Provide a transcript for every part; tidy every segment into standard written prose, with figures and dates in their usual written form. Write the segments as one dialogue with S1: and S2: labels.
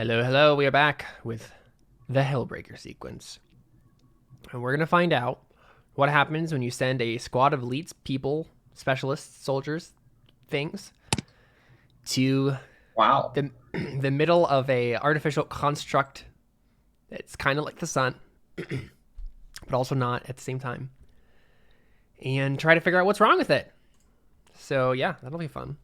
S1: Hello, hello, we are back with the Hellbreaker Sequence. And we're going to find out what happens when you send a squad of elites, people, specialists, soldiers, things, to
S2: Wow.
S1: the middle of a artificial construct that's kind of like the sun, but also not at the same time, and try to figure out what's wrong with it. So yeah, that'll be fun.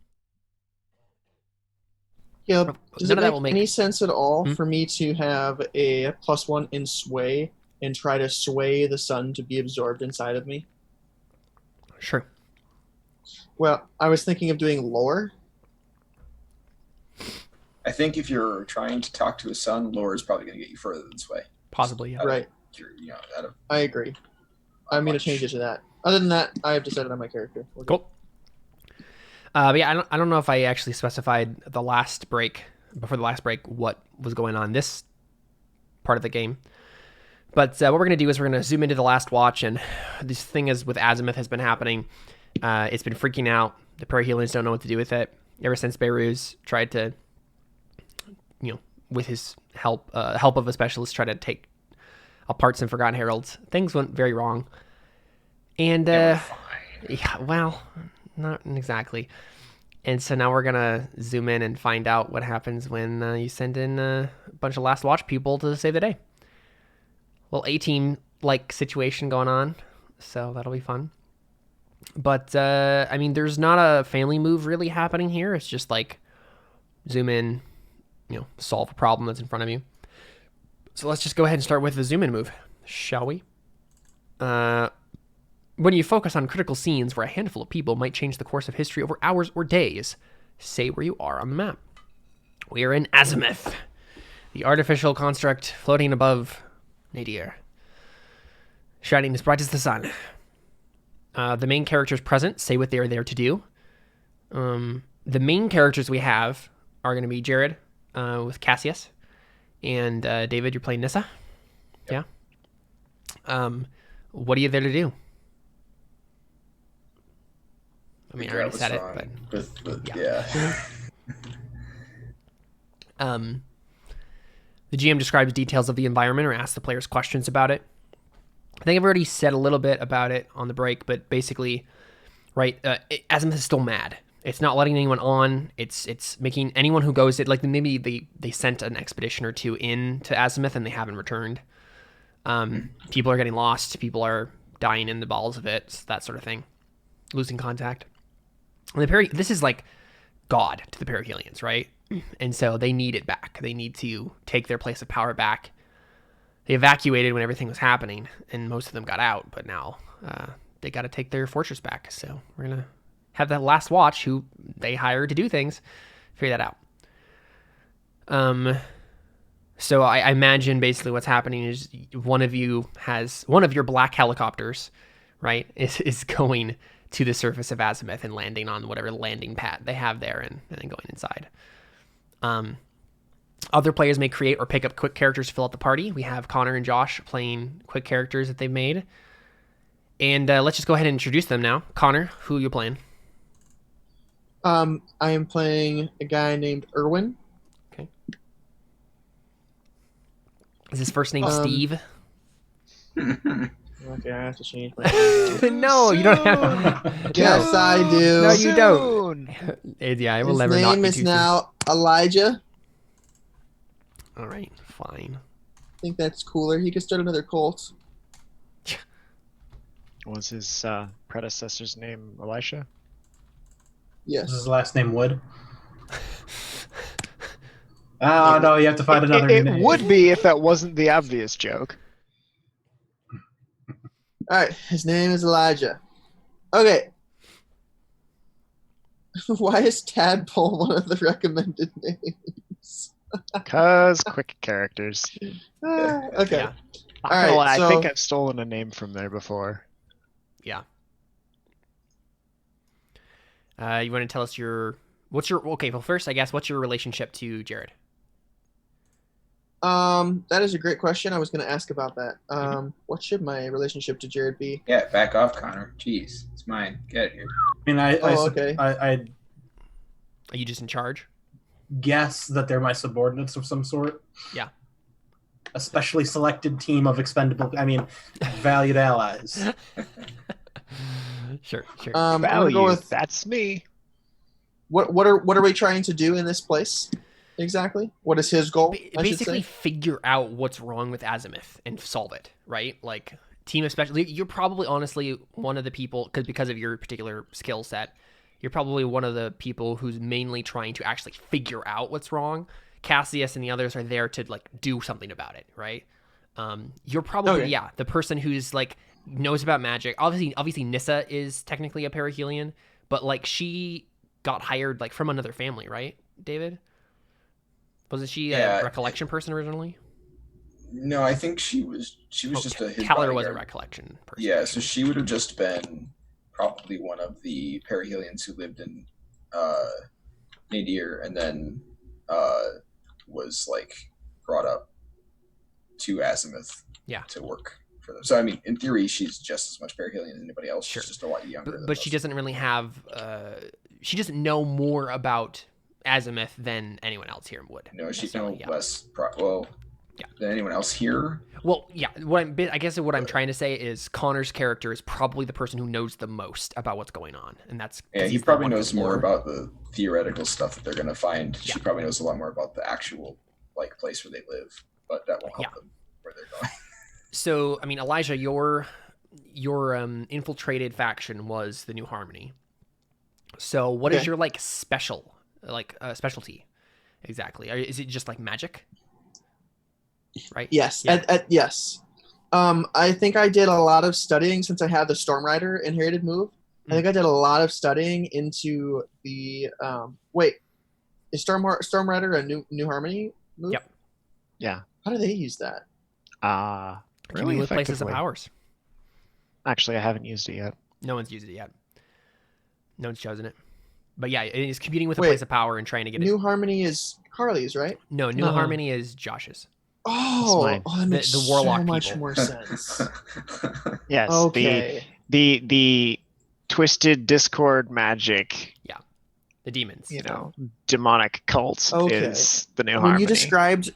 S3: Yeah, does
S1: None
S3: it
S1: of that
S3: make
S1: will make...
S3: any sense at all
S1: Hmm?
S3: for me to have a +1 in sway and try to sway the sun to be absorbed inside of me?
S1: Sure.
S3: Well, I was thinking of doing lower.
S2: I think if you're trying to talk to a sun, lore is probably going to get you further this way.
S1: Possibly, yeah.
S3: Right.
S2: Out of
S3: I agree. I'm going to change it to that. Other than that, I have decided on my character.
S1: Cool. But yeah, I don't know if I actually specified the last break, before the last break, what was going on in this part of the game. But what we're going to do is we're going to zoom into the last watch, and this thing is with Azimuth has been happening. It's been freaking out. The Perihelions don't know what to do with it. Ever since Beiruz tried to, with his help of a specialist, try to take apart some Forgotten Heralds, things went very wrong. And, yeah, well, not exactly. And so now we're going to zoom in and find out what happens when you send in a bunch of Last Watch people to save the day. Well, A-team-like situation going on, so that'll be fun. But, I mean, there's not a family move really happening here. It's just like zoom in, solve a problem that's in front of you. So let's just go ahead and start with the zoom in move, shall we? When you focus on critical scenes where a handful of people might change the course of history over hours or days, say where you are on the map. We are in Azimuth, the artificial construct floating above Nadir, shining as bright as the sun. The main characters present say what they are there to do. The main characters we have are going to be Jared with Cassius, and David, you're playing Nissa. Yep. Yeah. What are you there to do? I mean, I already said it, but
S2: yeah.
S1: The GM describes details of the environment or asks the players questions about it. I think I've already said a little bit about it on the break, but basically, right, Azimuth is still mad. It's not letting anyone on. It's making anyone who goes it, like maybe they sent an expedition or two in to Azimuth and they haven't returned. People are getting lost. People are dying in the balls of it, that sort of thing. Losing contact. This is like God to the Perihelions, right? And so they need it back. They need to take their place of power back. They evacuated when everything was happening, and most of them got out, but now they got to take their fortress back. So we're going to have that Last Watch, who they hired to do things, figure that out. So I imagine basically what's happening is one of your black helicopters, right, is going to the surface of Azimuth and landing on whatever landing pad they have there and then going inside. Other players may create or pick up quick characters to fill out the party. We have Connor and Josh playing quick characters that they've made. And let's just go ahead and introduce them now. Connor, who are you playing?
S3: I am playing a guy named Erwin.
S1: Okay. Is his first name Steve?
S3: Okay, I have to change my name.
S1: No, you don't have.
S3: Yes, I do.
S1: No, you don't. Yeah, I will never not.
S3: His name is now Elijah.
S1: All right, fine.
S3: I think that's cooler. He could start another cult.
S4: Was his predecessor's name Elisha?
S3: Yes.
S5: Is his last name Wood? Oh, no, you have to find another
S4: It
S5: name.
S4: would be if that wasn't the obvious joke.
S3: All right, his name is Elijah. Okay. Why is Tadpole one of the recommended names?
S4: Because quick characters.
S3: Okay.
S1: Yeah.
S4: Not
S3: All
S4: gonna
S3: right,
S4: lie,
S3: so-
S4: I think I've stolen a name from there before.
S1: Yeah. You want to tell us okay, well, first, I guess, what's your relationship to Jared?
S3: That is a great question. I was going to ask about that. What should my relationship to Jared be?
S2: Yeah, back off, Connor. Jeez, it's mine. Get it here.
S5: I mean,
S3: okay.
S1: Are you just in charge?
S5: guess that they're my subordinates of some sort.
S1: Yeah.
S5: A specially selected team of valued allies.
S1: Sure.
S3: I'm gonna
S4: Value.
S3: go with
S4: That's me.
S3: what are we trying to do in this place exactly? What is his goal? I should
S1: Basically,
S3: say.
S1: figure out what's wrong with Azimuth and solve it. Right? Like team, especially. You're probably honestly one of the people because of your particular skill set. You're probably one of the people who's mainly trying to actually figure out what's wrong. Cassius and the others are there to like do something about it, right? You're probably
S3: Okay.
S1: the person who's like knows about magic. Obviously Nissa is technically a perihelion, but like she got hired like from another family, right, David? Wasn't she
S2: Yeah.
S1: a recollection person originally?
S2: No, I think she was just his
S1: Taylor was a
S2: bodyguard.
S1: recollection person.
S2: Yeah, so she would have just been probably one of the perihelions who lived in Nadir, and then was like brought up to Azimuth to work for them. So I mean, in theory, she's just as much perihelion as anybody else.
S1: Sure.
S2: She's just a lot younger.
S1: But she doesn't really have. She doesn't know more about Azimuth than anyone else here would.
S2: No, she
S1: necessarily,
S2: know less. Than anyone else here.
S1: Well, yeah. I guess what I'm trying to say is Connor's character is probably the person who knows the most about what's going on, and that's
S2: he probably knows more about the theoretical stuff that they're going to find.
S1: Yeah.
S2: She probably knows a lot more about the actual like place where they live, but that won't help them where they're going.
S1: So, I mean, Elijah, your infiltrated faction was the New Harmony. So, what is your like specialty exactly? Is it just like magic? Right?
S3: Yes.
S1: Yeah.
S3: Yes. I think I did a lot of studying since I had the Storm Rider inherited move. I think I did a lot of studying into the is Storm Rider a New Harmony move?
S1: Yep.
S4: Yeah.
S3: How do they use that?
S4: Really
S1: with places of
S4: effectively.
S1: powers.
S4: Actually, I haven't used it yet.
S1: No one's used it yet. No one's chosen it. But yeah, it is competing with a place of power and trying to get
S3: New
S1: it.
S3: Harmony is Carly's, right?
S1: No, New Harmony is Josh's.
S3: Oh, that makes
S1: the warlock
S3: so much
S1: people.
S3: more sense.
S4: Yes.
S3: Okay.
S4: The twisted Discord magic.
S1: Yeah. The demons.
S4: Demonic cult is the New
S3: when
S4: Harmony.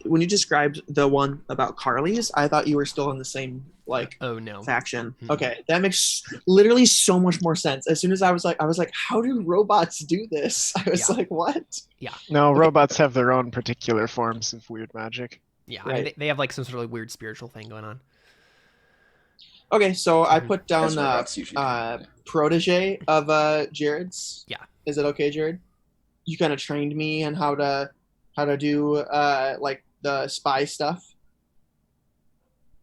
S3: When you described the one about Carly's, I thought you were still in the same faction.
S1: Mm-hmm.
S3: Okay, that makes literally so much more sense. As soon as I was like, how do robots do this? I was like, what?
S1: Yeah.
S4: No, robots have their own particular forms of weird magic.
S1: Yeah, I mean, they have like some sort of weird spiritual thing going on.
S3: Okay, so I put down
S2: robots
S3: protege of Jared's.
S1: Yeah.
S3: Is it okay, Jared? You kind of trained me on how to do like the spy stuff,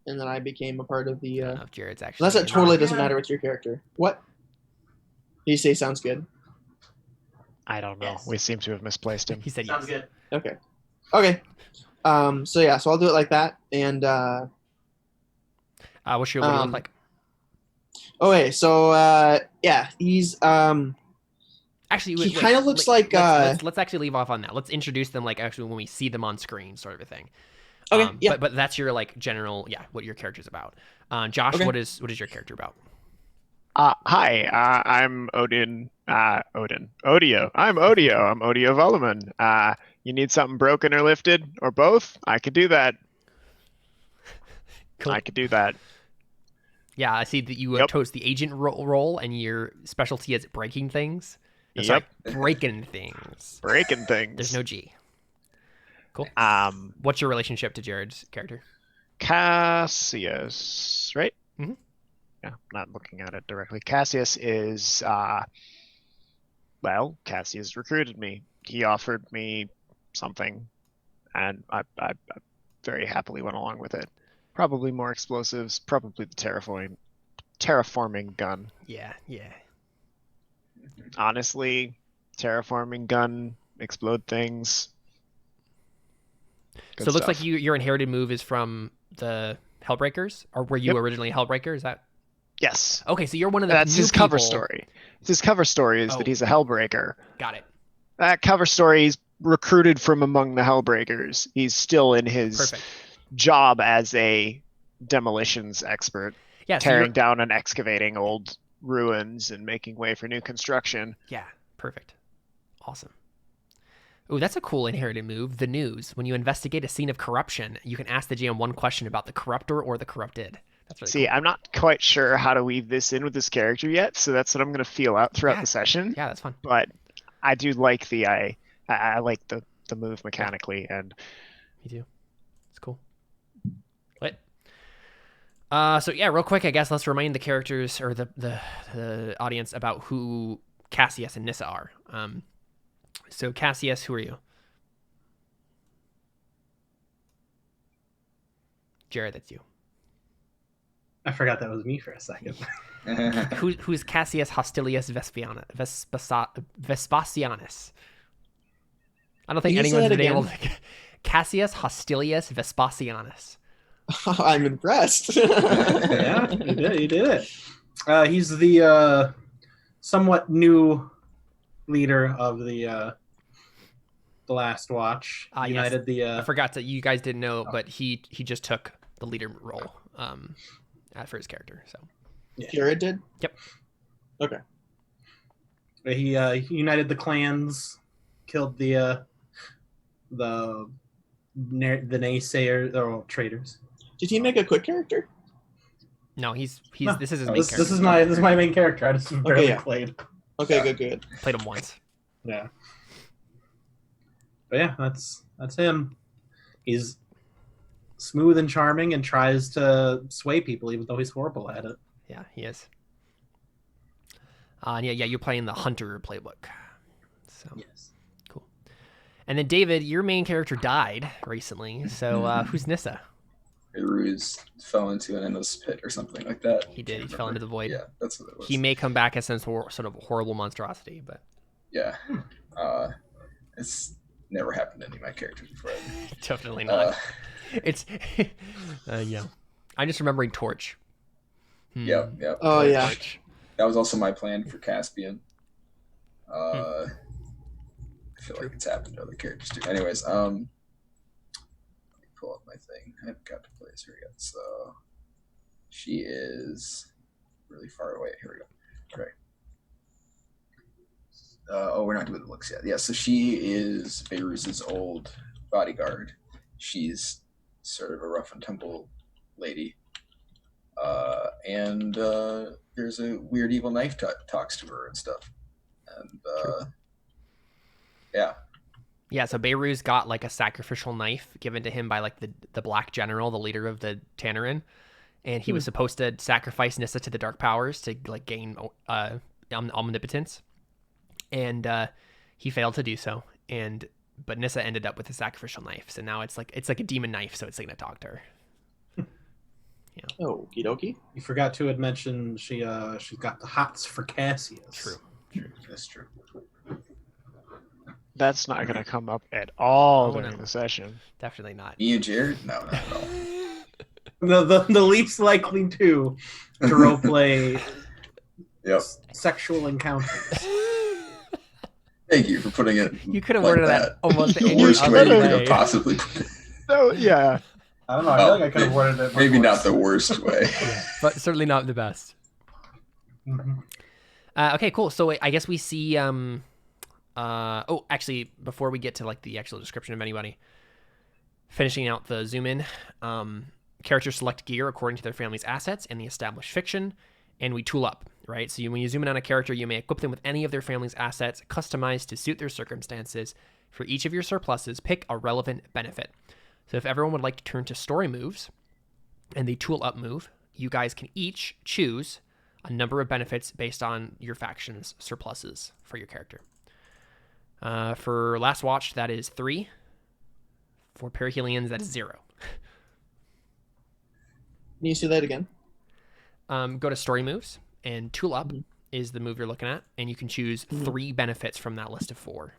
S3: and then I became a part of the.
S1: I don't know if Jared's actually.
S3: Unless it totally doesn't matter with your character. What? You say sounds good.
S4: I don't know.
S3: Yes.
S4: We seem to have misplaced him.
S1: He said
S5: Sounds
S1: yes.
S5: good.
S3: Okay. So I'll do it like that, and
S1: What do you look like?
S3: Okay, so he's
S1: Actually,
S3: he kind of looks like
S1: let's actually leave off on that. Let's introduce them like actually when we see them on screen, sort of a thing.
S3: Okay,
S1: But that's your like general what your character's about. Josh,
S3: Okay.
S1: what is your character about?
S4: Hi, I'm Odin. Odio. I'm Odio. I'm Odio Voloman. You need something broken or lifted, or both? I could do that.
S1: Cool.
S4: I could do that.
S1: Yeah, I see that you chose the agent role, and your specialty is breaking things. No, sorry, breaking things.
S4: Breaking things.
S1: There's no G. Cool. What's your relationship to Jared's character?
S4: Cassius, right?
S1: Mm-hmm.
S4: Yeah, not looking at it directly. Cassius is, Cassius recruited me. He offered me something, and I very happily went along with it. Probably more explosives, probably the terraforming gun.
S1: Yeah.
S4: Honestly, terraforming gun, explode things.
S1: So it looks like your inherited move is from the Hellbreakers, or were you originally Hellbreaker? Is that?
S4: Yes.
S1: Okay, so you're one of the.
S4: That's
S1: new
S4: his cover
S1: people.
S4: story. His cover story is that he's a Hellbreaker.
S1: Got it.
S4: That cover story is recruited from among the Hellbreakers. He's still in his job as a demolitions expert, tearing down and excavating old ruins and making way for new construction.
S1: Yeah, perfect. Awesome. Oh, that's a cool inherited move. The news. When you investigate a scene of corruption, you can ask the GM one question about the corruptor or the corrupted. That's really
S4: See,
S1: cool.
S4: I'm not quite sure how to weave this in with this character yet, so that's what I'm going to feel out throughout the session.
S1: Yeah, that's fun.
S4: But I do like I like the move mechanically, and
S1: me too. It's cool. What? So yeah, real quick, I guess let's remind the characters or the audience about who Cassius and Nissa are. So Cassius, who are you? Jared, that's you.
S5: I forgot that was me for a second.
S1: Who's Cassius Hostilius Vespasianus? I don't think anyone's been able to. Cassius Hostilius Vespasianus.
S3: I'm impressed.
S5: Yeah, you did it. He's the somewhat new leader of the Last Watch. United
S1: yes. I forgot that you guys didn't know, but he just took the leader role for his character. So
S3: Jared did.
S1: Yep.
S3: Okay.
S5: He united the clans, killed the naysayers or traitors.
S3: Did he make a quick character?
S1: No, this is his main character.
S5: This is my main character. I just barely played.
S3: Okay, good.
S1: Played him once.
S5: Yeah. But yeah, that's him. He's smooth and charming and tries to sway people, even though he's horrible at it.
S1: Yeah, he is. Yeah, you're playing the Hunter playbook. So
S5: yes,
S1: cool. And then David, your main character died recently. So who's Nissa?
S2: Ruse fell into an endless pit or something like that.
S1: He did. He fell into the void.
S2: Yeah, that's what it was.
S1: He may come back as some sort of horrible monstrosity, but
S2: yeah, it's never happened to any of my characters before.
S1: Definitely not. It's yeah. I'm just remembering Torch.
S2: Yeah.
S3: Oh yeah.
S1: Torch.
S2: That was also my plan for Caspian. I feel like it's happened to other characters too. Anyways, let me pull up my thing. I haven't got to play this here yet. So she is really far away. Here we go. Okay. We're not doing the looks yet. Yeah, so she is Beirut's old bodyguard. She's sort of a rough and tumble lady. And there's a weird evil knife talks to her and stuff. And yeah.
S1: Yeah, so Beirut's got like a sacrificial knife given to him by like the Black General, the leader of the Tannerin. And he was supposed to sacrifice Nissa to the Dark Powers to like gain omnipotence. And he failed to do so. But Nissa ended up with a sacrificial knife. So now it's like a demon knife, so it's like gonna talk to her.
S3: Yeah. Okie dokie.
S5: You forgot to mention she's got the hots for Cassius.
S1: True.
S2: That's true.
S4: that's not going to come up at all during the session.
S1: Definitely not.
S2: Me and Jared? No, not at all.
S5: The least likely to roleplay
S2: Yep.
S5: sexual encounters.
S2: Thank you for putting it.
S1: You could have
S2: like
S1: worded that almost
S2: the
S1: any
S2: worst
S1: other
S2: way you
S1: way.
S2: could have possibly put it.
S4: No, yeah.
S5: I don't know. I feel like I could have worded it.
S2: Maybe
S5: worse.
S2: not the worst way.
S1: But certainly not the best.
S5: Mhm.
S1: Okay, cool. So I guess we see. Actually, before we get to like the actual description of anybody, finishing out the zoom in, characters select gear according to their family's assets and the established fiction, and we tool up. Right. So when you zoom in on a character, you may equip them with any of their family's assets, customized to suit their circumstances. For each of your surpluses, pick a relevant benefit. So if everyone would like to turn to story moves and the tool up move, you guys can each choose a number of benefits based on your faction's surpluses for your character. For Last Watch, that is 3. For Perihelions, that is 0.
S3: Can you say that again?
S1: Go to story moves, and tool up is the move you're looking at, and you can choose 3 benefits from that list of 4.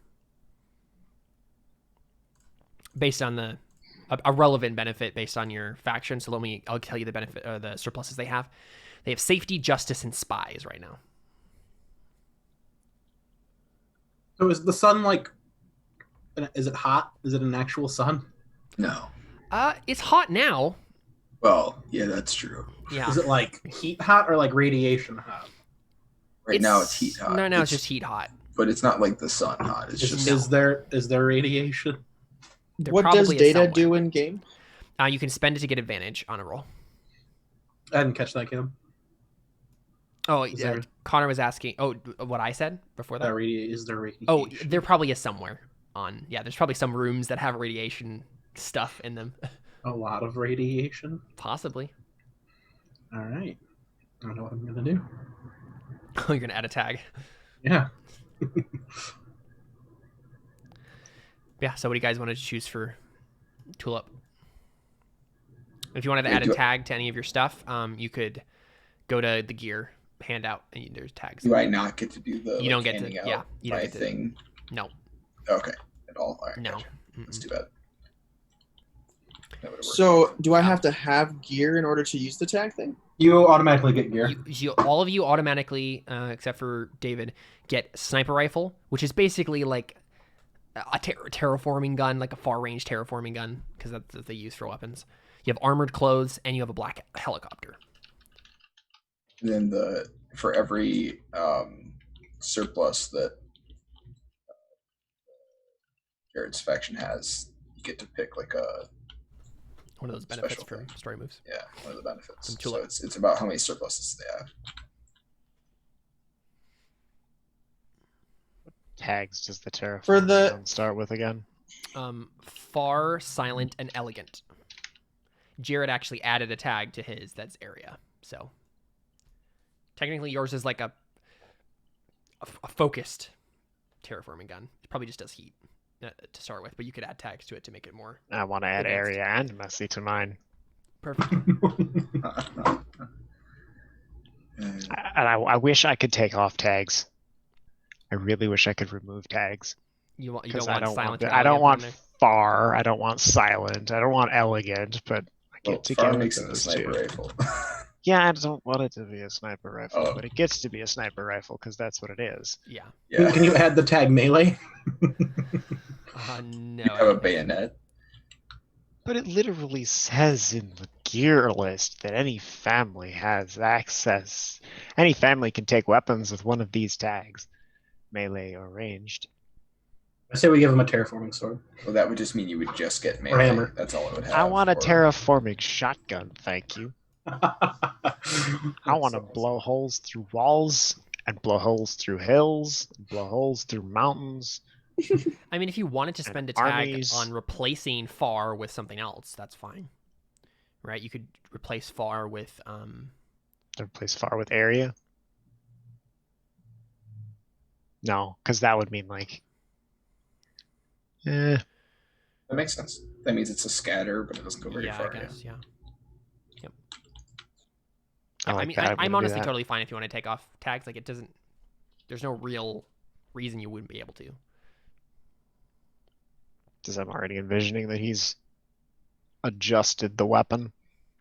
S1: Based on a relevant benefit based on your faction. So I'll tell you the benefit, the surpluses they have. They have safety, justice, and spies right now.
S5: So is the sun like? Is it hot? Is it an actual sun?
S2: No.
S1: It's hot now.
S2: Well, yeah, that's true.
S1: Yeah.
S5: Is it like heat hot or like radiation hot?
S2: Right now it's heat hot.
S1: No, now it's just heat hot.
S2: but it's not like the sun hot. It's just
S5: Is there radiation?
S1: There
S3: What does
S1: probably is
S3: data
S1: somewhere.
S3: do in game?
S1: You can spend it to get advantage on a roll.
S5: I didn't catch that, Kim.
S1: Oh,
S5: Is there-
S1: Connor was asking. Oh, what I said before that.
S5: Is there radiation?
S1: Oh, there probably is somewhere on. Yeah, there's probably some rooms that have radiation stuff in them.
S5: A lot of radiation.
S1: Possibly.
S5: All right. I don't know what I'm gonna do.
S1: Oh, you're gonna add a tag.
S5: Yeah.
S1: Yeah. So, what do you guys want to choose for Tulip? If you wanted to
S2: Wait,
S1: add a
S2: do I-
S1: tag to any of your stuff, you could go to the gear handout and there's tags.
S2: Do I not get to do the?
S1: You don't get to.
S2: handing out
S1: Yeah. You don't
S2: my
S1: get to.
S2: thing.
S1: No.
S2: Okay. At all. All right.
S1: No.
S2: Gotcha. That's
S1: Mm-mm.
S2: too bad. That would've worked.
S3: So, do I have to have gear in order to use the tag thing?
S5: You automatically get gear.
S1: All of you automatically, except for David, get sniper rifle, which is basically like a terraforming gun, like a far range terraforming gun, because that's what they use for weapons. You have armored clothes, and you have a black helicopter.
S2: And then for every surplus that Garrett's faction has, you get to pick like
S1: One of those benefits
S2: Special
S1: from
S2: thing.
S1: story moves.
S2: one of the benefits.
S1: Some
S2: So
S1: tulip.
S2: it's about how many surpluses they have.
S4: Tags does the terraform
S3: For the-
S4: gun start with again?
S1: Far, silent, and elegant. Jared actually added a tag to his that's area. So technically yours is like a focused terraforming gun. It probably just does heat to start with, but you could add tags to it to make it more
S4: I want to add
S1: Advanced.
S4: area and messy to mine.
S1: perfect.
S4: And I wish I could take off tags. I really wish I could remove tags.
S1: You don't
S4: Because
S1: want
S4: I don't
S1: silent.
S4: want,
S1: and
S4: I don't
S1: elegant
S4: want
S1: in there?
S4: far. I don't want silent. I don't want elegant. But I
S2: Well,
S4: get to
S2: Far
S4: get
S2: makes it the
S4: those
S2: sniper
S4: two.
S2: rifle.
S4: Yeah, I don't want it to be a sniper rifle,
S2: Oh.
S4: but it gets to be a sniper rifle because that's what it is.
S1: Yeah.
S2: Yeah.
S5: Can you add the tag melee?
S1: No.
S2: You have a bayonet.
S4: But it literally says in the gear list that any family has access. Any family can take weapons with one of these tags, melee or ranged.
S5: I say we give him a terraforming sword.
S2: Well, that would just mean you would just get melee.
S5: hammer.
S2: That's all it would have.
S4: I want a
S2: or-
S4: terraforming shotgun, thank you. I want to blow holes through walls and blow holes through hills, and blow holes through mountains.
S1: I mean, if you wanted to
S4: And
S1: spend a tag
S4: armies.
S1: on replacing far with something else, that's fine. Right? You could replace far with
S4: To replace far with area. No, because that would mean like.
S2: That makes sense. That means it's a scatter, but it doesn't go very
S1: yeah,
S2: far.
S1: I guess, yeah. Yep.
S4: I
S1: Yeah,
S4: like
S1: mean,
S4: that.
S1: I'm
S4: gonna do
S1: honestly
S4: that.
S1: totally fine if you want to take off tags. Like, it doesn't. There's no real reason you wouldn't be able to.
S4: Because I'm already envisioning that he's adjusted the weapon.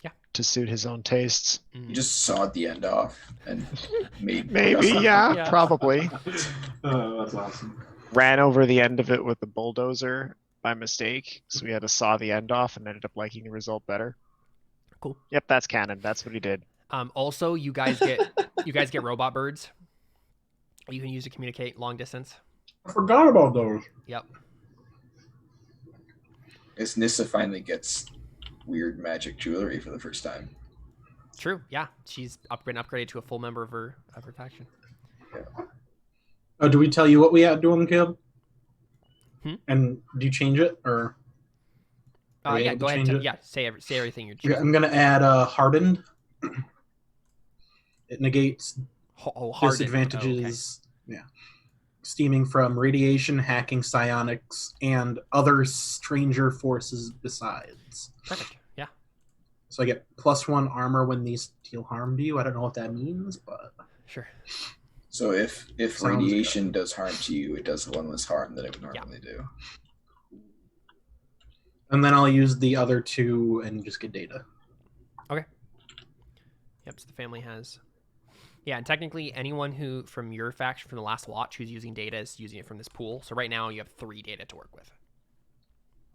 S1: Yeah.
S4: To suit his own tastes.
S2: You just sawed the end off and made
S4: Maybe, yeah,
S1: Yeah.
S4: probably.
S5: Oh, that's awesome.
S4: Ran over the end of it with the bulldozer by mistake, so we had to saw the end off and ended up liking the result better.
S1: Cool.
S4: Yep, that's canon. That's what he did.
S1: Also, you guys get robot birds. You can use to communicate long distance.
S5: I forgot about those.
S1: Yep.
S2: As Nissa finally gets weird magic jewelry for the first time.
S1: True. Yeah, she's been upgraded to a full member of her faction.
S5: Do we tell you what we had doing, Caleb?
S1: And
S5: do you change it or? Are we
S1: Yeah,
S5: able
S1: go
S5: to
S1: ahead.
S5: change it?
S1: Yeah, say everything you're
S5: Yeah,
S1: choosing.
S5: I'm gonna add hardened. It negates
S1: Hardened.
S5: disadvantages. Yeah, stemming from radiation, hacking, psionics, and other stranger forces besides.
S1: Perfect. Yeah.
S5: So I get +1 armor when these deal harm to you. I don't know what that means, but
S1: Sure.
S2: So if
S5: Sounds
S2: radiation does harm to you, it does one less harm than it would normally do.
S5: and then I'll use the other two and just get data.
S1: Yep. So the family has. Yeah, and technically, anyone who from your faction from the last watch who's using data is using it from this pool. So right now you have 3 data to work with.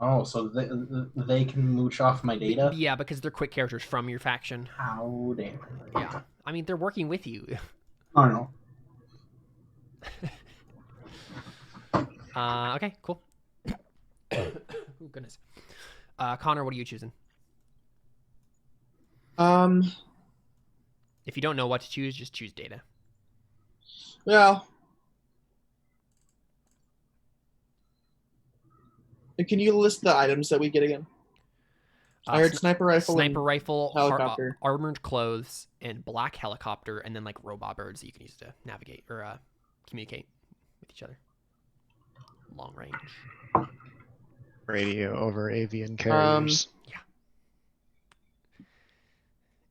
S5: Oh, so they can mooch off my data?
S1: Yeah, because they're quick characters from your faction.
S5: How dare?
S1: Yeah. I mean, they're working with you.
S5: I don't know.
S1: Okay, cool. Oh, goodness. Connor, what are you choosing? If you don't know what to choose, just choose data.
S3: Well, can you list the items that we get again? I heard sniper rifle, helicopter,
S1: armored clothes, and black helicopter, and then like robot birds that you can use to navigate or communicate with each other. Long range.
S4: Radio over avian carriers.
S1: Yeah.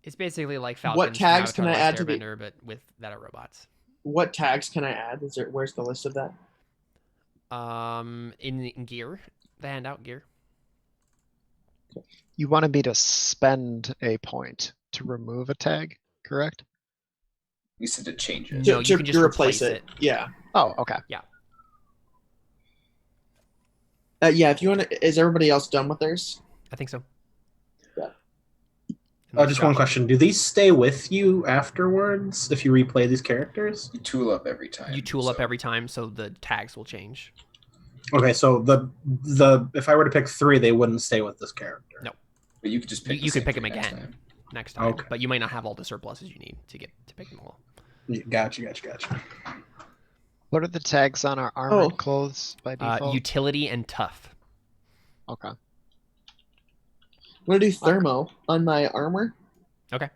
S1: It's basically like Falcons.
S3: What tags
S1: from
S3: can I
S1: Avatar:
S3: add to the?
S1: Airbender, but with that are robots.
S3: What tags can I add? Where's the list of that?
S1: In gear, the handout gear.
S4: You wanted me to spend a point to remove a tag, correct?
S2: You said to change it.
S1: No, you can just replace it.
S3: Yeah.
S4: Oh, okay.
S1: Yeah.
S3: Yeah. If you want to, is everybody else done with theirs?
S1: I think so.
S3: Yeah.
S5: Just one question. Do these stay with you afterwards if you replay these characters?
S2: You tool up every time.
S1: You tool up every time, so the tags will change.
S5: Okay, so the if I were to pick 3, they wouldn't stay with this character.
S1: No.
S2: But you could just pick.
S1: You could pick them
S2: next
S1: again
S2: time.
S1: next time.
S5: Okay.
S1: But you might not have all the surpluses you need to pick them all.
S5: Yeah, Gotcha.
S4: What are the tags on our armored clothes by default?
S1: Utility and tough.
S4: Okay.
S3: I'm gonna do thermo on my armor.
S1: Okay.
S3: I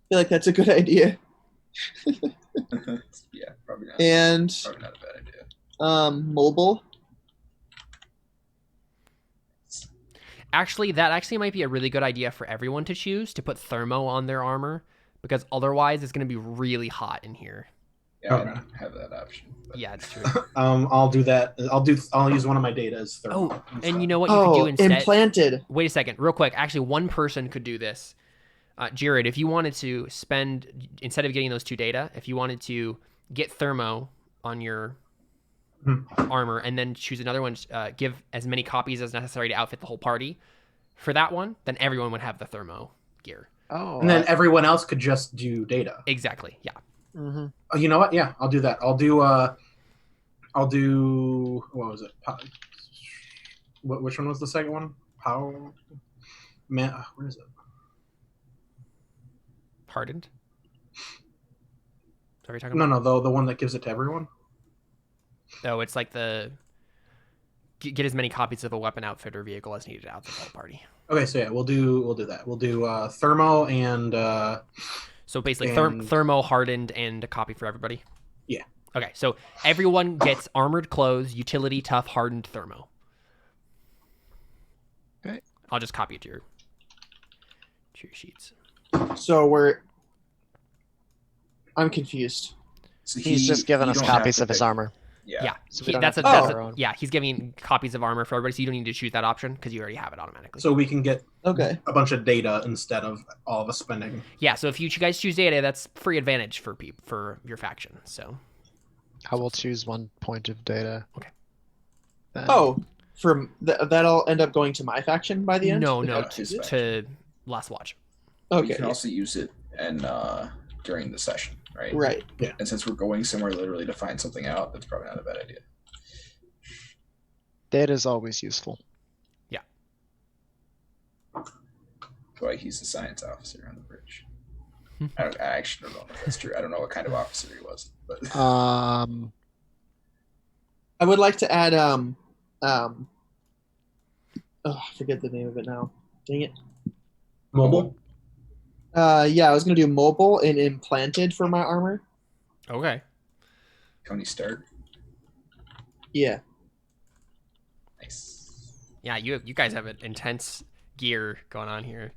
S3: feel like that's a good idea.
S2: Yeah, probably not.
S3: And
S2: Probably not a bad idea.
S3: mobile.
S1: Actually, that might be a really good idea for everyone to choose, to put thermo on their armor, because otherwise it's going to be really hot in here.
S2: Yeah, I
S5: Okay.
S2: don't have that option. But
S1: Yeah, it's true.
S5: I'll do that. I'll use one of my data as thermal.
S1: Oh, and you know what you could do instead?
S3: Implanted.
S1: Wait a second, real quick. Actually, one person could do this. Jared, if you wanted to spend, instead of getting those 2 data, if you wanted to get thermo on your armor and then choose another one, give as many copies as necessary to outfit the whole party for that one, then everyone would have the thermo gear.
S4: Oh.
S5: And then everyone else could just do data.
S1: Exactly, yeah.
S4: Mhm.
S5: Oh, you know what? Yeah, I'll do that. I'll do what was it? Which one was the second one? Power. Man, where is it?
S1: Hardened? Is that what you're talking about?
S5: No, the one that gives it to everyone.
S1: Oh, it's like the get as many copies of a weapon, outfit, or vehicle as needed to outfit the whole party.
S5: Okay, so yeah, we'll do that. We'll do thermo and
S1: So basically,
S5: and-
S1: thermo, hardened, and a copy for everybody.
S5: Yeah.
S1: Okay, so everyone gets armored clothes, utility, tough, hardened, thermo.
S4: Okay.
S1: I'll just copy it to your sheets.
S3: So I'm confused.
S2: So
S4: He's just giving
S2: you
S4: us
S2: don't have
S4: copies
S2: to
S4: of his
S2: pick-
S4: armor.
S2: Yeah.
S4: So we don't have to pick our own.
S1: Yeah, he's giving copies of armor for everybody, so you don't need to choose that option because you already have it automatically.
S5: so we can get
S3: Okay.
S5: a bunch of data instead of all of us spending.
S1: Yeah, so if you guys choose data, that's free advantage for your faction. So
S4: I will choose 1 point of data.
S1: Okay.
S4: Then
S3: That'll end up going to my faction by the end.
S1: no,
S2: Yeah, his
S1: to last watch.
S2: You
S3: Okay.
S2: can also use it during the session, right?
S3: Right.
S2: And since we're going somewhere literally to find something out, that's probably not a bad idea.
S4: data is always useful.
S2: Like he's the science officer on the bridge. I actually don't know if that's true. I don't know what kind of officer he was, but
S3: I would like to add I forget the name of it now. Dang it.
S5: Mobile.
S3: Yeah, I was gonna do mobile and implanted for my armor.
S1: Okay.
S2: Tony Stark.
S3: Yeah.
S2: Nice.
S1: Yeah, you guys have an intense gear going on here.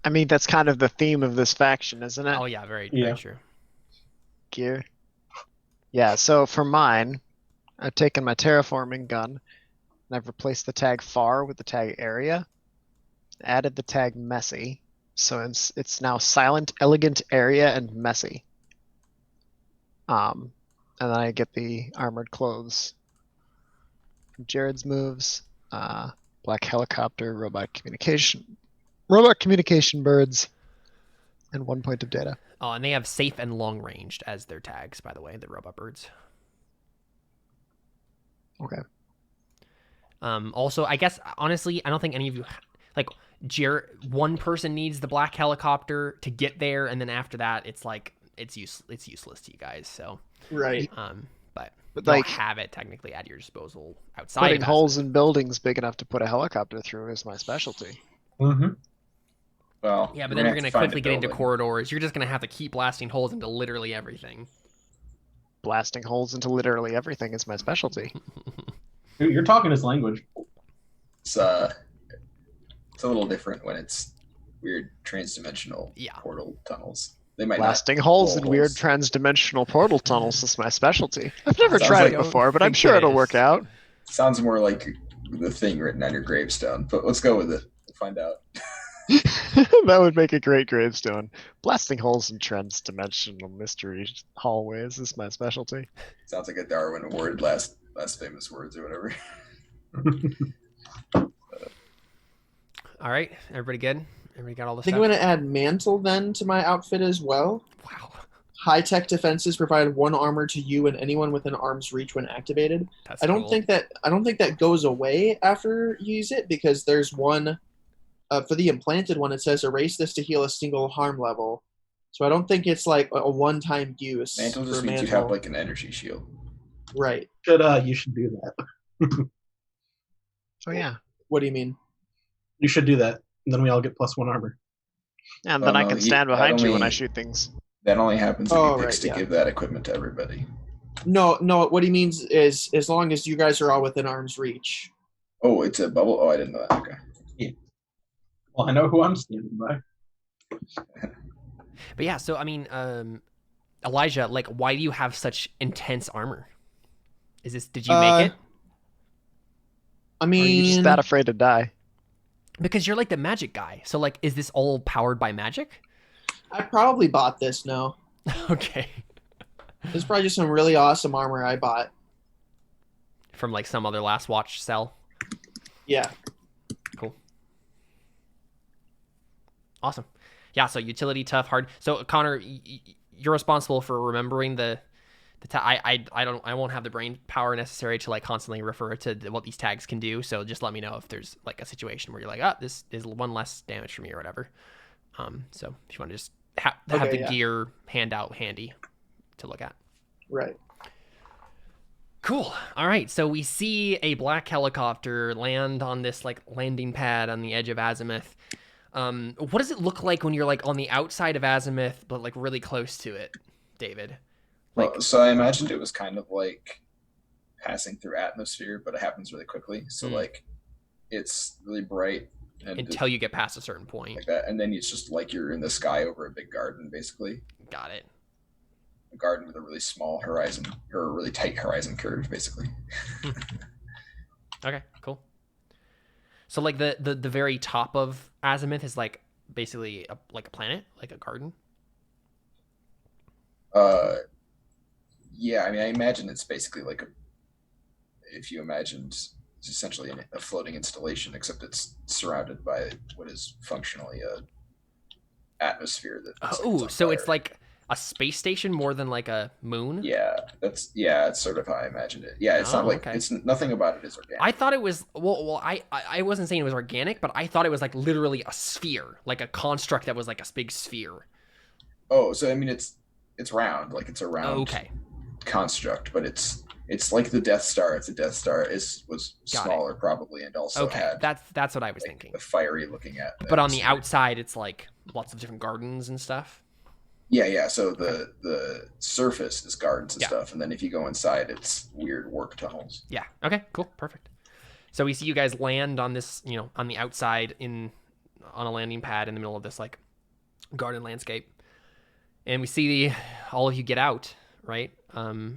S4: I mean, that's kind of the theme of this faction, isn't it?
S1: Oh yeah, very
S5: Yeah.
S1: true.
S4: Gear. Yeah, so for mine, I've taken my terraforming gun and I've replaced the tag far with the tag area, added the tag messy, so it's now silent, elegant, area, and messy. And then I get the armored clothes from Jared's moves, black helicopter, robot communication birds, and 1 point of data.
S1: Oh, and they have safe and long ranged as their tags, by the way, the robot birds.
S4: Okay.
S1: Also, I guess honestly, I don't think any of you like one person needs the black helicopter to get there, and then after that, it's like it's useless to you guys. So,
S3: Right.
S1: but
S4: But
S1: you'll
S4: like
S1: have it technically at your disposal outside.
S4: putting
S1: of
S4: holes
S1: Azimuth.
S4: in buildings big enough to put a helicopter through is my specialty.
S5: Mm-hmm.
S2: Well,
S1: Yeah, but
S2: we're
S1: then you're
S2: have
S1: gonna
S2: find a
S1: quickly get into
S2: building.
S1: corridors. You're just gonna have to keep blasting holes into literally everything.
S4: Blasting holes into literally everything is my specialty.
S5: You're talking his language.
S2: It's a little different when it's weird transdimensional
S1: Yeah.
S2: portal tunnels. They might
S4: Blasting
S2: not
S4: holes
S2: blow
S4: in weird
S2: holes.
S4: transdimensional portal tunnels is my specialty. I've never
S2: Sounds
S4: tried
S2: like-
S4: it before, but I'm
S1: think
S4: sure
S1: it
S4: it'll
S1: is.
S4: work out.
S2: Sounds more like the thing written on your gravestone, but let's go with it. We'll find out.
S4: That would make a great gravestone. Blasting holes in transdimensional mystery hallways is my specialty.
S2: Sounds like a Darwin Award last famous words or whatever.
S1: All right, everybody good? Everybody got all the
S3: I think
S1: stuff?
S3: I'm going to add mantle then to my outfit as well.
S1: Wow,
S3: High-tech defenses provide 1 armor to you and anyone within arm's reach when activated.
S1: that's
S3: I don't
S1: cool.
S3: think that goes away after you use it, because there's one for the implanted one. It says erase this to heal a single harm level. So I don't think it's like a one-time use.
S2: Mantle just
S3: for
S2: means you
S3: mantle.
S2: have like an energy shield.
S3: Right.
S5: You should do that.
S4: So yeah.
S3: What do you mean?
S5: You should do that. And then we all get +1 armor.
S4: And
S2: Oh,
S4: then I
S2: no,
S4: can
S2: you-
S4: stand
S2: that
S4: behind you when I
S2: only-
S4: shoot things.
S2: That only happens if
S3: Oh,
S2: he picks
S3: right,
S2: to
S3: yeah.
S2: give that equipment to everybody.
S3: No. What he means is as long as you guys are all within arm's reach.
S2: Oh, it's a bubble? Oh, I didn't know that. Okay.
S5: Well, I know who I'm standing by.
S1: But yeah, so I mean, Elijah, like, why do you have such intense armor? Did you make it?
S3: I
S4: Or are you just
S3: mean,
S4: that afraid to die?
S1: Because you're like the magic guy. So like, is this all powered by magic?
S3: I probably bought this. No,
S1: Okay.
S3: this is probably just some really awesome armor I bought.
S1: From like some other Last Watch cell.
S3: Yeah.
S1: Cool. Awesome. Yeah. So utility, tough, hard. So Connor, you're responsible for remembering I won't have the brain power necessary to like constantly refer to what these tags can do. So just let me know if there's like a situation where you're like, this is 1 less damage for me or whatever. So if you want to just have
S3: Okay,
S1: the
S3: yeah.
S1: gear handout handy to look at.
S3: Right.
S1: Cool. All right. So we see a black helicopter land on this like landing pad on the edge of Azimuth. What does it look like when you're like on the outside of Azimuth, but like really close to it, David? Like,
S2: Well, so I imagined it was kind of like passing through atmosphere, but it happens really quickly. So like it's really bright and
S1: until you get past a certain point.
S2: like that, and then it's just like you're in the sky over a big garden, basically.
S1: Got it.
S2: A garden with a really small horizon or a really tight horizon curve, basically.
S1: Okay, cool. So like the very top of Azimuth is like basically like a planet, like a garden.
S2: Yeah, I mean, I imagine it's basically like if you imagined it's essentially a floating installation, except it's surrounded by what is functionally a atmosphere that.
S1: Oh, so it's like a space station more than like a moon?
S2: Yeah, it's sort of how I imagined it. Yeah, it's not like
S1: okay.
S2: it's nothing about it is organic.
S1: I thought it was I wasn't saying it was organic, but I thought it was like literally a sphere, like a construct that was like a big sphere.
S2: Oh, so I mean it's round, like it's a round
S1: Okay.
S2: construct, but it's like the Death Star. It's a Death Star was
S1: Got it.
S2: smaller probably, and also
S1: Okay,
S2: had
S1: that's what I was
S2: like,
S1: thinking.
S2: the fiery looking at.
S1: But on the outside, it's like lots of different gardens and stuff.
S2: Yeah. So the surface is gardens and
S1: Yeah.
S2: stuff, and then if you go inside, it's weird work tunnels.
S1: Yeah. Okay. Cool. Perfect. So we see you guys land on this, on the outside on a landing pad in the middle of this like garden landscape, and we see all of you get out. Right.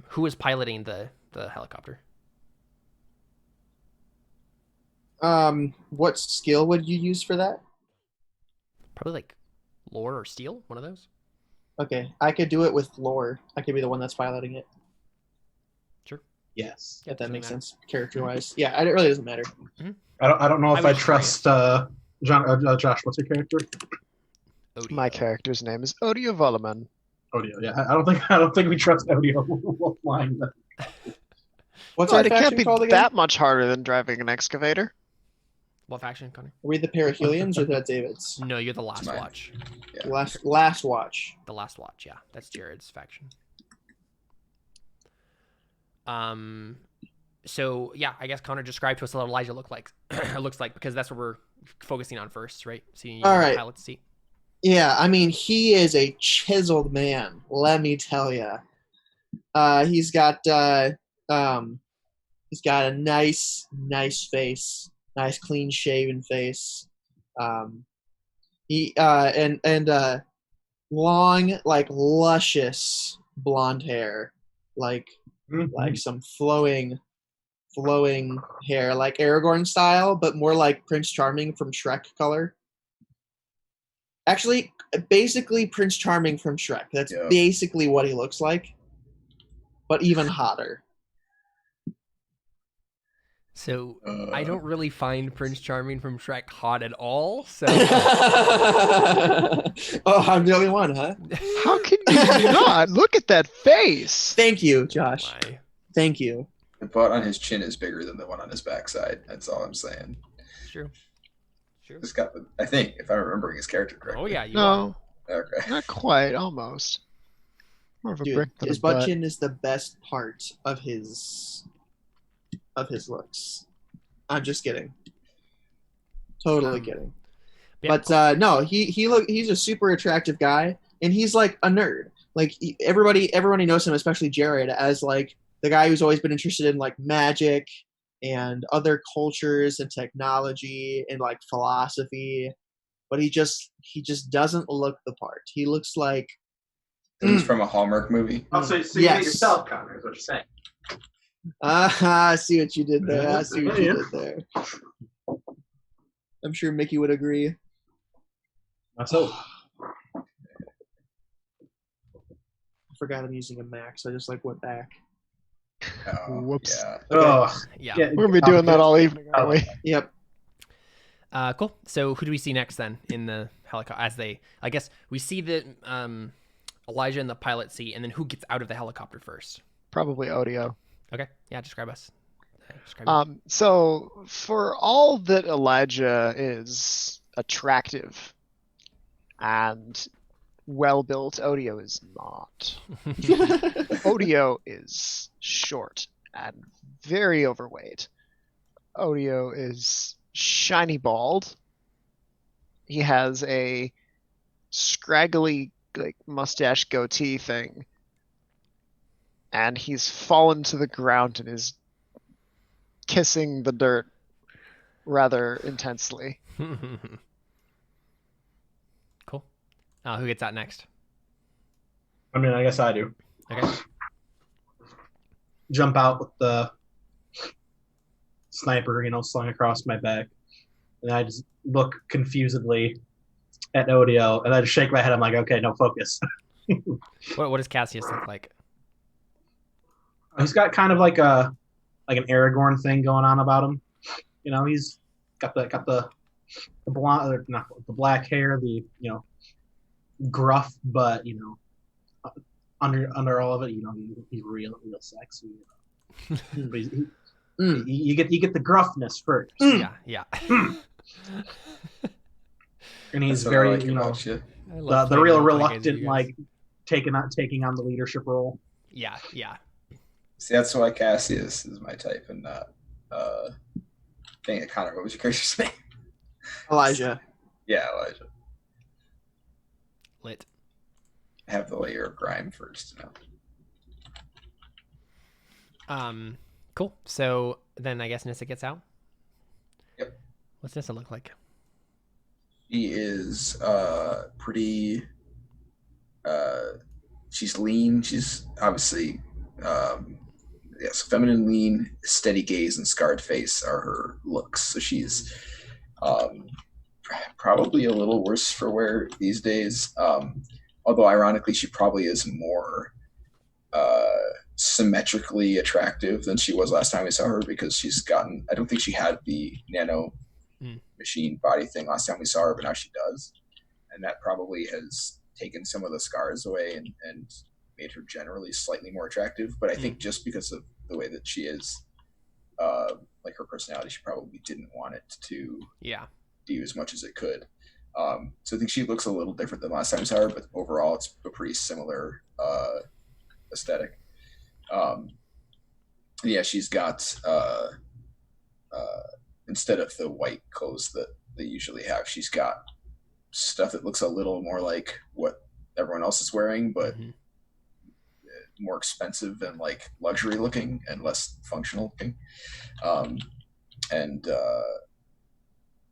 S1: Who is piloting the helicopter?
S3: What skill would you use for that?
S1: Probably like lore or steel. One of those.
S3: Okay, I could do it with lore. I could be the one that's piloting it.
S1: Sure.
S5: Yes.
S3: If that
S1: doesn't
S3: makes
S1: matter.
S3: sense, character-wise. Yeah, it really doesn't matter.
S5: I don't know if
S1: I
S5: I,
S1: was
S5: trust Josh. What's your character?
S1: Odio.
S4: My character's name is Odio Volaman.
S5: Odio. Yeah, I don't think we trust Odio while flying.
S3: What's
S4: Well,
S3: our
S4: it can't
S3: faction
S4: be
S3: called again?
S4: that much harder than driving an excavator.
S1: What faction, Connor?
S3: Are we the Perihelians or the Davids?
S1: No, you're the last
S2: It's mine.
S1: watch.
S2: Yeah.
S3: Last watch.
S1: The last watch, yeah. That's Jared's faction. So yeah, I guess Connor described to us what Elijah looks like, because that's what we're focusing on first, right? Seeing you
S3: All
S1: in the
S3: right.
S1: pilot's seat.
S3: Yeah, I mean, he is a chiseled man. Let me tell you. He's got a nice face, nice clean shaven face. He long, like luscious blonde hair, like some flowing hair, like Aragorn style, but more like Prince Charming from Shrek color. Actually, basically Prince Charming from Shrek. That's basically what he looks like, but even hotter.
S1: So I don't really find Prince Charming from Shrek hot at all. So
S3: Oh, I'm the only one, huh?
S4: How can you not? Look at that face.
S3: Thank you, Josh.
S1: My.
S3: Thank you.
S2: The butt on his chin is bigger than the one on his backside. That's all I'm saying.
S1: True.
S2: Just got the. I think if I'm remembering his character correctly.
S1: Oh yeah, you
S4: No,
S2: Okay.
S4: not quite. Almost. More of a
S3: Dude,
S4: brick than
S3: his
S4: a butt.
S3: butt chin is the best part of his looks. I'm just kidding. Totally kidding.
S1: Yeah.
S3: But no, he's a super attractive guy, and he's like a nerd. Like everybody knows him, especially Jared, as like the guy who's always been interested in like magic and other cultures and technology and like philosophy. But he just doesn't look the part. He looks like
S2: He's from a Hallmark movie.
S5: Oh, so you
S3: Yes.
S5: hate yourself, Connor, is what you're saying.
S3: I see what you did there. I see what you did there. I'm sure Mickey would agree.
S5: That's so.
S3: I forgot I'm using a Mac, so I just like went back.
S2: Oh,
S4: Whoops.
S2: Yeah.
S5: Ugh.
S1: Yeah.
S5: Yeah,
S4: We're gonna be doing that all evening, aren't we?
S3: Yep.
S1: Cool. So who do we see next then in the helicopter? I guess we see the Elijah in the pilot seat, and then who gets out of the helicopter first?
S4: Probably Odio.
S1: Okay. Yeah. Describe us. Describe it.
S4: So for all that Elijah is attractive and well built, Odio is not. Odio is short and very overweight. Odio is shiny bald. He has a scraggly like mustache goatee thing. And he's fallen to the ground and is kissing the dirt rather intensely.
S1: Cool. Who gets out next?
S5: I mean, I guess I do.
S1: Okay.
S5: Jump out with the sniper, slung across my back. And I just look confusedly at Odio, and I just shake my head. I'm like, okay, no, focus.
S1: What does Cassius look like?
S5: He's got kind of like an Aragorn thing going on about him. He's got the blonde, or not the black hair, the gruff, but under all of it, he's real sexy. But you get the gruffness first.
S1: Yeah.
S5: And he's
S2: That's what I
S5: very
S2: like about you.
S5: the real reluctant, like taking on the leadership role.
S1: Yeah.
S2: See, that's why Cassius is my type and not. Dang it, Connor, what was your character's name?
S3: Elijah.
S2: Yeah, Elijah.
S1: Lit.
S2: I have the layer of grime first.
S1: Cool. So then I guess Nissa gets out.
S2: Yep.
S1: What's Nissa look like?
S2: She is pretty. She's lean. She's obviously. Yes, feminine, lean, steady gaze, and scarred face are her looks. So she's probably a little worse for wear these days. Although ironically, she probably is more symmetrically attractive than she was last time we saw her, because she's gotten. I don't think she had the nano machine body thing last time we saw her, but now she does, and that probably has taken some of the scars away and made her generally slightly more attractive. But I think just because of the way that she is, like her personality, she probably didn't want it to do as much as it could. So I think she looks a little different than last time we saw her, but overall it's a pretty similar aesthetic. Yeah, she's got instead of the white clothes that they usually have, she's got stuff that looks a little more like what everyone else is wearing, but more expensive and like luxury looking and less functional looking. And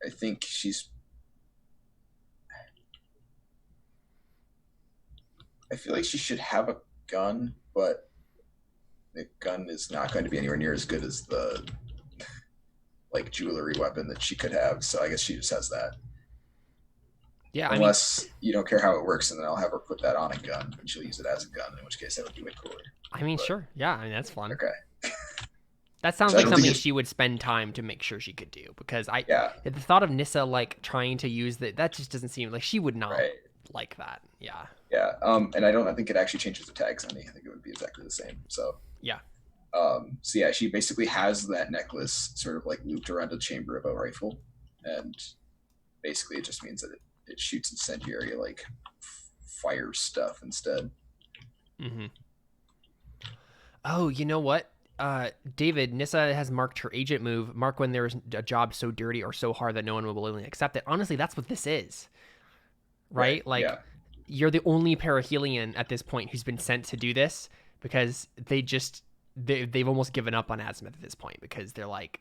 S2: I think I feel like she should have a gun, but the gun is not going to be anywhere near as good as the like jewelry weapon that she could have. So I guess she just has that.
S1: Yeah.
S2: Unless you don't care how it works, and then I'll have her put that on a gun and she'll use it as a gun, in which case that would be way cooler.
S1: I mean, sure. Yeah. I mean, that's fun.
S2: Okay.
S1: That sounds
S2: So I
S1: like
S2: don't
S1: something
S2: think
S1: she would spend time to make sure she could do, because
S2: Yeah.
S1: the thought of Nissa like trying to use that just doesn't seem like she would not
S2: Right.
S1: like that. Yeah.
S2: Yeah. And I think it actually changes the tags on me. I think it would be exactly the same. So
S1: Yeah.
S2: So yeah, she basically has that necklace sort of like looped around the chamber of a rifle, and basically it just means that it shoots incendiary like fire stuff instead.
S1: Mm-hmm. Oh, you know what? David, Nissa has marked her agent move. Mark when there is a job so dirty or so hard that no one will willingly accept it. Honestly, that's what this is. Right? Like,
S2: yeah.
S1: You're the only perihelion at this point who's been sent to do this, because they've almost given up on Azimuth at this point, because they're like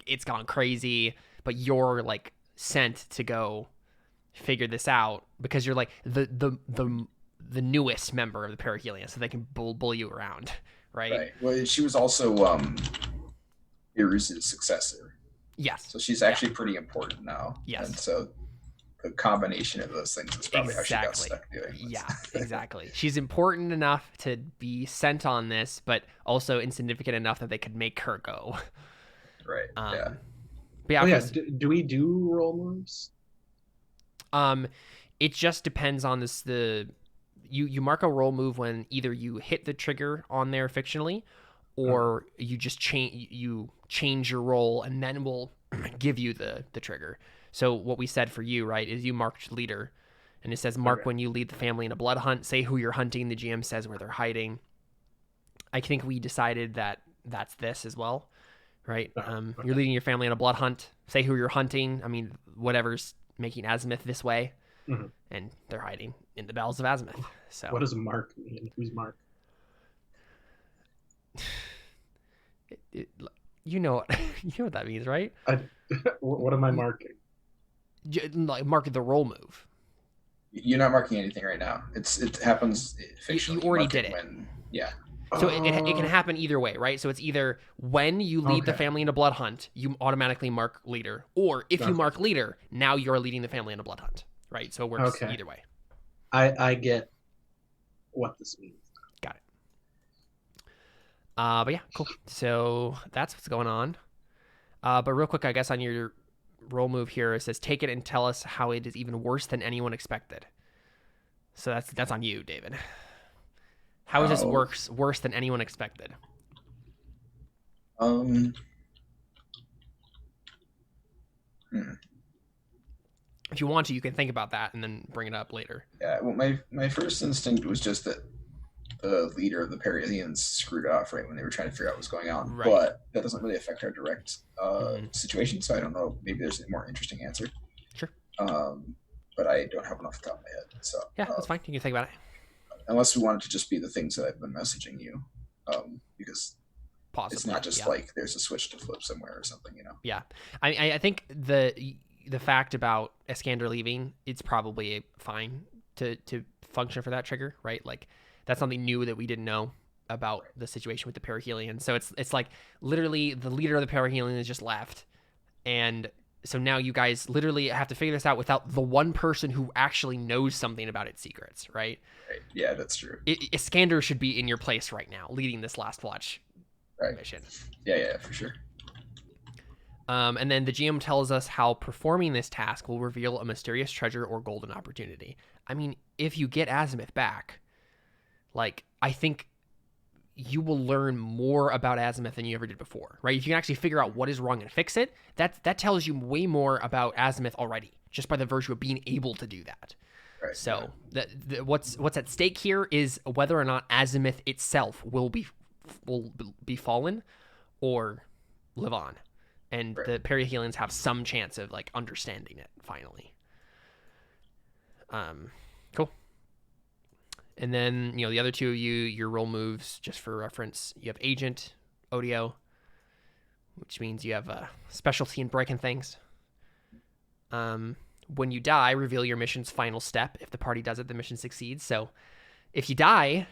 S1: it's gone crazy, but you're like sent to go figure this out because you're like the newest member of the perihelion, so they can bull you around, right?
S2: Well, she was also Iru's successor.
S1: Yes.
S2: So she's actually pretty important now.
S1: Yes.
S2: And so the combination of those things is probably how she got
S1: Exactly.
S2: stuck doing this.
S1: Yeah, exactly. She's important enough to be sent on this, but also insignificant enough that they could make her go.
S2: Right. Yeah.
S1: But yeah,
S5: Oh, yeah. Do we do roll moves?
S1: It just depends on this. You mark a roll move when either you hit the trigger on there fictionally, or you just change your roll, and then we'll give you the trigger. So what we said for you, right, is you marked leader, and it says mark when you lead the family in a blood hunt. Say who you're hunting. The GM says where they're hiding. I think we decided that that's this as well, right?
S5: Okay.
S1: You're leading your family in a blood hunt. Say who you're hunting. I mean, whatever's making Azimuth this way, and they're hiding in the bowels of Azimuth. So
S5: what does Mark mean? Who's Mark?
S1: You know what that means, right?
S5: What am I marking?
S1: Like mark the roll move.
S2: You're not marking anything right now. It happens fictionally.
S1: You already did it.
S2: Yeah.
S1: So it can happen either way, right? So it's either when you lead the family in a blood hunt, you automatically mark leader, or if you mark leader, now you're leading the family in a blood hunt, right? So it works either way.
S5: I get what this means.
S1: Got it. But yeah, cool. So that's what's going on. But real quick, I guess on your roll move here, it says take it and tell us how it is even worse than anyone expected. So that's on you, David. How is this worse than anyone expected? If you want to, you can think about that and then bring it up later.
S2: Yeah. Well, my first instinct was just that the leader of the Perihelions screwed off right when they were trying to figure out what's going on.
S1: Right.
S2: But that doesn't really affect our direct situation, so I don't know. Maybe there's a more interesting answer.
S1: Sure.
S2: But I don't have one off the top of my head. So
S1: yeah, that's fine. You can think about it.
S2: Unless we want it to just be the things that I've been messaging you, because
S1: Possibly,
S2: it's not just like there's a switch to flip somewhere or something, you know.
S1: Yeah, I think the fact about Iskander leaving, it's probably fine to function for that trigger, right? Like that's something new that we didn't know about the situation with the Perihelion. So it's like literally the leader of the Perihelion is just left, and so now you guys literally have to figure this out without the one person who actually knows something about its secrets, right?
S2: Right. Yeah, that's true.
S1: Iskander should be in your place right now, leading this last watch mission.
S2: Yeah, for sure.
S1: And then the GM tells us how performing this task will reveal a mysterious treasure or golden opportunity. I mean, if you get Azimuth back, like, I think you will learn more about Azimuth than you ever did before, right? If you can actually figure out what is wrong and fix it, that tells you way more about Azimuth already, just by the virtue of being able to do that.
S2: Right.
S1: So what's at stake here is whether or not Azimuth itself will be fallen or live on, and
S2: Right.
S1: the Perihelians have some chance of like understanding it finally. Cool. And then, the other two of you, your roll moves, just for reference, you have Agent, Odio, which means you have a specialty in breaking things. When you die, reveal your mission's final step. If the party does it, the mission succeeds. So if you die,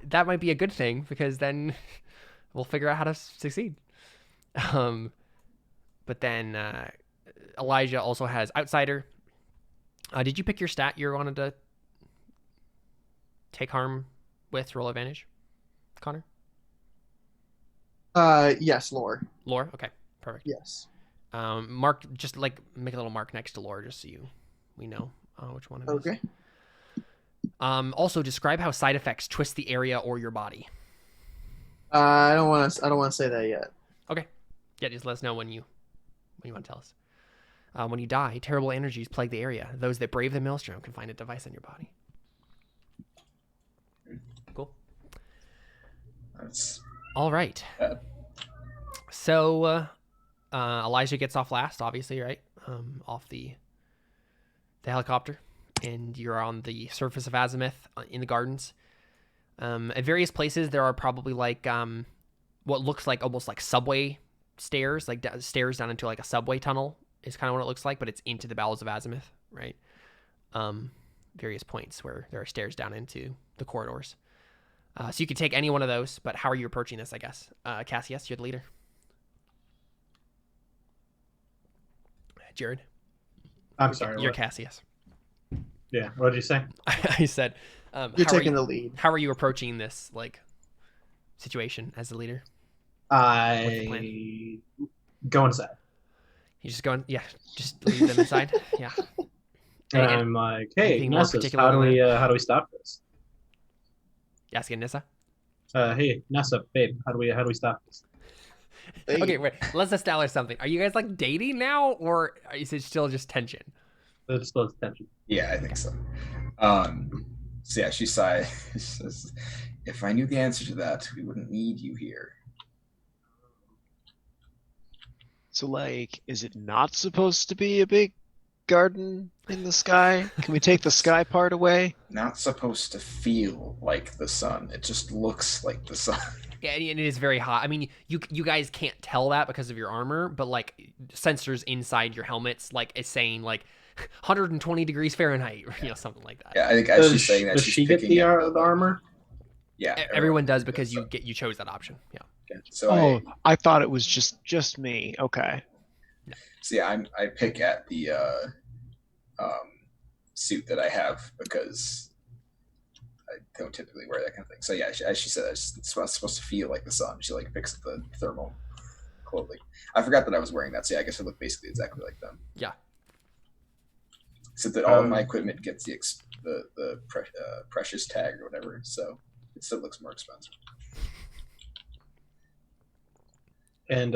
S1: that might be a good thing, because then we'll figure out how to succeed. But then Elijah also has Outsider. Did you pick your stat you wanted to take harm with roll advantage, Connor?
S3: Yes, lore.
S1: Lore? Okay, perfect.
S3: Yes.
S1: Mark, just like make a little mark next to lore, just so we know which one it is.
S3: Okay.
S1: Also, describe how side effects twist the area or your body.
S3: I don't want to say that yet.
S1: Okay. Yeah, just let us know when you want to tell us. When you die, terrible energies plague the area. Those that brave the maelstrom can find a device in your body. Cool.
S2: That's
S1: All right.
S2: bad.
S1: So Elijah gets off last, obviously, right? Off the helicopter, and you're on the surface of Azimuth in the gardens. At various places, there are probably like what looks like almost like subway stairs, like stairs down into like a subway tunnel is kind of what it looks like, but it's into the bowels of Azimuth, right? Various points where there are stairs down into the corridors. So you could take any one of those, but how are you approaching this, I guess? Cassius, you're the leader. Jared?
S5: I'm sorry.
S1: You're
S5: What?
S1: Cassius.
S5: Yeah. What did you say?
S1: I said,
S3: You're taking the lead.
S1: how are you approaching this like situation as the leader?
S5: I go inside.
S1: You just going, just leave them inside. Yeah.
S5: And I'm like, hey,
S1: anything more
S5: Nessus,
S1: particular
S5: how do
S1: than
S5: we stop this?
S1: You asking Nissa?
S5: Hey, Nessa, babe, how do we stop this?
S3: Hey.
S1: Okay, wait. Let's establish something. Are you guys like dating now, or is it still just tension?
S5: Let's slow attention.
S2: Yeah, I think so. So yeah, she sighs. She says, "If I knew the answer to that, we wouldn't need you here."
S4: So, like, is it not supposed to be a big garden in the sky? Can we take the sky part away?
S2: Not supposed to feel like the sun. It just looks like the sun.
S1: Yeah, and it is very hot. I mean, you guys can't tell that because of your armor, but like sensors inside your helmets, like is saying like 120 degrees Fahrenheit, or something like that.
S2: Yeah, I think as
S5: Does
S2: she's saying that,
S5: does
S2: she's
S5: she get
S2: picking
S5: the
S2: up
S5: the armor?
S2: Yeah,
S1: Everyone does because
S2: so.
S1: you chose that option. Yeah.
S2: So
S4: Oh, I thought it was just me. Okay.
S2: I pick at the suit that I have because I don't typically wear that kind of thing. So yeah, as she said, it's supposed to feel like the sun. She like picks at the thermal clothing. I forgot that I was wearing that, so yeah, I guess I look basically exactly like them.
S1: Yeah.
S2: Except that all of my equipment gets the precious tag or whatever, so it still looks more expensive.
S5: And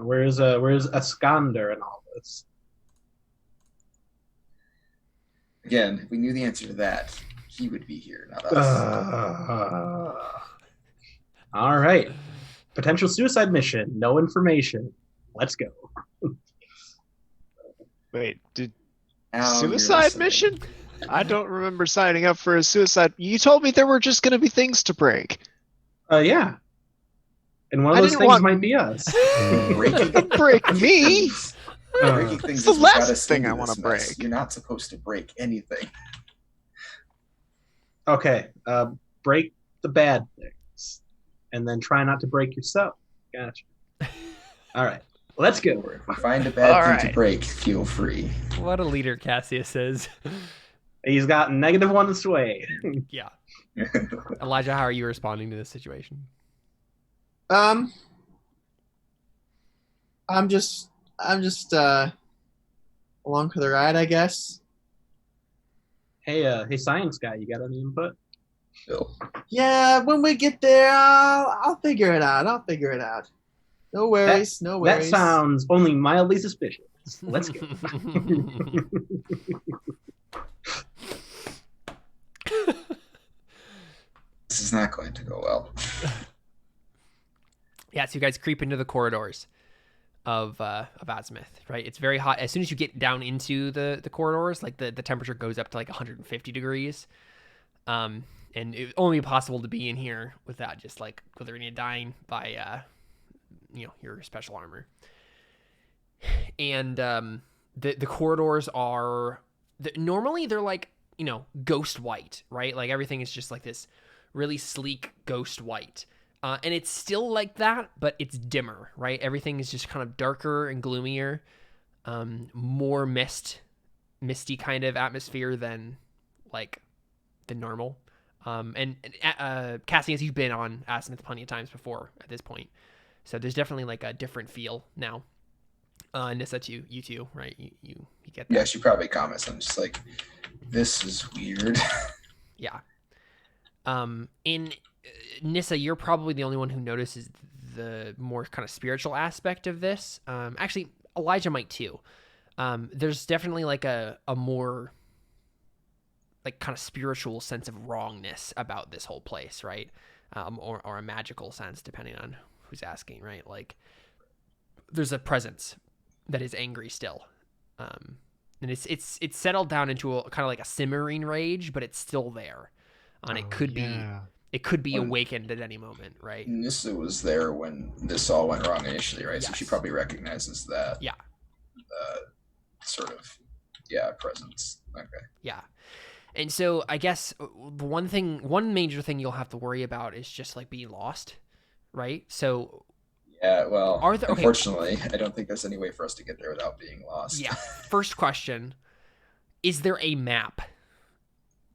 S5: where's Iskander in all this?
S2: Again, if we knew the answer to that, he would be here, not us.
S5: All right. Potential suicide mission. No information. Let's go.
S4: Wait, did
S2: Now you're
S4: suicide
S2: listening.
S4: mission? I don't remember signing up for a suicide. You told me there were just going to be things to break.
S5: Yeah. And one of
S4: I
S5: those
S4: didn't
S5: things
S4: want-
S5: might be us.
S2: Breaking
S4: Break me?
S2: Breaking things
S4: It's the
S2: is what got
S4: last
S2: us
S4: thing
S2: into
S4: I wanna
S2: this mess.
S4: break.
S2: You're not supposed to break anything.
S5: Okay. Break the bad things. And then try not to break yourself. Gotcha. All right. Let's go.
S2: If you find a bad
S4: All
S2: thing
S4: right.
S2: to break, feel free.
S1: What a leader Cassius is.
S5: He's got -1 sway.
S1: Yeah. Elijah, how are you responding to this situation?
S3: I'm just along for the ride, I guess.
S5: Hey, science guy, you got any input?
S2: Bill.
S3: Yeah, when we get there, I'll figure it out. No worries. No
S5: That
S3: worries.
S5: sounds only mildly suspicious. Let's go.
S2: This is not going to go well.
S1: Yeah, so you guys creep into the corridors of Azimuth, right? It's very hot. As soon as you get down into the corridors, like the temperature goes up to like 150 degrees. And it would only be possible to be in here without just like withering and dying by your special armor. And the corridors are normally they're like, ghost white, right? Like everything is just like this really sleek ghost white. And it's still like that, but it's dimmer, right? Everything is just kind of darker and gloomier, more misty kind of atmosphere than normal. Cassian, you've been on Azimuth plenty of times before at this point, so there's definitely like a different feel now. Nissa, you too, right? You get that.
S2: Yeah, she probably comments. I'm just like, this is weird.
S1: Yeah. In Nissa, you're probably the only one who notices the more kind of spiritual aspect of this. Actually, Elijah might too. There's definitely like a more like kind of spiritual sense of wrongness about this whole place, right? Or a magical sense, depending on who's asking, right? Like there's a presence that is angry still. And it's settled down into a kind of like a simmering rage, but it's still there. And it could be awakened at any moment, right?
S2: Nissa was there when this all went wrong initially, right?
S1: Yes.
S2: So she probably recognizes that.
S1: Yeah.
S2: Sort of, presence. Okay.
S1: Yeah. And so I guess one major thing you'll have to worry about is just like being lost, right? So
S2: yeah, well,
S1: okay.
S2: Unfortunately, I don't think there's any way for us to get there without being lost.
S1: Yeah. First question: is there a map?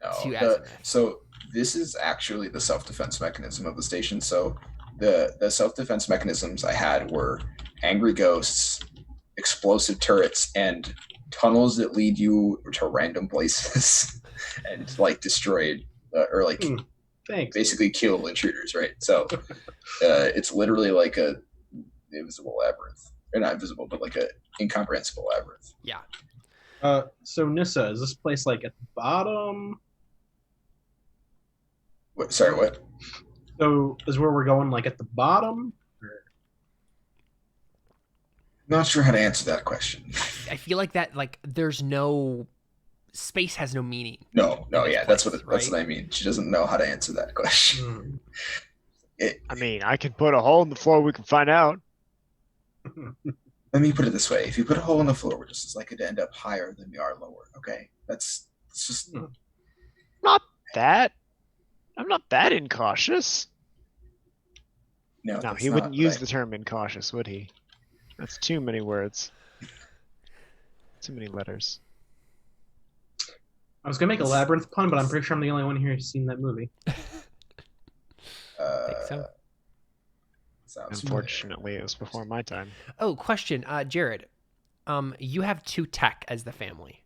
S2: No. So this is actually the self-defense mechanism of the station. So the self-defense mechanisms I had were angry ghosts, explosive turrets, and tunnels that lead you to random places and like destroy or like basically kill intruders, right? So it's literally like a invisible labyrinth, or not invisible, but like a incomprehensible labyrinth.
S1: Yeah.
S5: So Nissa, is this place like at the bottom?
S2: Sorry, what?
S5: So is where we're going like at the bottom?
S2: Not sure how to answer that question.
S1: I feel like that there's no space has no meaning.
S2: No, yeah, that's what I mean. She doesn't know how to answer that question.
S4: I mean, I can put a hole in the floor. We can find out.
S2: Let me put it this way: if you put a hole in the floor, we're just as likely to end up higher than we are lower. Okay, it's just
S4: not that. I'm not that incautious.
S2: No,
S4: he wouldn't use the term incautious, would he? That's too many words. Too many letters.
S5: I was gonna make a labyrinth pun, but I'm pretty sure I'm the only one here who's seen that movie.
S1: I think so.
S4: Unfortunately, it was before my time.
S1: Oh, question, Jared. You have 2 tech as the family.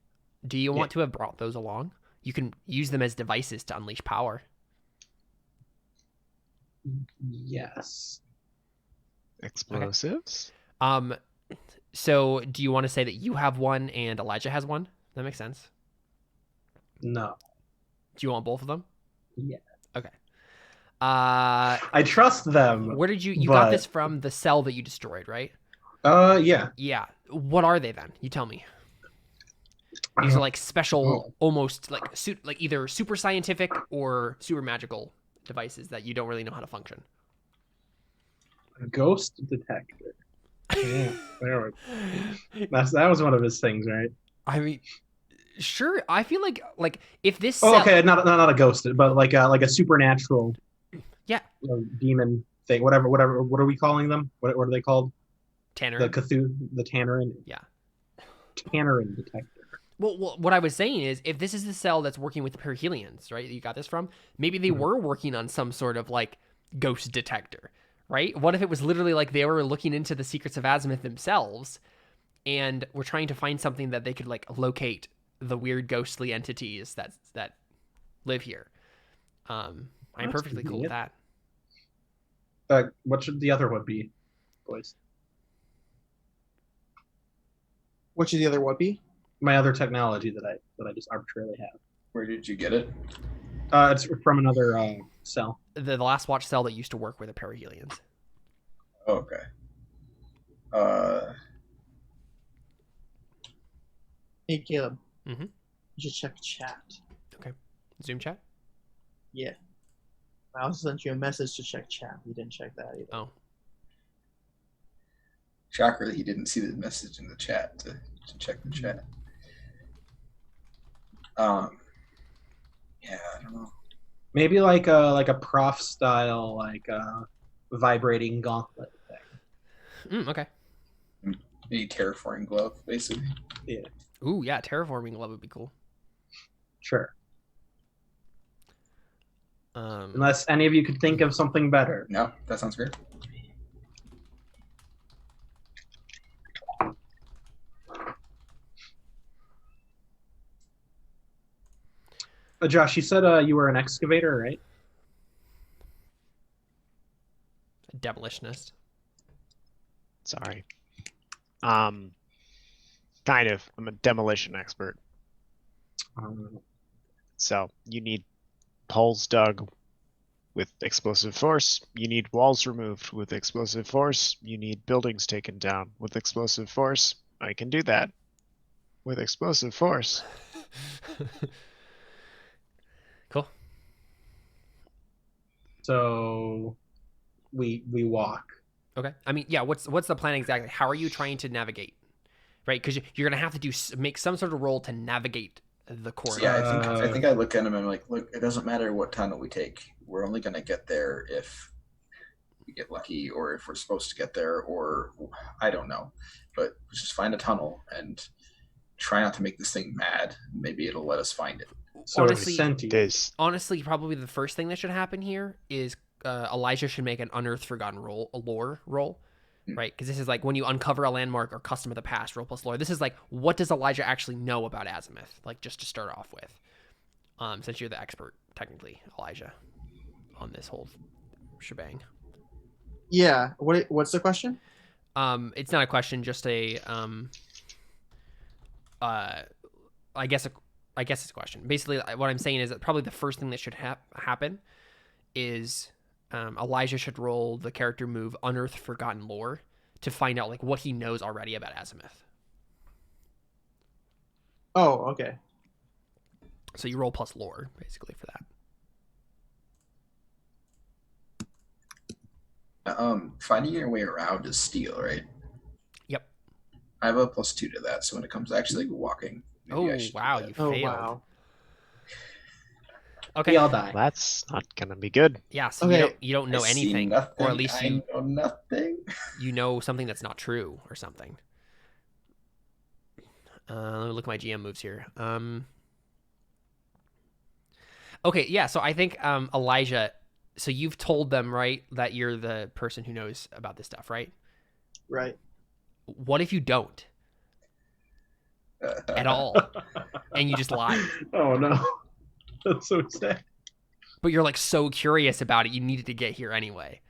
S1: Do you want to have brought those along? You can use them as devices to unleash power.
S5: Yes.
S4: Explosives?
S1: Okay. So do you want to say that you have one and Elijah has one? That makes sense.
S5: No.
S1: Do you want both of them?
S5: Yeah.
S1: Okay.
S5: I trust them.
S1: Where did you got this from? The cell that you destroyed, right?
S5: Yeah.
S1: Yeah. What are they then? You tell me. These are like special, almost like either super scientific or super magical devices that you don't really know how to function.
S5: A ghost detector. Yeah, that was one of his things, right?
S1: I mean, sure. I feel like if this.
S5: Okay, not a ghost, but like a supernatural.
S1: Yeah.
S5: Demon thing, whatever. What are we calling them? What are they called?
S1: Tannerin.
S5: The Cthulhu, the Tannerin.
S1: Yeah.
S5: Tannerin detector.
S1: Well, what I was saying is, if this is the cell that's working with the Perihelions, right? That you got this from. Maybe they were working on some sort of like ghost detector, right? What if it was literally like they were looking into the secrets of Azimuth themselves, and were trying to find something that they could like locate the weird ghostly entities that live here. I'm
S5: That's
S1: perfectly cool with
S5: convenient.
S1: that.
S5: What should the other one be, boys?
S3: What should the other what be?
S5: My other technology that I just arbitrarily have.
S2: Where did you get it?
S5: It's from another cell.
S1: The last watch cell that used to work with the perihelions.
S2: Oh, okay. Uh,
S3: Hey, Caleb.
S1: Mhm.
S3: You should check chat.
S1: Zoom chat?
S3: Yeah. I also sent you a message to check chat. You didn't check that either.
S1: Oh.
S2: shocker that he didn't see the message in the chat to check the chat. Yeah, I don't know.
S5: Maybe like a prof style vibrating gauntlet thing.
S1: Okay.
S2: A terraforming glove, basically.
S1: Ooh, yeah, terraforming glove would be cool.
S5: Sure.
S1: Um,
S5: Unless any of you could think of something better.
S2: No, that sounds great.
S5: Josh, you said you were an excavator, right?
S1: demolitionist.
S4: Sorry. Kind of. I'm a demolition expert. So you need holes dug with explosive force. You need walls removed with explosive force. You need buildings taken down with explosive force. I can do that with explosive force.
S1: Cool.
S5: So we walk.
S1: Okay. I mean, yeah. What's the plan exactly? How are you trying to navigate? Right, because you're gonna have to make some sort of roll to navigate the corridor.
S2: Yeah, I think I look at him and I'm like, look, it doesn't matter what tunnel we take. We're only gonna get there if we get lucky, or if we're supposed to get there, or I don't know. But let's just find a tunnel and try not to make this thing mad. Maybe it'll let us find it.
S5: So
S1: honestly,
S5: it's sentient.
S1: Honestly, probably the first thing that should happen here is Elijah should make an unearthed forgotten lore roll. Right, because this is like when you uncover a landmark or custom of the past, roll plus lore. This is like, what does Elijah actually know about Azimuth? Like, just to start off with, since you're the expert, technically, Elijah, on this whole shebang.
S3: Yeah. What's the question?
S1: It's not a question, just a I guess it's a question. Basically, what I'm saying is that probably the first thing that should happen is Elijah should roll the character move Unearth Forgotten Lore to find out like what he knows already about Azimuth.
S3: Oh, okay.
S1: So you roll plus lore basically for that.
S2: Finding your way around is steal, right?
S1: Yep.
S2: I have a +2 to that, so when it comes to actually walking, maybe I should do
S1: wow,
S2: that.
S1: you
S3: Oh,
S1: failed.
S3: wow.
S1: Okay.
S5: We all die.
S4: That's not gonna be good.
S1: Yeah, so
S3: Okay.
S1: you don't know
S2: I see
S1: anything,
S2: nothing,
S1: or at least
S2: I know nothing.
S1: you know something that's not true or something. Let me look at my GM moves here. Okay, yeah, so I think Elijah, so you've told them, right, that you're the person who knows about this stuff, right?
S3: Right.
S1: What if you don't at all, and you just lied?
S5: Oh no, that's so sad.
S1: But you're like so curious about it, you needed to get here anyway.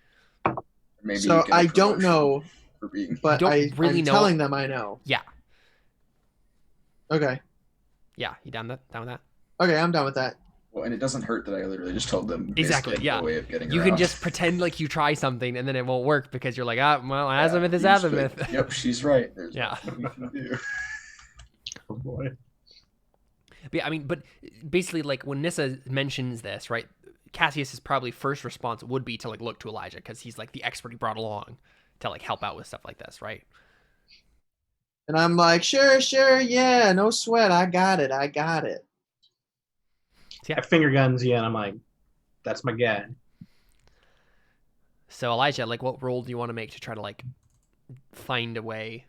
S2: Maybe
S3: So
S2: you get a
S3: I don't
S2: promotion
S3: know,
S2: for being.
S3: but
S1: don't
S3: I'm
S1: really know-
S3: telling them I know.
S1: Yeah,
S3: Okay.
S1: yeah, you down with that?
S3: Okay, I'm done with that.
S2: Well, and it doesn't hurt that I literally just told them
S1: Exactly,
S2: basically
S1: yeah.
S2: a way of getting
S1: You
S2: around.
S1: can just pretend like you try something and then it won't work because you're like, well,
S2: Yeah,
S1: Azimuth is
S2: you just
S1: Azimuth.
S2: like, yep, she's right. There's
S1: Yeah.
S2: nothing we can do.
S5: Oh boy.
S1: But, I mean, but basically, like when Nissa mentions this, right? Cassius's probably first response would be to like look to Elijah because he's like the expert he brought along to like help out with stuff like this, right?
S3: And I'm like, sure, yeah, no sweat. I got it.
S5: I finger guns you, and I'm like, that's my guy.
S1: So Elijah, like, what role do you want to make to try to like find a way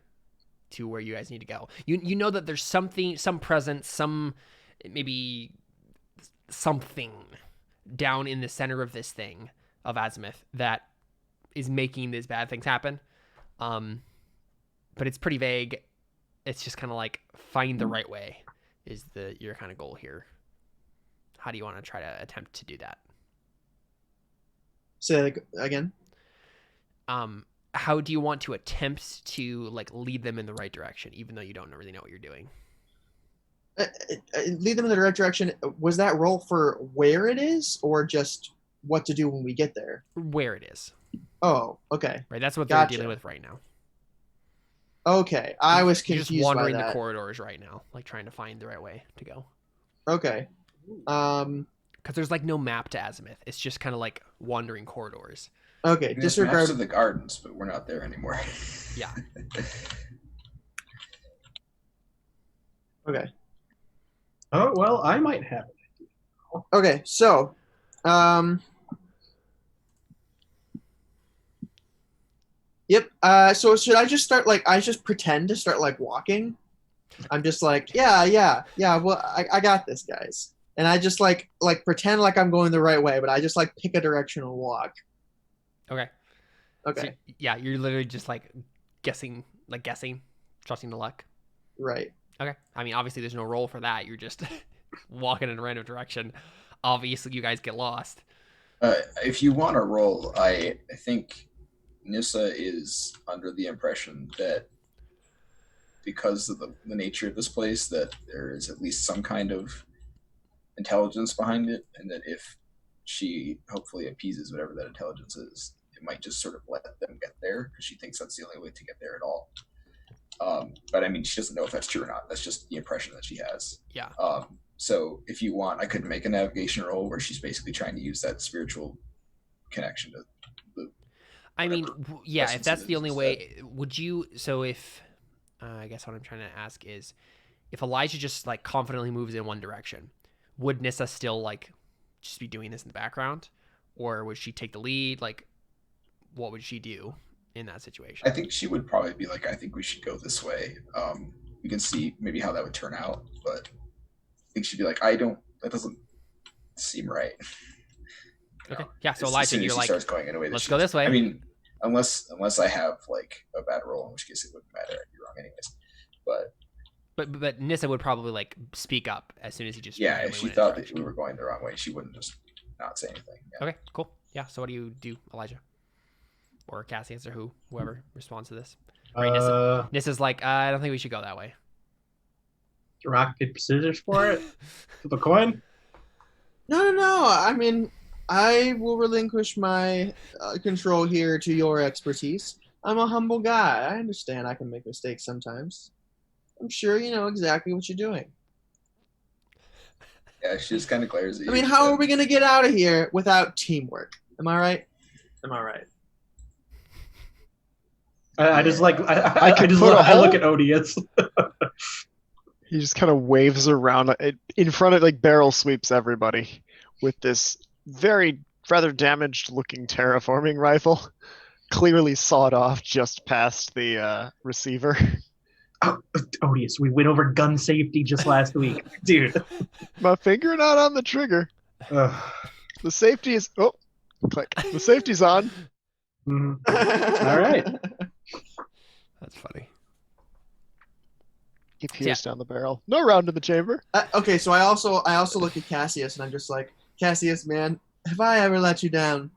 S1: to where you guys need to go? You know that there's something, some presence, some maybe something down in the center of this thing of Azimuth that is making these bad things happen. But it's pretty vague. It's just kind of like find the right way is your kind of goal here. How do you want to try to attempt to do that?
S3: Say that again.
S1: How do you want to attempt to like lead them in the right direction, even though you don't really know what you're doing?
S3: Lead them in the right direction. Was that roll for where it is, or just what to do when we get there?
S1: Where it is.
S3: Oh, okay.
S1: Right, that's what
S3: Gotcha.
S1: they're dealing with right now.
S3: Okay, I was
S1: You're
S3: confused
S1: just wandering
S3: by
S1: the
S3: that.
S1: corridors right now, like trying to find the right way to go.
S3: Okay.
S1: Because there's like no map to Azimuth. It's just kind of like wandering corridors.
S3: Okay,
S2: There's maps
S3: disregard.
S2: of the gardens, but we're not there anymore.
S1: Yeah.
S3: Okay.
S5: Oh well, I might have it.
S3: Okay, so, yep. So should I just start like I just pretend to start like walking? I'm just like, yeah. Well, I got this, guys, and I just like pretend like I'm going the right way, but I just like pick a direction and walk.
S1: Okay.
S3: Okay.
S1: So, yeah, you're literally just like guessing, trusting the luck.
S3: Right.
S1: Okay. I mean, obviously, there's no roll for that. You're just walking in a random direction. Obviously, you guys get lost.
S2: If you want to roll, I think Nissa is under the impression that because of the nature of this place, that there is at least some kind of intelligence behind it, and that if she hopefully appeases whatever that intelligence is, it might just sort of let them get there, because she thinks that's the only way to get there at all. But I mean, she doesn't know if that's true or not. That's just the impression that she has.
S1: Yeah.
S2: So if you want, I could make a navigation roll where she's basically trying to use that spiritual connection to the.
S1: I mean, yeah, if
S2: essence
S1: that's
S2: it
S1: the
S2: is
S1: only
S2: instead.
S1: way, would you? So if, I guess what I'm trying to ask is, if Elijah just like confidently moves in one direction, would Nissa still like just be doing this in the background, or would she take the lead? Like, what would she do in that situation?
S2: I think she would probably be like, I think we should go this way. We can see maybe how that would turn out, but I think she'd be like, that doesn't seem right.
S1: Okay. Yeah. So
S2: As
S1: Elijah,
S2: soon as
S1: you're
S2: she
S1: like,
S2: starts going in a way that
S1: let's
S2: she
S1: go this way.
S2: I mean, unless I have like a bad roll, in which case it wouldn't matter. I'd be wrong anyways.
S1: But Nissa would probably like speak up as soon as he just
S2: Yeah,
S1: randomly
S2: if she
S1: went in a
S2: thought that
S1: direction.
S2: we were going the wrong way, she wouldn't just not say anything. Yeah.
S1: Okay. Cool. Yeah. So what do you do, Elijah? Or Cassius or whoever responds to this. Right, Nissa's like, I don't think we should go that way.
S5: Rock, paper, scissors for it. Flip a coin.
S3: No. I mean, I will relinquish my control here to your expertise. I'm a humble guy. I understand I can make mistakes sometimes. I'm sure you know exactly what you're doing.
S2: Yeah, she just kind of glares at you.
S3: I mean, how are we going to get out of here without teamwork? Am I right? Am I right?
S5: I just like
S4: I could
S5: just
S4: put a
S5: I look
S4: hole-
S5: at Odious.
S4: He just kind of waves around in front of, like, barrel sweeps everybody with this very rather damaged looking terraforming rifle, clearly sawed off just past the receiver.
S5: Oh, Odious, we went over gun safety just last week, dude.
S4: My finger not on the trigger.
S5: Ugh.
S4: The safety is click. The safety's on.
S5: Mhm. All right.
S1: That's funny.
S4: He peers down the barrel. No round in the chamber.
S3: Okay, so I also look at Cassius and I'm just like, Cassius, man, have I ever let you down?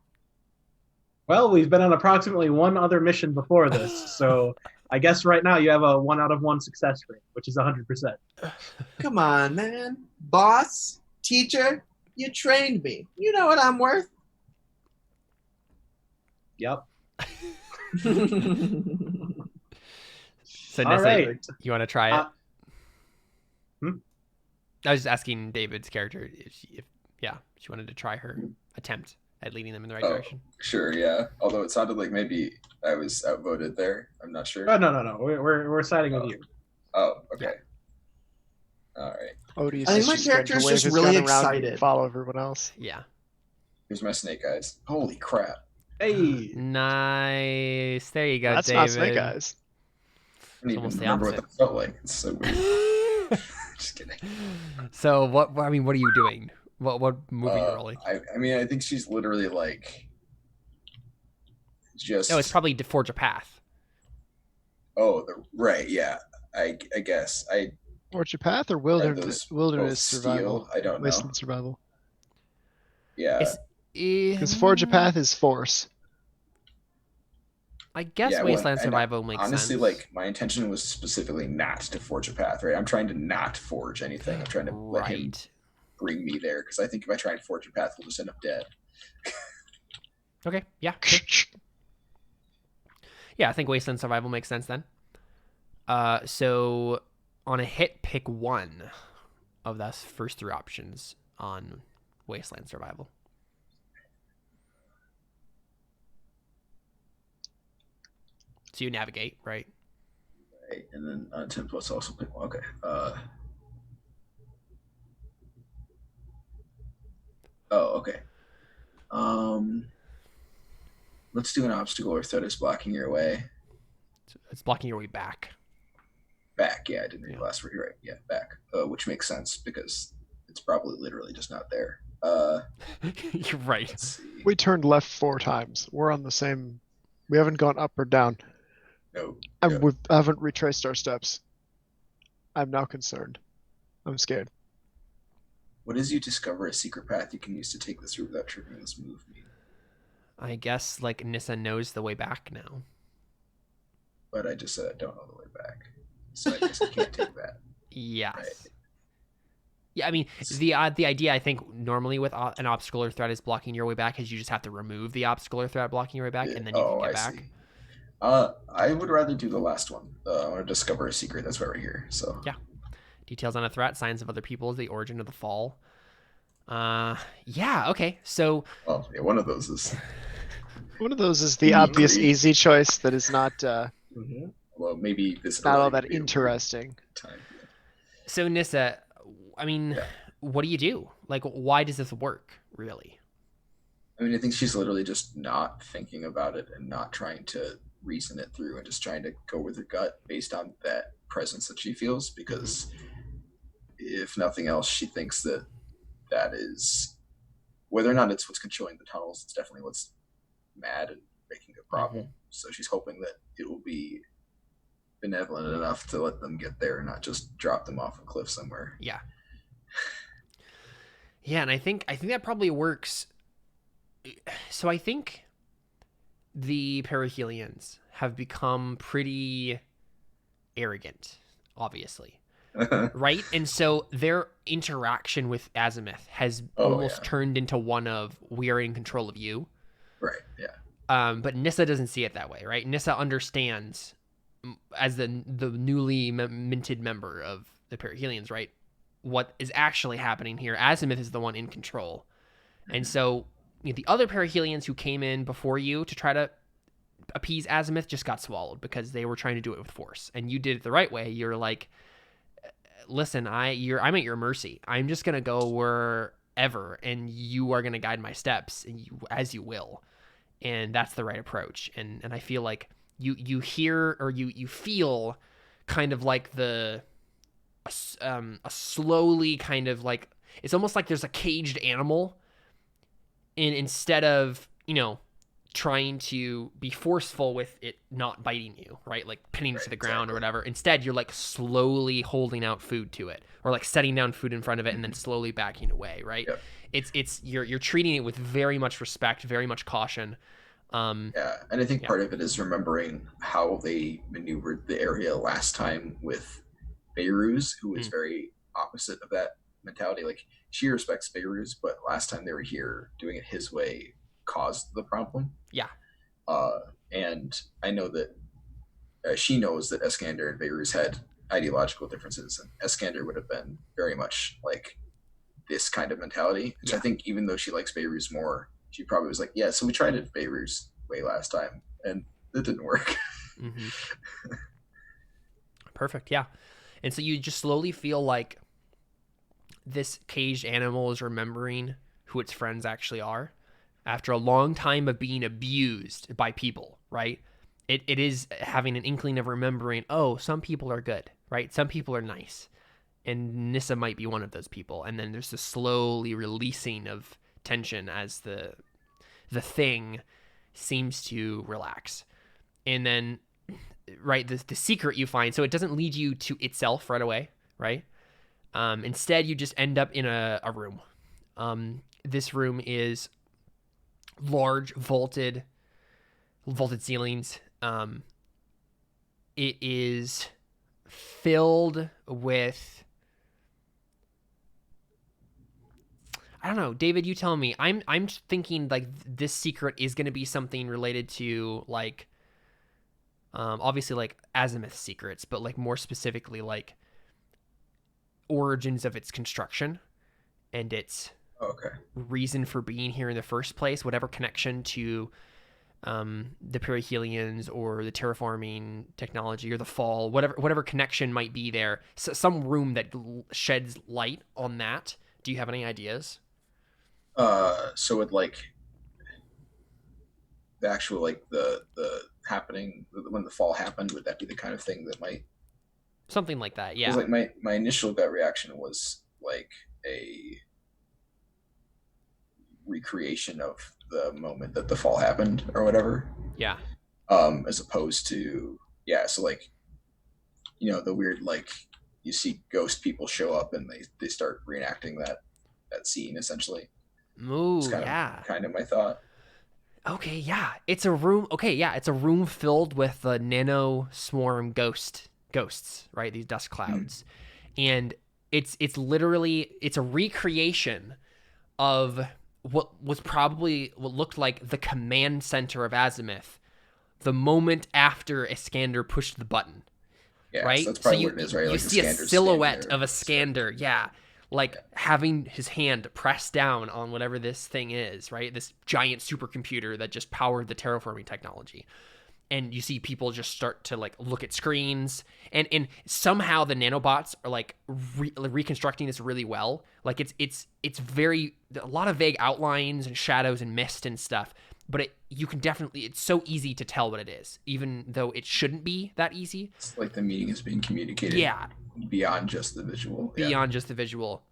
S5: Well, we've been on approximately one other mission before this, so I guess right now you have a 1 out of 1 success rate, which is 100%.
S3: Come on, man. Boss, teacher, you trained me. You know what I'm worth.
S5: Yep.
S1: So
S5: All
S1: Nissa,
S5: right.
S1: you want to try it?
S5: Hmm?
S1: I was just asking David's character if she wanted to try her attempt at leading them in the right direction.
S2: Sure, yeah. Although it sounded like maybe I was outvoted there. I'm not sure.
S5: Oh, no. We're siding with you.
S2: Oh, okay. All right.
S4: Odious
S3: I think
S4: is
S3: my
S4: just going to
S3: character's
S4: wave
S3: just
S4: his
S3: really
S4: gun around and
S3: excited.
S4: follow everyone else.
S1: Yeah.
S2: Here's my snake eyes. Holy crap.
S5: Hey.
S1: Nice. There you go,
S4: That's
S1: David.
S4: not Snake Eyes.
S2: I don't even
S1: almost the
S2: remember what
S1: opposite.
S2: that felt like. It's so weird. Just kidding.
S1: So what are you doing? What move are you rolling?
S2: I mean, I think she's literally like just.
S1: No, it's probably to forge a path.
S2: Oh, right. Yeah. I guess
S4: Forge a path or
S2: are
S4: wilderness
S2: those both
S4: survival?
S2: steel? I don't know.
S4: Wasteland survival.
S2: Yeah.
S4: Because Forge a Path is force.
S1: I guess
S2: Yeah, well,
S1: Wasteland
S2: and
S1: Survival makes
S2: honestly,
S1: sense.
S2: like my intention was specifically not to forge a path, right? I'm trying to not forge anything. I'm trying to let him
S1: Right.
S2: bring me there because I think if I try and forge a path, we'll just end up dead.
S1: Okay. Yeah. Sure. Yeah, I think Wasteland Survival makes sense then. So on a hit, pick one of those first three options on Wasteland Survival. So you navigate, right?
S2: Right, and then 10 plus also pick one. Okay. Okay. Let's do an obstacle or threat is blocking your way.
S1: So it's blocking your way back.
S2: Back, yeah, I didn't read the last word. You're right. Yeah, back. Which makes sense because it's probably literally just not there.
S1: You're right.
S2: Let's see.
S4: We turned left 4 times. We're on the same. We haven't gone up or down.
S2: No.
S4: And we haven't retraced our steps. I'm now concerned. I'm scared.
S2: What is you discover a secret path you can use to take this route without triggering this move mean?
S1: I guess like Nissa knows the way back now.
S2: But I just said I don't know the way back. So I guess I can't take that.
S1: Yes.
S2: Right.
S1: Yeah, I mean, the idea I think normally with an obstacle or threat is blocking your way back is you just have to remove the obstacle or threat blocking your way back, and then you can get back.
S2: See. I would rather do the last one. I want to discover a secret. That's why we're here. So
S1: yeah, details on a threat, signs of other people, the origin of the fall. Yeah, okay. So
S2: well, yeah, one of those is
S4: the obvious easy choice that is not.
S2: Well, maybe this
S4: not all that interesting.
S2: Time.
S1: So Nissa, I mean, what do you do? Like, why does this work, really?
S2: I mean, I think she's literally just not thinking about it and not trying to reason it through and just trying to go with her gut based on that presence that she feels. Because if nothing else, she thinks that is, whether or not it's what's controlling the tunnels, it's definitely what's mad and making a problem. So she's hoping that it will be benevolent enough to let them get there and not just drop them off a cliff somewhere.
S1: Yeah. Yeah, and I think that probably works. So I think the Perihelians have become pretty arrogant, obviously. Right? And so their interaction with Azimuth has almost turned into one of, we are in control of you.
S2: Right, yeah.
S1: But Nissa doesn't see it that way, right? Nissa understands, as the newly minted member of the Perihelians, right, what is actually happening here. Azimuth is the one in control. And so the other Perihelians who came in before you to try to appease Azimuth just got swallowed because they were trying to do it with force. And you did it the right way. You're like, listen, I'm at your mercy. I'm just going to go wherever, and you are going to guide my steps as you will. And that's the right approach. And I feel like you hear or you feel kind of like a slowly kind of like, it's almost like there's a caged animal, and instead of trying to be forceful with it not biting you, right, like pinning it to the ground or whatever, instead you're like slowly holding out food to it, or like setting down food in front of it and then slowly backing away, right? It's you're treating it with very much respect, very much caution.
S2: And I think part of it is remembering how they maneuvered the area last time with Beiruz, who is very opposite of that mentality. Like, she respects Beiruz, but last time they were here, doing it his way caused the problem.
S1: Yeah.
S2: And I know that she knows that Eskander and Beiruz had ideological differences, and Eskander would have been very much like this kind of mentality. So I think even though she likes Beiruz more, she probably was like, yeah, so we tried it Beiruz way last time, and it didn't work.
S1: Perfect, yeah. And so you just slowly feel like this caged animal is remembering who its friends actually are after a long time of being abused by people, right? It is having an inkling of remembering, oh, some people are good, right? Some people are nice. And Nissa might be one of those people. And then there's this slowly releasing of tension as the thing seems to relax. And then, right, the secret you find, so it doesn't lead you to itself right away, right? Instead, you just end up in a room. This room is large vaulted ceilings. It is filled with, I don't know, David, you tell me. I'm thinking like this secret is going to be something related to like obviously like Azimuth secrets, but like more specifically like origins of its construction and its reason for being here in the first place, whatever connection to the perihelions or the terraforming technology or the fall, whatever connection might be there, so some room that sheds light on that. Do you have any ideas?
S2: So with like the actual like the happening when the fall happened, would that be the kind of thing that might
S1: Something like that, yeah.
S2: Because like my initial gut reaction was like a recreation of the moment that the fall happened or whatever.
S1: Yeah.
S2: As opposed to so like the weird like you see ghost people show up and they start reenacting that scene essentially.
S1: Ooh,
S2: It's kind of my thought.
S1: Okay, yeah. It's a room. Okay, yeah. It's a room filled with the nano swarm ghosts, right? These dust clouds, and it's literally it's a recreation of what looked like the command center of Azimuth, the moment after Iskander pushed the button.
S2: Yeah,
S1: right.
S2: So that's probably what it is, right?
S1: You
S2: like
S1: see a silhouette of Iskander, having his hand pressed down on whatever this thing is, right? This giant supercomputer that just powered the terraforming technology. And you see people just start to like look at screens, and somehow the nanobots are like reconstructing this really well. Like it's very a lot of vague outlines and shadows and mist and stuff, but you can definitely, it's so easy to tell what it is, even though it shouldn't be that easy.
S2: It's like the meaning is being communicated.
S1: Yeah.
S2: Beyond just the visual.
S1: Beyond just the visual.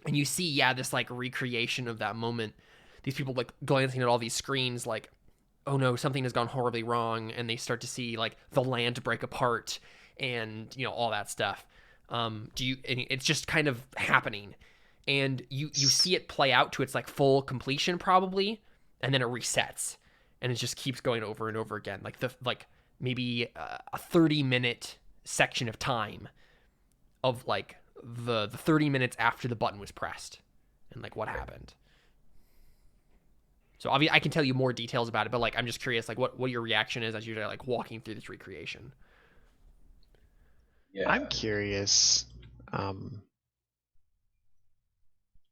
S1: And you see, this like recreation of that moment. These people like glancing at all these screens like, oh no, something has gone horribly wrong, and they start to see like the land break apart and all that stuff. And it's just kind of happening, and you see it play out to its like full completion probably, and then it resets, and it just keeps going over and over again, like maybe a 30-minute section of time of like the 30 minutes after the button was pressed and like what happened. So obviously I can tell you more details about it, but like I'm just curious like what your reaction is as you're like walking through this recreation.
S2: Yeah.
S4: I'm curious.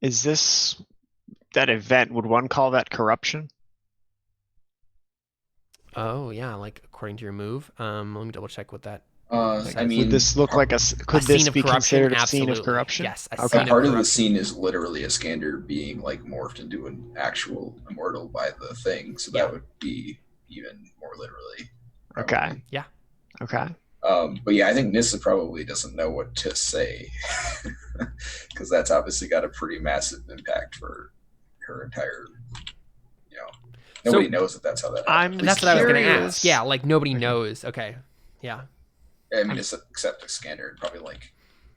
S4: Is this that event? Would one call that corruption?
S1: Oh yeah, like according to your move. Let me double check what that.
S2: I mean,
S4: would this look like could
S1: a
S4: this
S1: scene of
S4: be
S1: corruption?
S4: considered a
S1: Absolutely.
S4: scene of corruption?
S1: Yes.
S4: Okay.
S2: Part of the scene is literally Iskander being like morphed into an actual immortal by the thing, so that would be even more literally. Probably.
S4: Okay.
S1: Yeah.
S4: Okay.
S2: But yeah, I think Nissa probably doesn't know what to say because that's obviously got a pretty massive impact for her entire. Nobody knows that that's how that.
S1: That's what I was going to ask. Yeah, like nobody knows. Okay. Yeah.
S2: I mean, except Iskander and probably like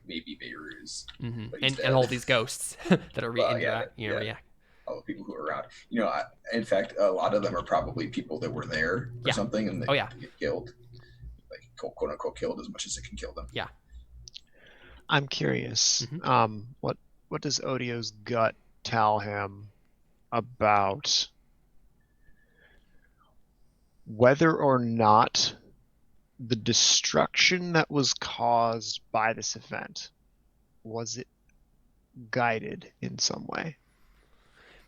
S2: maybe Beiruz,
S1: and all these ghosts that are
S2: all the people who are around. In fact, a lot of them are probably people that were there or something, and they get killed, like quote unquote killed as much as it can kill them.
S1: Yeah.
S4: I'm curious. What does Odio's gut tell him about whether or not the destruction that was caused by this event, was it guided in some way?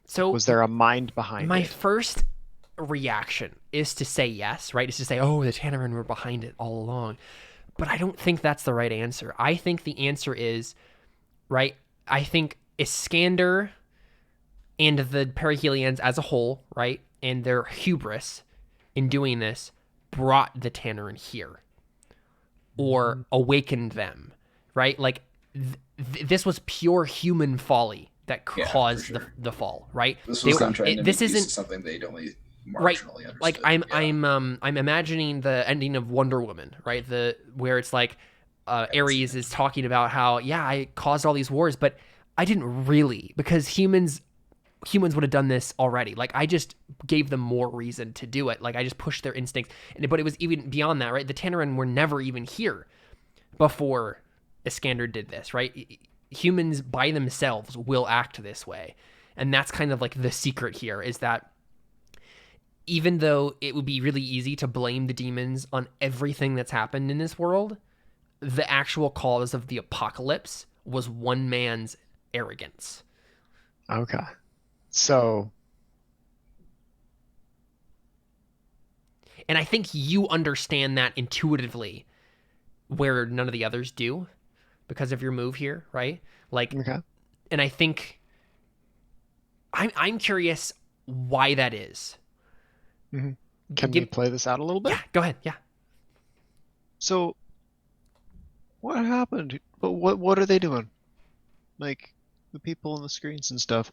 S1: So
S4: was there a mind behind it?
S1: My first reaction is to say yes, right? Is to say, oh, the Tannerin were behind it all along. But I don't think that's the right answer. I think the answer is, right, I think Iskander and the perihelions as a whole, right, and their hubris in doing this brought the Tannerin here or awakened them, right? Like this was pure human folly that caused the fall, right?
S2: This was them trying to make use of something they'd only marginally understood.
S1: Like I'm imagining the ending of Wonder Woman, right? Where it's like Ares is talking about how I caused all these wars, but I didn't really, because humans humans would have done this already. Like, I just gave them more reason to do it. Like, I just pushed their instincts. But it was even beyond that, right? The Tannerin were never even here before Iskander did this, right? Humans by themselves will act this way. And that's kind of like the secret here, is that even though it would be really easy to blame the demons on everything that's happened in this world, the actual cause of the apocalypse was one man's arrogance.
S4: Okay. So.
S1: And I think you understand that intuitively, where none of the others do, because of your move here, right? Like,
S4: Okay.
S1: and I think I'm curious why that is.
S4: Mm-hmm. Can we play this out a little bit?
S1: Yeah, go ahead. Yeah.
S4: So, what happened? But what are they doing? Like, the people on the screens and stuff.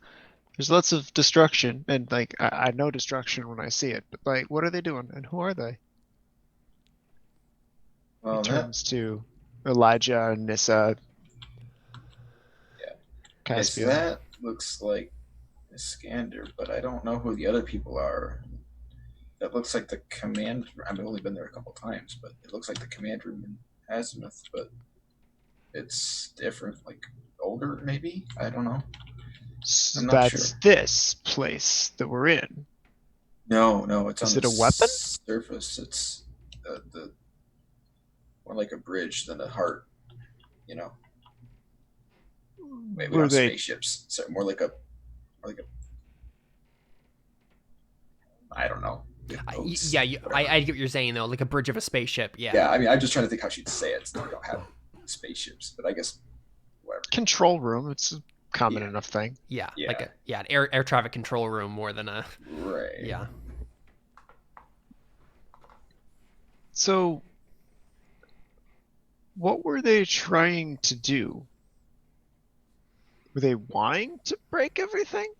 S4: There's lots of destruction, and like I know destruction when I see it. But like, what are they doing, and who are they?
S2: Well,
S4: It turns to Elijah and Nissa.
S2: Yeah.
S4: Caspian.
S2: That looks like Iskander, but I don't know who the other people are. That looks like the command. I've only been there a couple times, but it looks like the command room in Azimuth, but it's different, like older, maybe. I don't know.
S4: So
S2: I'm not
S4: that's
S2: sure.
S4: this place that we're in.
S2: No, it's
S4: Is
S2: on
S4: it
S2: the
S4: a weapon?
S2: surface. It's the more like a bridge than a heart. You know, wait, we don't have spaceships. So more like a. I don't know. Boats,
S1: I get what you're saying though, like a bridge of a spaceship. Yeah.
S2: Yeah, I mean, I'm just trying to think how she'd say it. So we don't have spaceships, but I guess whatever.
S4: Control room. It's a common enough thing.
S1: Yeah. Like an air traffic control room more than a.
S2: Right.
S1: Yeah.
S4: So, what were they trying to do? Were they wanting to break everything?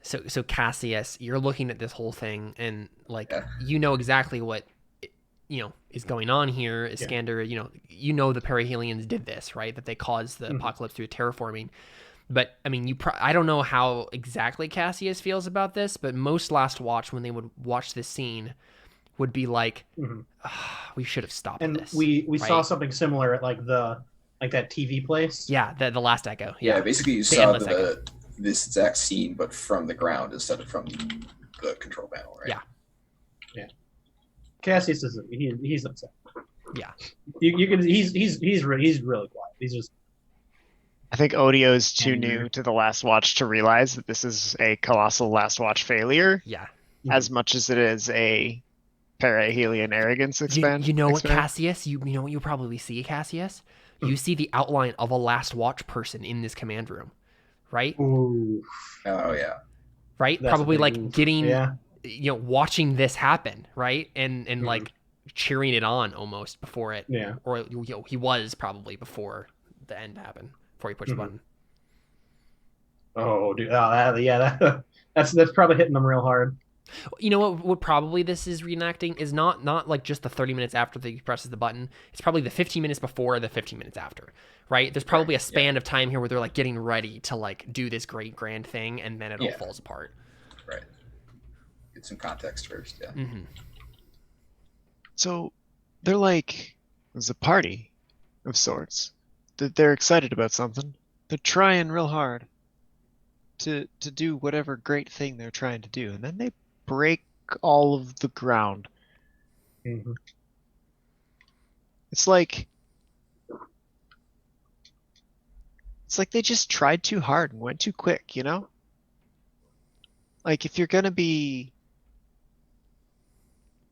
S1: So Cassius, you're looking at this whole thing, and like you know exactly what is going on here. Iskander, you know the perihelions did this, right? That they caused the apocalypse through terraforming. But I mean, I don't know how exactly Cassius feels about this, but most Last Watch, when they would watch this scene, would be like, we should have stopped this.
S5: And we
S1: right?
S5: saw something similar at like that TV place.
S1: Yeah, the Last Echo.
S2: Yeah, basically you saw this exact scene, but from the ground instead of from the control panel, right?
S1: Yeah.
S5: Cassius is he's upset.
S1: Yeah.
S5: You can he's really quiet. He's just.
S4: I think Odio is too new to the Last Watch to realize that this is a colossal Last Watch failure.
S1: Yeah.
S4: As much as it is a perihelion arrogance expand.
S1: You know what, Cassius? You know what you probably see, Cassius? You see the outline of a Last Watch person in this command room, right?
S5: Ooh.
S2: Oh yeah.
S1: Right?
S5: That's
S1: probably like getting, watching this happen, right? And like cheering it on almost before it.
S5: Yeah.
S1: Or he was probably before the end happened, before he pushed the button.
S5: Oh, dude. That's probably hitting them real hard.
S1: You know what probably this is reenacting is not like just the 30 minutes after he presses the button. It's probably the 15 minutes before, the 15 minutes after, right? There's probably a span of time here where they're like getting ready to like do this great grand thing, and then it all falls apart.
S2: Right. Get some context first, yeah.
S1: Mm-hmm.
S4: So they're like, it's a party of sorts. They're excited about something. They're trying real hard to do whatever great thing they're trying to do, and then they break all of the ground.
S5: Mm-hmm.
S4: It's like they just tried too hard and went too quick, you know? Like, if you're gonna be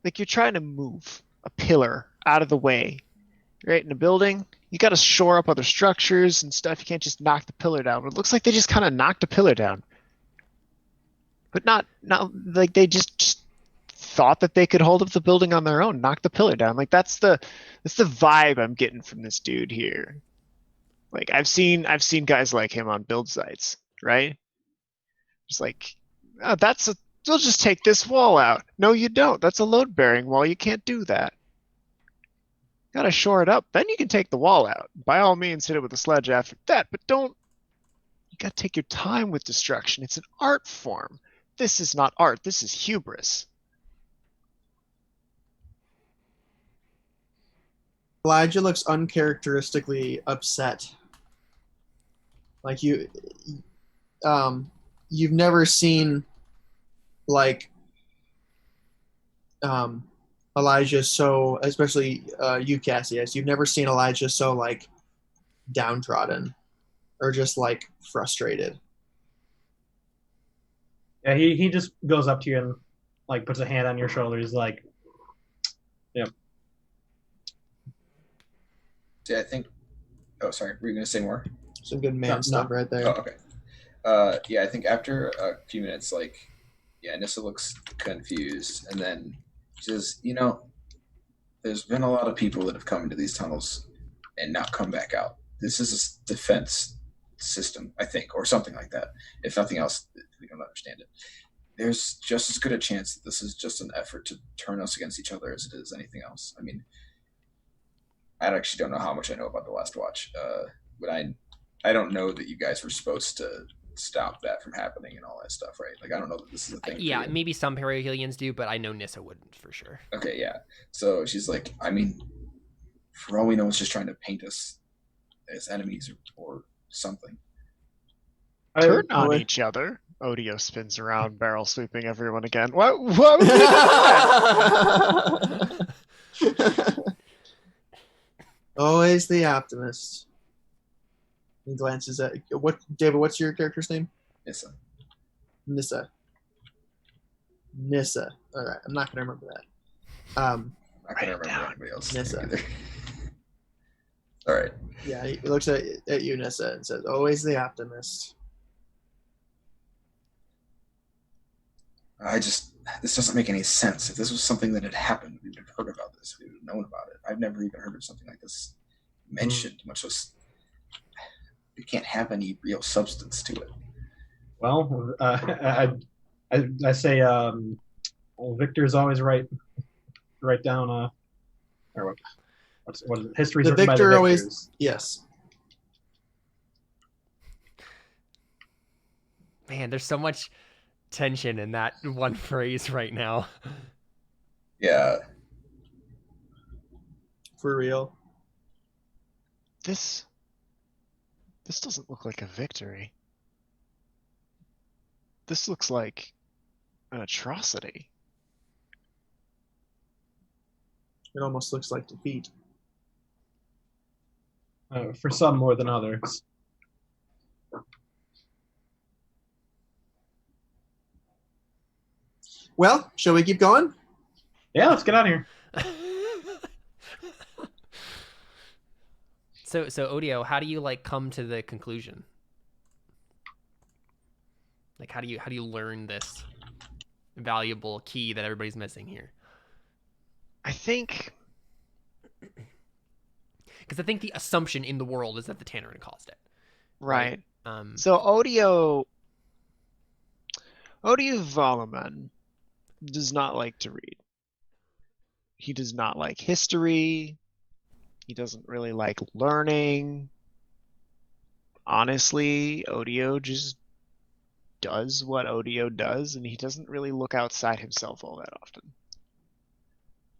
S4: like, you're trying to move a pillar out of the way, right, in a building, you got to shore up other structures and stuff. You can't just knock the pillar down. It looks like they just kind of knocked a pillar down, but not like they just thought that they could hold up the building on their own, knock the pillar down. Like, that's the vibe I'm getting from this dude here. Like, I've seen guys like him on build sites, right? It's like, oh, they'll just take this wall out. No, you don't. That's a load bearing wall. You can't do that. Gotta shore it up. Then you can take the wall out. By all means, hit it with a sledge after that, but don't You gotta take your time with destruction. It's an art form. This is not art. This is hubris.
S3: Elijah looks uncharacteristically upset. Like you've never seen like Elijah so, especially you, Cassius. You've never seen Elijah so like downtrodden or just like frustrated.
S5: Yeah, he just goes up to you and like puts a hand on your shoulder. He's like, "Yep."
S2: Yeah, I think. Oh, sorry. Were you gonna say more?
S3: Some good man
S5: No.
S3: stuff right there.
S2: Oh, okay. Yeah, I think after a few minutes, like, yeah, Nissa looks confused, and then she says, there's been a lot of people that have come into these tunnels and not come back out. This is a defense system, I think, or something like that. If nothing else, we don't understand it. There's just as good a chance that this is just an effort to turn us against each other as it is anything else. I mean, I actually don't know how much I know about the Last Watch, but I don't know that you guys were supposed to stop that from happening and all that stuff, right? Like, I don't know that this is a thing.
S1: Yeah, maybe some Perihelions do, but I know Nissa wouldn't for sure.
S2: Okay, yeah. So she's like, I mean, for all we know, it's just trying to paint us as enemies or something.
S4: Turn on each other. Odio spins around, barrel sweeping everyone again. What would you do that?
S3: Always the optimist. He glances at David. What's your character's name?
S2: Nissa.
S3: Nissa. All right, I'm not gonna remember that.
S2: I can't remember anybody else.
S3: Nissa.
S2: Either. All right.
S3: Yeah, he looks at you, Nissa, and says, "Always the optimist."
S2: This doesn't make any sense. If this was something that had happened, we would have heard about this. We would have known about it. I've never even heard of something like this mentioned, much less it can't have any real substance to it.
S5: Well, I say, well, Victor's always right. Write down, or what is it? History's
S3: The
S5: written by the
S3: victor
S5: victors.
S3: always, yes.
S1: Man, there's so much tension in that one phrase right now.
S2: Yeah.
S3: For real.
S4: This doesn't look like a victory. This looks like an atrocity.
S3: It almost looks like defeat.
S5: For some more than others.
S3: Well, shall we keep going?
S5: Yeah, let's get out of here.
S1: So Odio, how do you like come to the conclusion? Like, how do you learn this valuable key that everybody's missing here?
S4: I think
S1: Because I think the assumption in the world is that the Tannerin caused it.
S4: right.
S1: Right?
S4: So Odio Voloman does not like to read. He does not like history. He doesn't really like learning. Honestly, Odio just does what Odio does, and he doesn't really look outside himself all that often.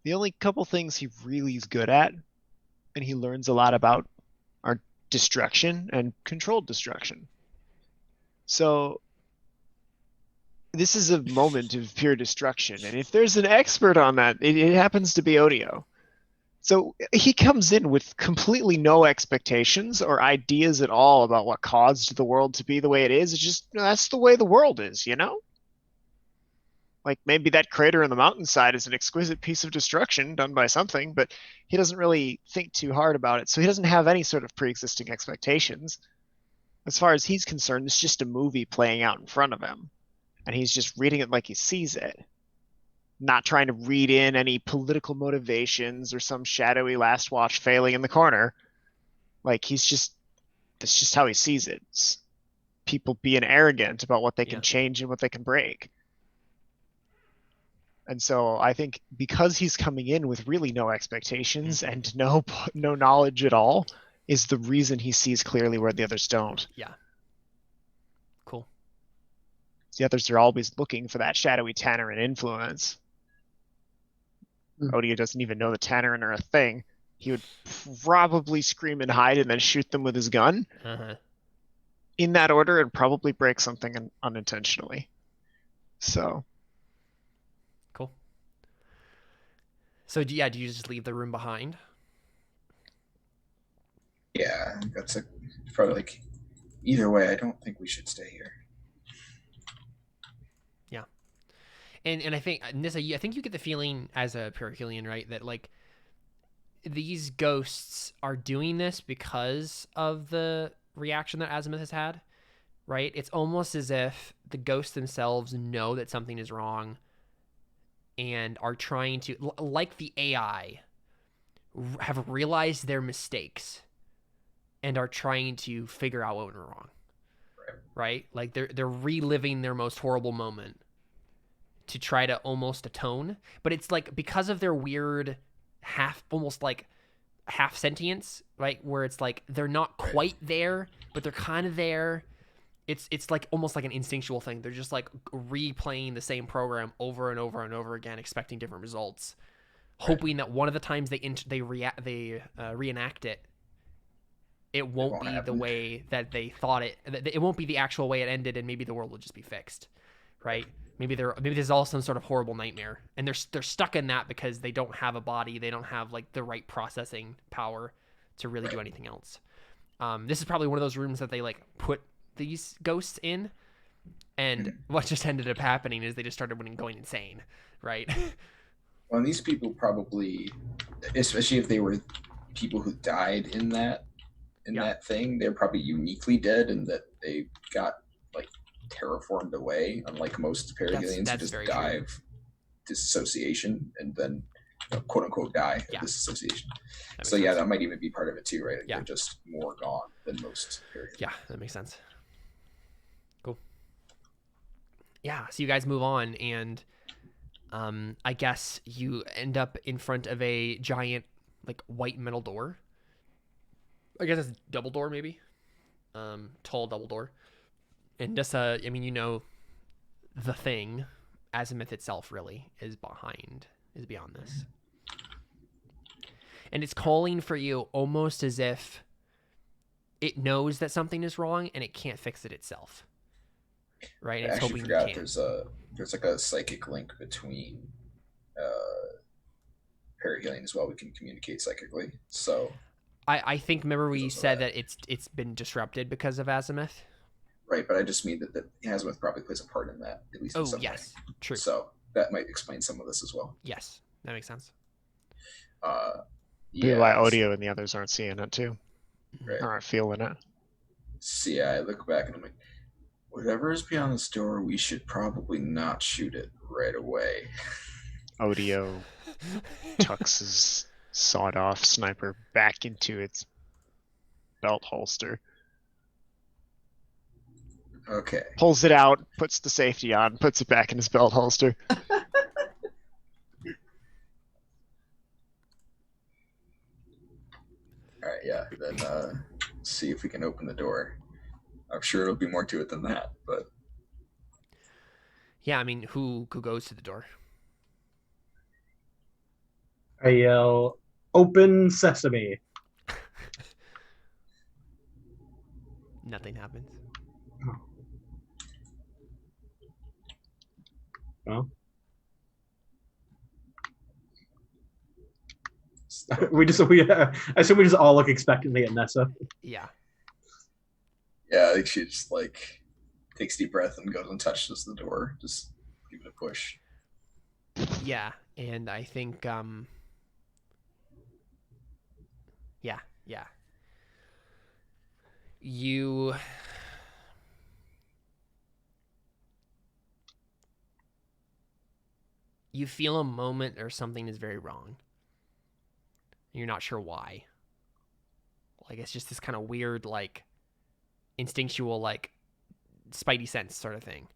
S4: The only couple things he really is good at, and he learns a lot about, are destruction and controlled destruction. So this is a moment of pure destruction, and if there's an expert on that, it happens to be Odio. So he comes in with completely no expectations or ideas at all about what caused the world to be the way it is. It's just, that's the way the world is, you know? Like, maybe that crater in the mountainside is an exquisite piece of destruction done by something, but he doesn't really think too hard about it. So he doesn't have any sort of pre-existing expectations. As far as he's concerned, it's just a movie playing out in front of him. And he's just reading it like he sees it. Not trying to read in any political motivations or some shadowy Last Watch failing in the corner. Like, that's just how he sees it. It's people being arrogant about what they can change and what they can break. And so I think because he's coming in with really no expectations and no knowledge at all, is the reason he sees clearly where the others don't.
S1: Yeah.
S4: The others are always looking for that shadowy Tannerin influence. Odio doesn't even know the Tannerin are a thing. He would probably scream and hide and then shoot them with his gun. In that order, and probably break something unintentionally. So.
S1: Cool. So, do you just leave the room behind?
S2: Yeah, that's probably like, either way, I don't think we should stay here.
S1: Yeah. And I think, Nissa, I think you get the feeling as a Periclean, right, that like these ghosts are doing this because of the reaction that Azimuth has had, right? It's almost as if the ghosts themselves know that something is wrong and are trying to, like the AI, have realized their mistakes and are trying to figure out what went wrong. Right? Like they're reliving their most horrible moment to try to almost atone. But it's like because of their weird almost like half sentience, right? Where it's like they're not quite there, but they're kind of there. It's like almost like an instinctual thing. They're just like replaying the same program over and over and over again, expecting different results, hoping that one of the times they reenact it, it won't be the way that they thought it. It won't be the actual way it ended, and maybe the world will just be fixed, right? Maybe there's all some sort of horrible nightmare, and they're stuck in that because they don't have a body, they don't have like the right processing power to really do anything else. This is probably one of those rooms that they like put these ghosts in, and what just ended up happening is they just started going insane, right?
S2: Well, these people probably, especially if they were people who died in that thing, they're probably uniquely dead, and that they got like terraformed away, unlike most Perihelions who just die of disassociation and then quote unquote die of disassociation. So that might even be part of it too, right? Like they're just more gone than most Perihelions.
S1: Yeah, that makes sense. Cool. Yeah, so you guys move on, and I guess you end up in front of a giant like white metal door. I guess it's a double door, maybe. Tall double door. And just, I mean, the thing, Azimuth itself, really, is beyond this. And it's calling for you almost as if it knows that something is wrong and it can't fix it itself. Right? And
S2: I
S1: it's
S2: actually
S1: hoping
S2: forgot
S1: you can.
S2: there's like a psychic link between Perihelion as well. We can communicate psychically. So
S1: I think, remember we said that it's been disrupted because of Azimuth?
S2: Right, but I just mean that Azimuth probably plays a part in that, at least in some way.
S1: True.
S2: So that might explain some of this as well.
S1: Yes, that makes sense.
S4: Why Odio and the others aren't seeing it too.
S2: Right.
S4: Aren't feeling it.
S2: See, I look back and I'm like, whatever is beyond this door, we should probably not shoot it right away.
S4: Odio tucks his sawed-off sniper back into its belt holster.
S2: Okay.
S4: Pulls it out, puts the safety on, puts it back in his belt holster.
S2: Alright, yeah. Then see if we can open the door. I'm sure it'll be more to it than that, but
S1: yeah, I mean, who goes to the door?
S5: I yell, "Open sesame!"
S1: Nothing happens.
S5: Well, I assume we just all look expectantly at Nessa.
S1: Yeah.
S2: Yeah, I think she just like takes a deep breath and goes and touches the door. Just give it a push.
S1: Yeah, and I think yeah. You feel a moment or something is very wrong. You're not sure why. Like it's just this kind of weird, like instinctual, like spidey sense sort of thing.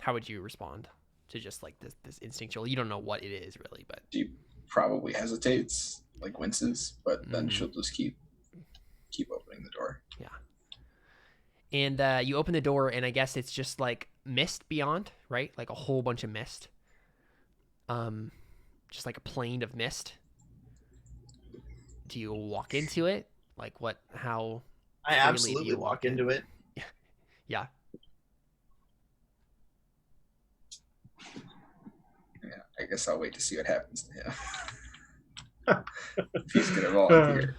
S1: How would you respond to just like this instinctual? You don't know what it is really, but
S2: she probably hesitates, like winces, but then she'll just keep opening the door.
S1: Yeah. And you open the door, and I guess it's just like mist beyond, right? Like a whole bunch of mist. Just like a plane of mist. Do you walk into it? Like what? How?
S3: I
S1: freely do
S3: absolutely
S1: you
S3: walk
S1: in?
S3: into it.
S1: Yeah.
S2: Yeah, I guess I'll wait to see what happens to him. If he's gonna volunteer.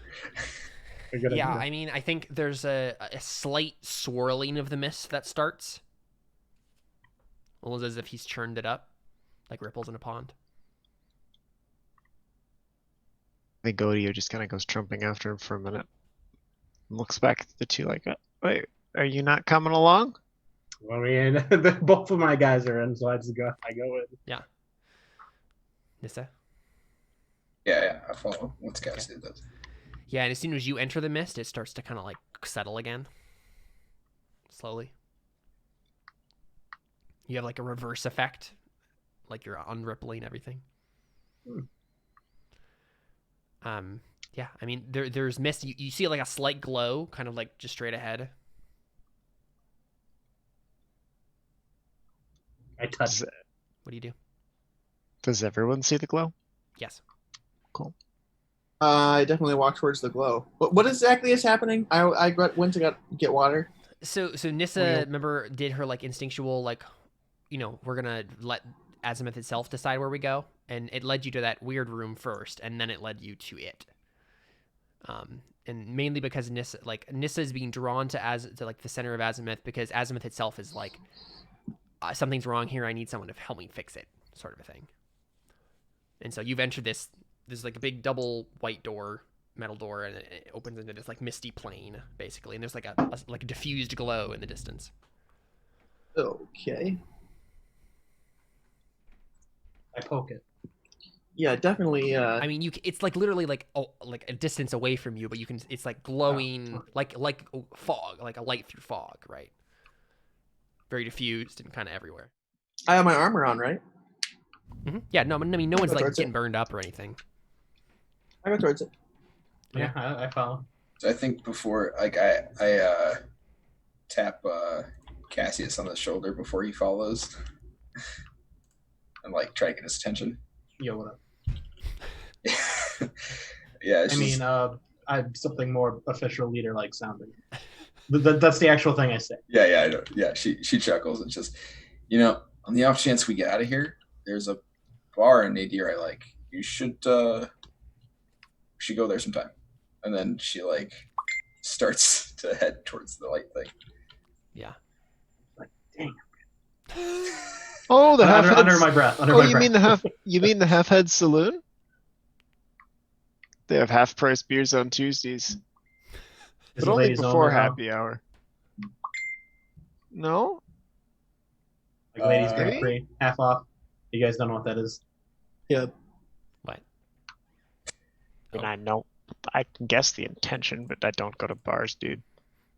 S1: Yeah, I mean, I think there's a slight swirling of the mist that starts. Almost as if he's churned it up, like ripples in a pond.
S4: I think Godio just kind of goes trumping after him for a minute. And looks back at the two like, wait, are you not coming along?
S5: I mean, both of my guys are in, so I go in.
S1: Yeah. Nissa?
S2: Yeah, I follow what Cassidy does.
S1: Yeah, and as soon as you enter the mist, it starts to kind of like settle again. Slowly. You have like a reverse effect. Like you're unrippling everything. Yeah, I mean, there's mist. You see like a slight glow, kind of like just straight ahead.
S5: I touch it.
S1: What do you do?
S4: Does everyone see the glow?
S1: Yes.
S4: Cool.
S3: I definitely walk towards the glow. What exactly is happening? I went to get water.
S1: So Nissa, remember, did her like instinctual like, we're gonna let Azimuth itself decide where we go, and it led you to that weird room first, and then it led you to it. And mainly because Nissa is being drawn to like the center of Azimuth because Azimuth itself is like, something's wrong here. I need someone to help me fix it, sort of a thing. And so you've entered this like a big double white door, metal door, and it opens into this like misty plane basically, and there's like a diffused glow in the distance.
S3: Okay.
S5: I poke it.
S3: Yeah, definitely.
S1: I mean, it's like literally like a distance away from you, but you can. It's like glowing, like fog, like a light through fog, right? Very diffused and kind of everywhere.
S3: I have my armor on, right?
S1: Mm-hmm. Yeah, no, I mean, no one's like
S3: towards
S1: getting
S3: it.
S1: burned up or anything.
S3: I go towards it.
S5: Yeah, I follow.
S2: So I think before, like, I tap Cassius on the shoulder before he follows, and like try to get his attention.
S5: Yo, what up?
S2: Yeah,
S5: I mean, I'm something more official leader-like sounding. That's the actual thing I say.
S2: Yeah, I know. Yeah, she chuckles and just, on the off chance we get out of here, there's a bar in Nadir I like. You should go there sometime. And then she like starts to head towards the light thing.
S1: Yeah.
S5: Like, dang.
S4: Oh, the half
S5: under my breath.
S4: You mean the half head saloon? They have half price beers on Tuesdays. But only before happy hour. No?
S5: Like ladies get
S4: maybe?
S5: free, half off. You guys don't know what that is?
S3: Yeah.
S1: What?
S4: And I know, I can guess the intention, but I don't go to bars, dude.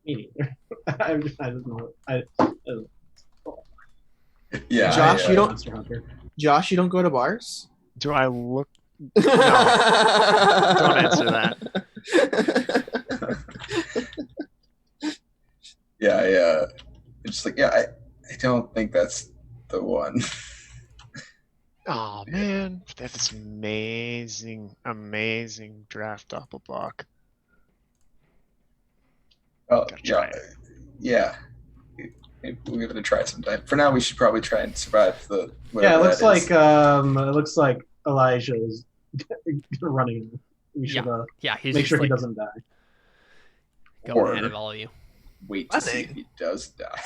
S5: Me neither. I just know it.
S2: Yeah,
S3: Josh, you don't.
S5: Monster Hunter.
S3: Josh, you don't go to bars.
S4: Do I look? No. Don't answer that.
S2: Yeah, it's just like, I don't think that's the one.
S4: Oh man, they have this amazing draft doppelblock.
S2: Oh,
S4: Gotta try it.
S2: Yeah. Maybe we'll give it a try sometime. For now, we should probably try and survive the.
S5: Yeah, it looks
S2: that is.
S5: like Elijah is running. We should
S1: Yeah, he's
S5: make
S1: just
S5: sure
S1: like,
S5: he doesn't die.
S1: go ahead of all of you.
S2: Wait to see if he does die.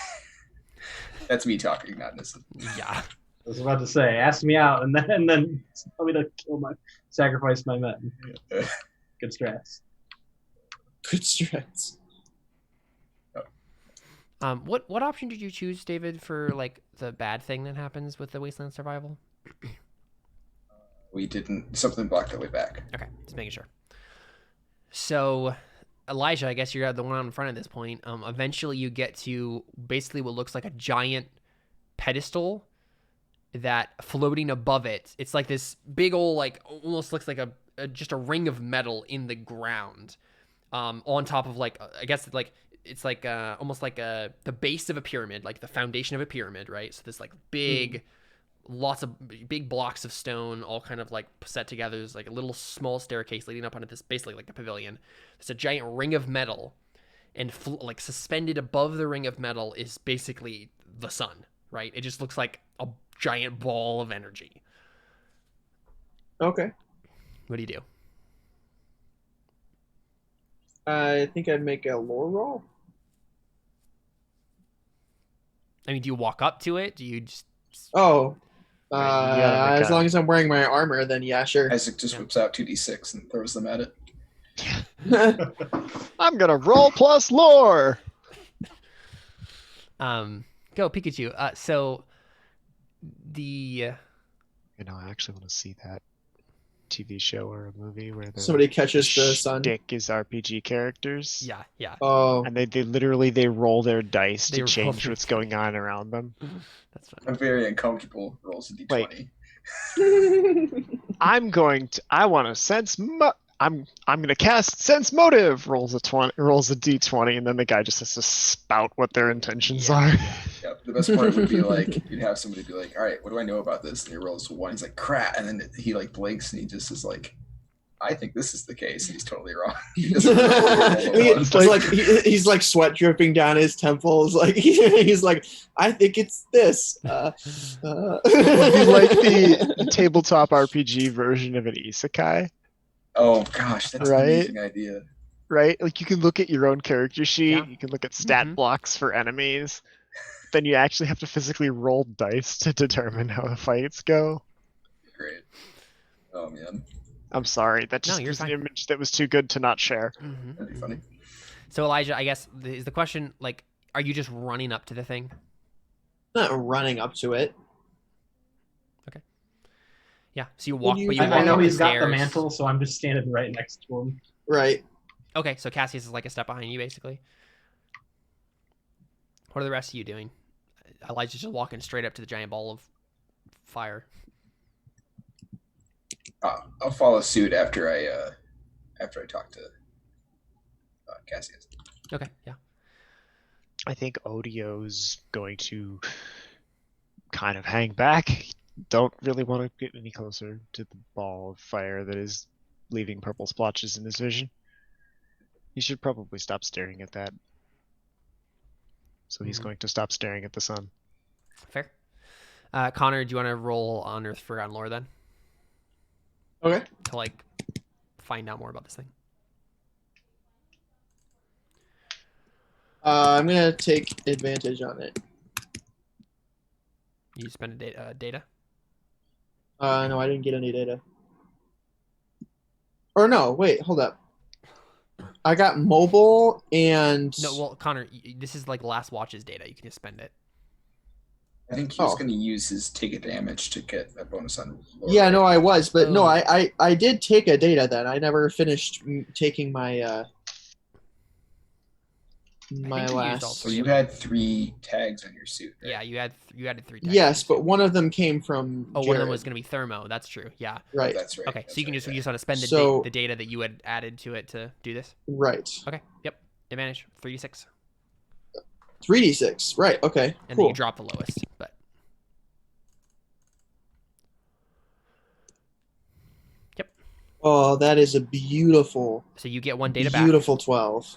S2: That's me talking, not Nissa.
S1: Yeah.
S5: I was about to say, ask me out, and then tell me to sacrifice my men. Good strats.
S3: Good strats.
S1: What option did you choose, David, for like the bad thing that happens with the Wasteland survival?
S2: We didn't. Something blocked our way back.
S1: Okay, just making sure. So, Elijah, I guess you're the one in front at this point. Eventually, you get to basically what looks like a giant pedestal that floating above it. It's like this big old, like almost looks like just a ring of metal in the ground, on top of like I guess like it's like almost like the base of a pyramid, like the foundation of a pyramid, right? So there's like big, lots of big blocks of stone, all kind of like set together. There's like a little small staircase leading up onto this, basically like a pavilion. There's a giant ring of metal, and like suspended above the ring of metal is basically the sun, right? It just looks like a giant ball of energy.
S3: Okay.
S1: What do you do?
S3: I think I'd make a lore roll.
S1: I mean, do you walk up to it? Do you just...
S3: Oh.
S4: Right, you gotta make
S3: As long as I'm wearing my armor, then yeah, sure.
S2: Isaac just whips out 2d6 and throws them at it.
S4: I'm gonna roll plus lore.
S1: Go Pikachu. So the
S4: I actually want to see that TV show or a movie where
S3: Somebody catches the sun.
S4: Dick is RPG characters.
S1: yeah.
S3: Oh.
S4: And they literally roll their dice
S1: They
S4: to change
S1: roll-
S4: what's going on around them.
S1: That's fine.
S2: I'm very uncomfortable. Rolls a d20.
S4: I want to sense I'm gonna cast sense motive. Rolls a d20, and then the guy just has to spout what their intentions are.
S2: Yeah, the best part would be like you'd have somebody be like, "All right, what do I know about this?" And he rolls 1. He's like, "Crap!" And then he like blinks and he just is like, "I think this is the case." And he's totally wrong. He doesn't know.
S3: He's like sweat dripping down his temples. Like he's like, I think it's this.
S4: It would be like the tabletop RPG version of an isekai.
S2: Oh gosh, that's
S4: Right?
S2: an amazing idea.
S4: Right? Like you can look at your own character sheet,
S1: Yeah.
S4: you can look at stat blocks for enemies, then you actually have to physically roll dice to determine how the fights go.
S2: Great. Oh man,
S4: I'm sorry, that
S1: No,
S4: just
S1: you're
S4: was an
S1: fine.
S4: image that was too good to not share.
S2: that'd be funny.
S1: So Elijah, I guess is the question like, are you just running up to the thing?
S3: not running up to it.
S1: Yeah. So you walk,
S3: you-
S1: but you
S3: I
S1: walk
S5: I know
S1: up
S5: he's
S1: the
S5: got the
S1: stairs.
S5: mantle, so I'm just standing right next to him.
S3: Right.
S1: Okay, so Cassius is like a step behind you, basically. What are the rest of you doing? Elijah's just walking straight up to the giant ball of fire.
S2: I'll follow suit after I talk to Cassius.
S1: Okay, yeah.
S4: I think Odio's going to kind of hang back. Don't really want to get any closer to the ball of fire that is leaving purple splotches in his vision. He should probably stop staring at that. So he's going to stop staring at the sun.
S1: Fair. Connor, do you want to roll on Earth Forgotten Lore then?
S3: Okay.
S1: To like find out more about this thing.
S3: I'm gonna take advantage on it.
S1: You spend a data.
S3: No, I didn't get any data. Or no, wait, hold up. I got mobile and
S1: No, well, Connor, this is like Last Watch's data. You can just spend it.
S2: I think he was
S3: Oh.
S2: going to use his take damage to get a bonus on. Lore.
S3: yeah, no, I was, but no,
S1: Oh.
S3: I did take a data then. I never finished taking my my
S1: think you used all
S3: last.
S2: So you had 3 tags on your suit. Right?
S1: Yeah, you added 3 tags.
S3: Yes, but one of them came from.
S1: Oh, one of them
S3: Jared.
S1: was going to be thermo. That's true. Yeah.
S2: Oh,
S3: right.
S2: that's right.
S1: Okay,
S2: That's
S1: so you can
S2: right,
S1: just want to spend
S3: So-
S1: the data that you had added to it to do this.
S3: Right.
S1: Okay. Yep. Advantage 3d6,
S3: 3d6. Right. Okay.
S1: and then
S3: Cool.
S1: you drop the lowest. But
S3: Oh, that is a beautiful,
S1: so you get 1 data back.
S3: beautiful 12.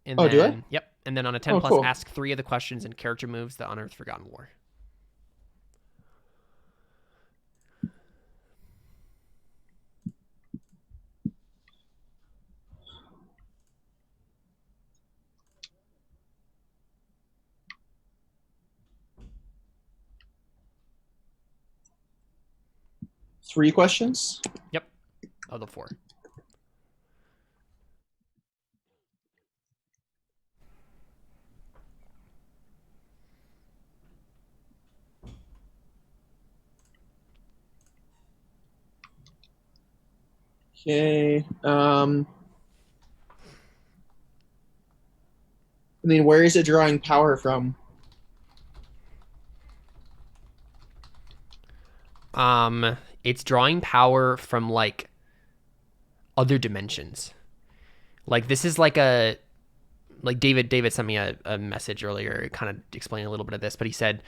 S1: And
S3: Oh, do I?
S1: then, Yep. And then on a 10
S3: Oh,
S1: plus,
S3: cool.
S1: ask 3 of the questions and character moves that unearth Forgotten Lore.
S3: Three questions.
S1: Of the 4.
S3: Okay. I mean, where is it drawing power from?
S1: It's drawing power from like other dimensions. Like this is like a like David sent me a message earlier, kind of explaining a little bit of this, but he said,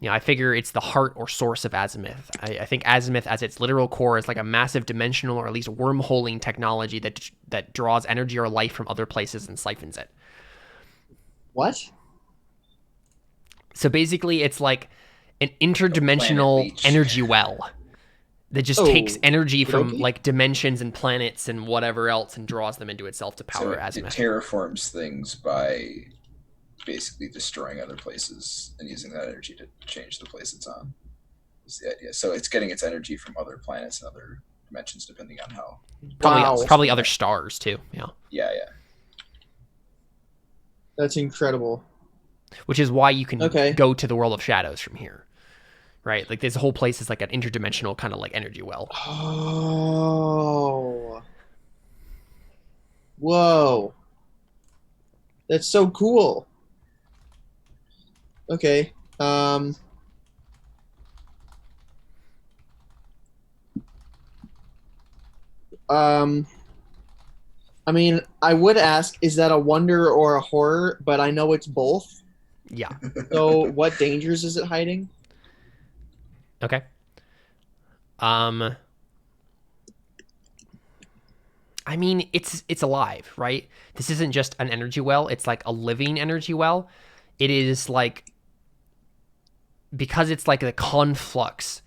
S1: I figure it's the heart or source of Azimuth. I think Azimuth, as its literal core, is like a massive dimensional or at least wormholing technology that draws energy or life from other places and siphons it.
S3: What?
S1: So basically, it's like an interdimensional energy well that just takes energy from like dimensions and planets and whatever else and draws them into itself to power Azimuth.
S2: It terraforms things by basically destroying other places and using that energy to change the place it's on. Is the idea. So it's getting its energy from other planets and other dimensions, depending on how.
S1: Probably other stars too. Yeah.
S2: Yeah.
S3: That's incredible.
S1: Which is why you can go to the world of shadows from here, right? Like this whole place is like an interdimensional kind of like energy well.
S3: Oh. Whoa. That's so cool. Okay. I mean, I would ask, is that a wonder or a horror? But I know it's both.
S1: Yeah.
S3: So, what dangers is it hiding?
S1: Okay. I mean, it's alive, right? This isn't just an energy well. It's like a living energy well. It is like, because it's like the conflux,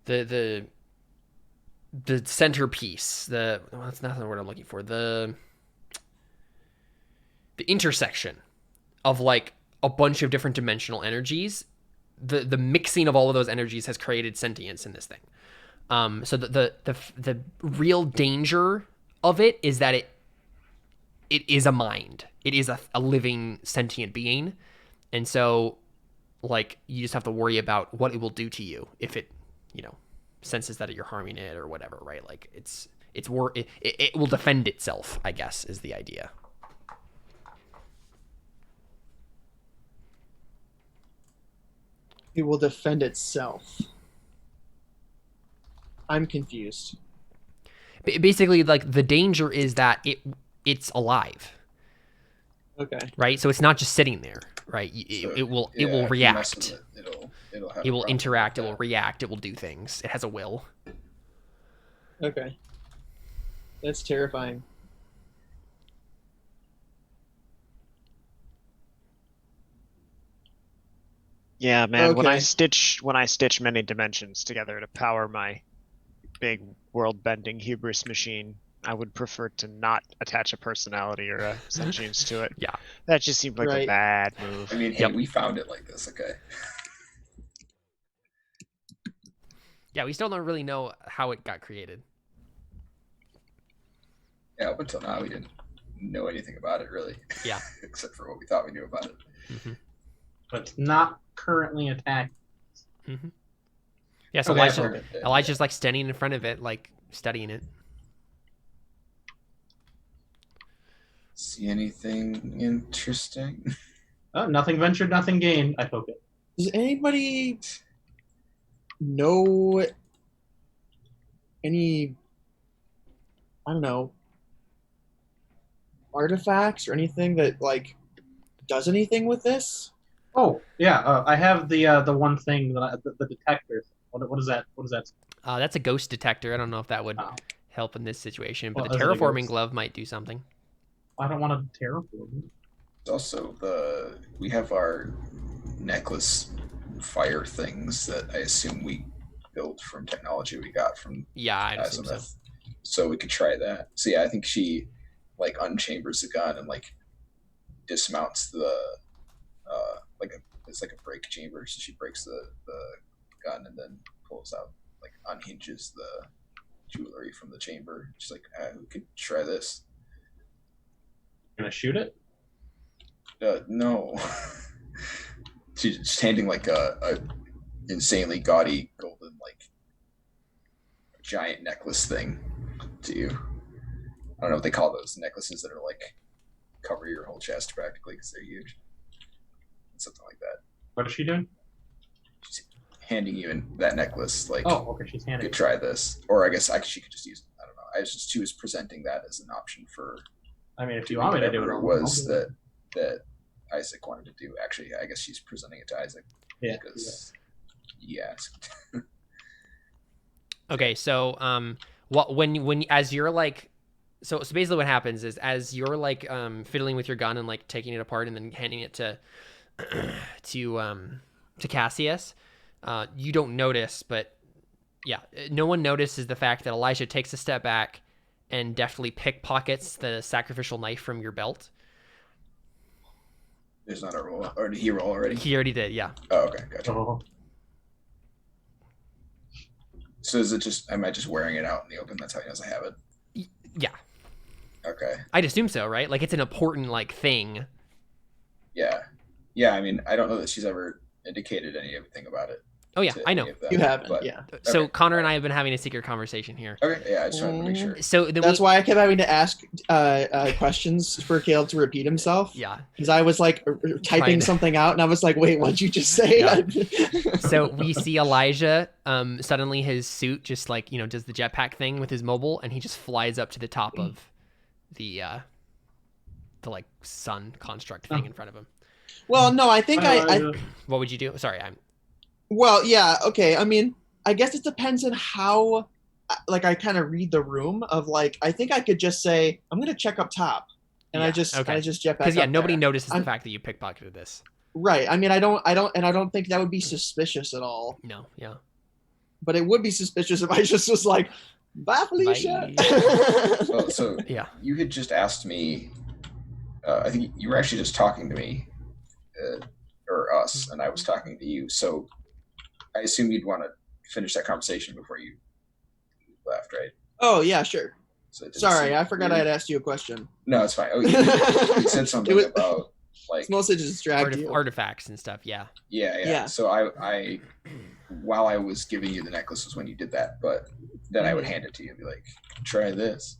S1: the centerpiece, that's not the word I'm looking for. The intersection of like a bunch of different dimensional energies. The mixing of all of those energies has created sentience in this thing. So the real danger of it is that it is a mind. It is a living sentient being. And so like you just have to worry about what it will do to you if it, senses that you're harming it or whatever, right? Like it will defend itself, I guess, is the idea.
S3: It will defend itself. I'm confused.
S1: Basically, like the danger is that it's alive.
S3: Okay.
S1: Right? So it's not just sitting there, right? It will react. It will interact, it will react, it will do things. It has a will.
S3: Okay. That's terrifying.
S4: Yeah, man.
S3: Okay.
S4: When I stitch many dimensions together to power my big world-bending hubris machine, I would prefer to not attach a personality or a sentience to it.
S1: Yeah.
S4: That just seemed like a bad move.
S2: I mean, hey, we found it like this, okay?
S1: Yeah, we still don't really know how it got created.
S2: Yeah, up until now, we didn't know anything about it, really.
S1: Yeah.
S2: Except for what we thought we knew about it.
S1: Mm-hmm.
S5: But it's not currently attacked.
S1: Mm-hmm. Yeah, so Elijah's like standing in front of it, like studying it.
S2: See anything interesting?
S5: Oh, nothing ventured, nothing gained. I poke it.
S3: Does anybody know any, I don't know, artifacts or anything that like does anything with this?
S5: Oh yeah, I have the one thing that the detector. What is that? What is that?
S1: That's a ghost detector. I don't know if that would help in this situation, but the
S5: is it a
S1: terraforming
S5: ghost?
S1: glove might do something.
S5: I don't want to terraform.
S2: Also, we have our necklace fire things that I assume we built from technology we got from
S1: I assume so.
S2: So we could try that. So yeah, I think she like unchambers the gun and like dismounts the it's like a break chamber. So she breaks the gun and then pulls out, like unhinges the jewelry from the chamber. She's like, we could try this.
S5: Gonna shoot it?
S2: No. She's just handing like a insanely gaudy golden like giant necklace thing to you. I don't know what they call those necklaces that are like cover your whole chest practically because they're huge. Something like that.
S5: What is she doing?
S2: She's handing you that necklace. Like,
S5: oh, okay, she's handing.
S2: You could try this, or I guess she could just use it. I don't know. She was presenting that as an option for.
S5: I mean, if you want me to do it,
S2: was that that Isaac wanted to do. Actually, I guess she's presenting it to Isaac.
S5: Yeah.
S2: Because he asked.
S1: Okay, so when as you're like, so basically what happens is as you're like fiddling with your gun and like taking it apart and then handing it to Cassius, you don't notice, but yeah, no one notices the fact that Elijah takes a step back and deftly pickpockets the sacrificial knife from your belt.
S2: There's not a roll, or did he roll already?
S1: He already did, yeah.
S2: Oh, okay, gotcha.
S5: Oh.
S2: So is it just? Am I just wearing it out in the open? That's how he knows I have it.
S1: Yeah,
S2: Okay.
S1: I'd assume so, right? Like it's an important like thing.
S2: Yeah. Yeah. I mean, I don't know that she's ever indicated anything about it.
S1: Oh yeah,
S2: to
S1: I know.
S2: any of them,
S3: You haven't,
S2: but-
S3: yeah.
S1: So
S2: Okay.
S1: Connor and I have been having a secret conversation here.
S2: Okay. Yeah, I just wanted to make sure.
S1: So then
S3: That's why I kept having to ask questions for Caleb to repeat himself.
S1: Yeah.
S3: Because I was like typing
S1: to-
S3: something out, and I was like, "Wait, what'd you just say?"
S1: Yeah. So we see Elijah. Suddenly his suit just like does the jetpack thing with his mobile, and he just flies up to the top of the like sun construct thing in front of him.
S3: Well, no, I think I
S1: What would you do? Sorry, I'm.
S3: Well, yeah, okay. I mean, I guess it depends on how, like, I kind of read the room of like. I think I could just say, "I'm gonna check up top," and
S1: Yeah,
S3: I just
S1: okay.
S3: jet back.
S1: Because yeah,
S3: up
S1: nobody
S3: there.
S1: notices the
S3: I'm-
S1: fact that you pickpocketed this.
S3: Right. I mean, I don't think that would be suspicious at all.
S1: No, yeah.
S3: But it would be suspicious if I just was like, "Bye, Felicia."
S2: Well, so
S1: Yeah.
S2: you had just asked me. I think you were actually just talking to me, or us, and I was talking to you. So I assume you'd want to finish that conversation before you left, right?
S3: Oh yeah, sure.
S2: So it didn't
S3: Sorry,
S2: seem
S3: I forgot I
S2: weird.
S3: had asked you a question.
S2: No, it's fine. Oh, you said something
S3: It was-
S2: about like
S3: It's mostly to distract you.
S1: Artifacts and stuff. Yeah.
S2: yeah.
S3: Yeah.
S2: So I while I was giving you the necklace was when you did that, but then I would hand it to you and be like, try this.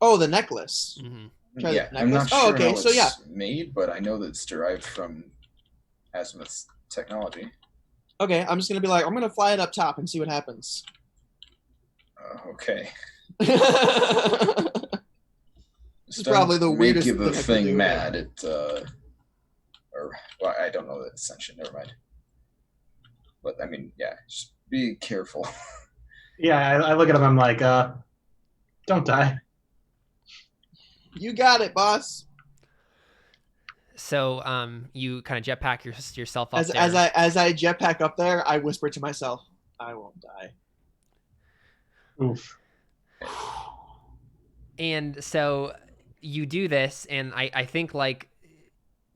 S3: Oh, the necklace.
S1: hmm
S3: Try
S2: Yeah,
S3: the
S2: I'm not
S3: necklace? Oh,
S2: sure
S3: okay,
S2: how
S3: so
S2: it's
S3: yeah.
S2: made, but I know that it's derived from Azimuth's technology.
S3: Okay, I'm just gonna be like, I'm gonna fly it up top and see what happens.
S2: Okay.
S3: This is probably the weirdest
S2: Make the
S3: thing I could
S2: thing
S3: do,
S2: mad. It or well, I don't know the ascension. Never mind. But I mean, yeah, just be careful.
S5: Yeah, I look at him. I'm like, don't die.
S3: You got it, boss.
S1: So you kind of jetpack yourself up
S3: As
S1: there.
S3: as I jetpack up there, I whisper to myself, I won't die.
S5: Oof.
S1: And so you do this, and I think like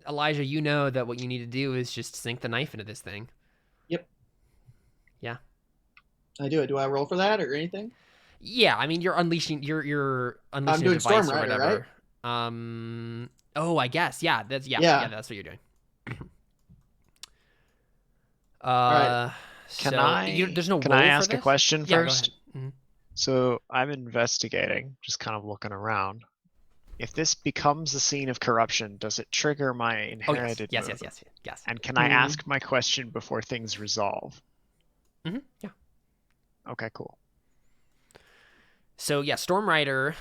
S1: Elijah, you know that what you need to do is just sink the knife into this thing.
S3: I do it. Do I roll for that or anything?
S1: Yeah, I mean you're unleashing you're unleashing
S3: doing
S1: a device
S3: Storm
S1: or
S3: Rider,
S1: whatever. Oh, I guess. Yeah, that's yeah,
S3: Yeah.
S1: that's what you're doing.
S3: right.
S4: Can
S1: So there's no
S4: Can
S1: roll
S4: I
S1: for
S4: ask a
S1: this?
S4: question
S1: Yeah, go
S4: first?
S1: ahead. Mhm.
S4: So I'm investigating, just kind of looking around. If this becomes a scene of corruption, does it trigger my
S1: Oh yes,
S4: inherited
S1: yes,
S4: move?
S1: yes.
S4: And can I
S3: Mhm.
S4: ask my question before things resolve?
S1: Yeah.
S4: Okay, cool.
S1: So yeah, Storm Rider,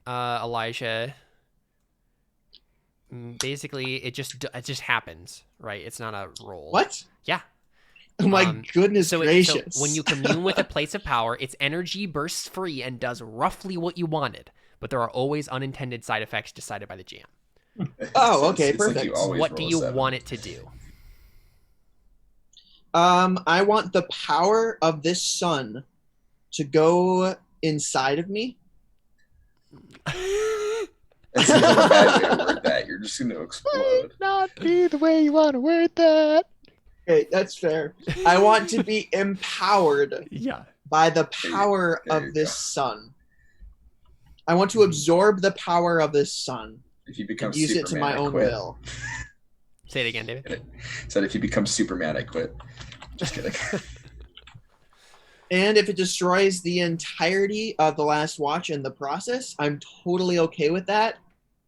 S1: Elijah. Basically, it just happens, right? It's not a roll.
S3: What?
S1: Yeah.
S3: Oh my goodness
S1: So
S3: gracious.
S1: when you commune with a place of power, its energy bursts free and does roughly what you wanted, but there are always unintended side effects decided by the GM.
S3: Oh, okay,
S2: It's like you
S3: perfect.
S2: always
S1: What do
S2: roll a
S1: you
S2: 7.
S1: want it to do?
S3: I want the power of this sun to go inside of me.
S2: That's not a bad way to word that. You're just going to explode.
S4: Not be the way you want to word that.
S3: Okay, that's fair. I want to be empowered
S1: Yeah.
S3: by the power
S2: There you
S3: of this
S2: go.
S3: sun. I want to absorb the power of this sun
S2: If you become
S3: and use it to
S2: Superman,
S3: my
S2: I
S3: own
S2: quit.
S3: will.
S1: Say it again, David.
S2: Said if you become Superman, I quit. Just kidding.
S3: And if it destroys the entirety of the Last Watch in the process, I'm totally okay with that.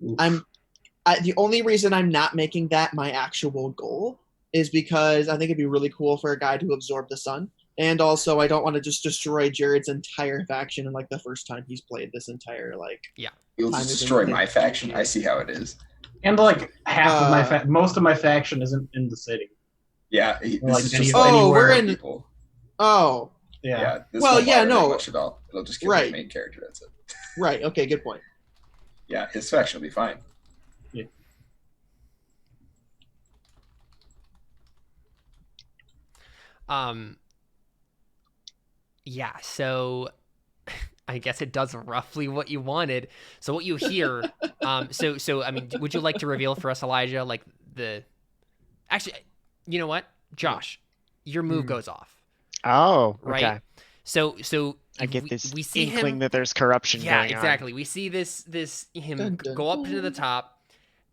S5: Oof.
S3: The only reason I'm not making that my actual goal is because I think it'd be really cool for a guy to absorb the sun. And also, I don't want to just destroy Jared's entire faction in like the first time he's played this entire like.
S2: You'll
S3: time
S2: just
S3: we've
S2: destroy
S3: been
S2: my
S3: playing
S2: faction. I see how it is.
S5: And like half of my most of my faction isn't in the city.
S2: Yeah,
S5: Like,
S2: this is just
S3: oh, we're in.
S2: people.
S3: Oh,
S2: Yeah. This
S3: well,
S2: won't
S3: yeah,
S2: bother
S3: no.
S2: much at all. It'll just kill
S3: Right.
S2: the main character. That's it.
S3: Right. Okay. Good point.
S2: Yeah, his faction will be fine.
S5: Yeah.
S1: Yeah, so I guess it does roughly what you wanted. So what you hear, so I mean, would you like to reveal for us, Elijah, like actually, you know what, Josh, your move goes off.
S4: Oh,
S1: right?
S4: okay.
S1: So
S4: I get this
S1: we see
S4: inkling
S1: him,
S4: that there's corruption going on.
S1: Yeah, exactly. We see him
S3: Dun, dun,
S1: go up to the
S3: dun.
S1: top,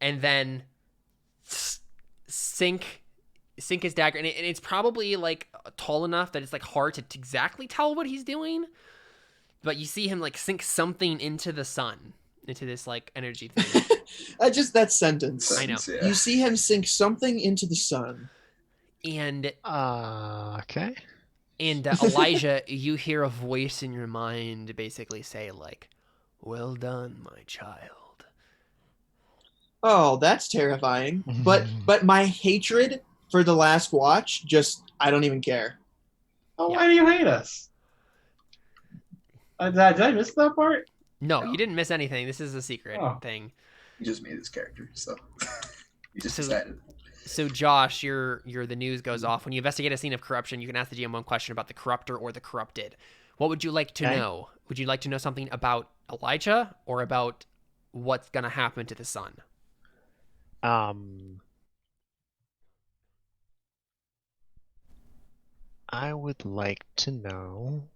S1: and then sink his dagger, and it's probably like tall enough that it's like hard to exactly tell what he's doing. But you see him like sink something into the sun, into this like energy thing.
S3: That sentence.
S1: I know.
S2: Yeah.
S3: You see him sink something into the sun.
S1: And
S4: Okay.
S1: And Elijah, you hear a voice in your mind basically say like, "Well done, my child."
S3: Oh, that's terrifying. But my hatred for the last watch, I don't even care.
S5: Oh,
S1: Yeah.
S5: why do you hate us? Did I miss that part?
S1: No, you didn't miss anything. This is a secret thing.
S2: You just made this character, so you just
S1: So-
S2: decided.
S1: So Josh, the news goes off. When you investigate a scene of corruption, you can ask the GM one question about the corruptor or the corrupted. What would you like to know? Would you like to know something about Elijah or about what's gonna happen to the sun?
S4: I would like to know.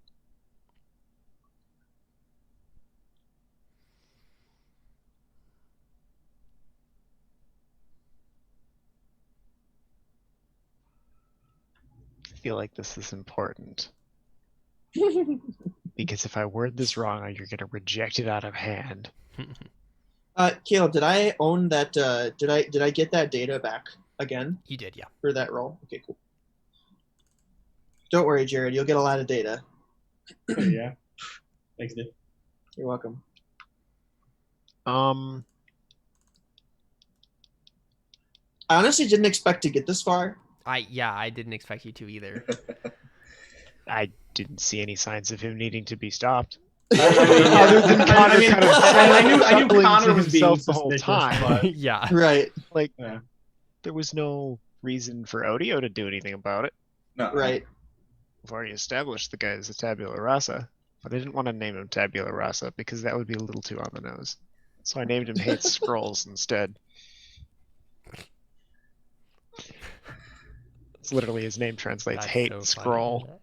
S4: I feel like this is important. Because if I word this wrong, you're going to reject it out of hand.
S3: Caleb, did I own that? Did I get that data back again
S1: You did, yeah.
S3: for that roll? Okay, cool. Don't worry, Jared. You'll get a lot of data.
S5: Yeah. Thanks, dude.
S3: You're welcome.
S4: Um,
S3: I honestly didn't expect to get this far.
S1: I didn't expect you to either.
S4: I didn't see any signs of him needing to be stopped.
S5: Other
S4: than Connor kind of
S5: I knew
S4: chuckling
S5: Connor
S4: to
S5: was being
S4: himself the whole
S5: suspicious,
S4: time.
S5: but
S1: Yeah.
S3: Right,
S4: Like,
S5: yeah.
S4: there was no reason for Odio to do anything about it.
S2: No.
S3: right.
S4: We've already established the guy is a tabula rasa, but I didn't want to name him tabula rasa because that would be a little too on the nose. So I named him Hates Scrolls instead. It's literally his name translates
S1: That's
S4: Hate
S1: so funny.
S4: Scroll.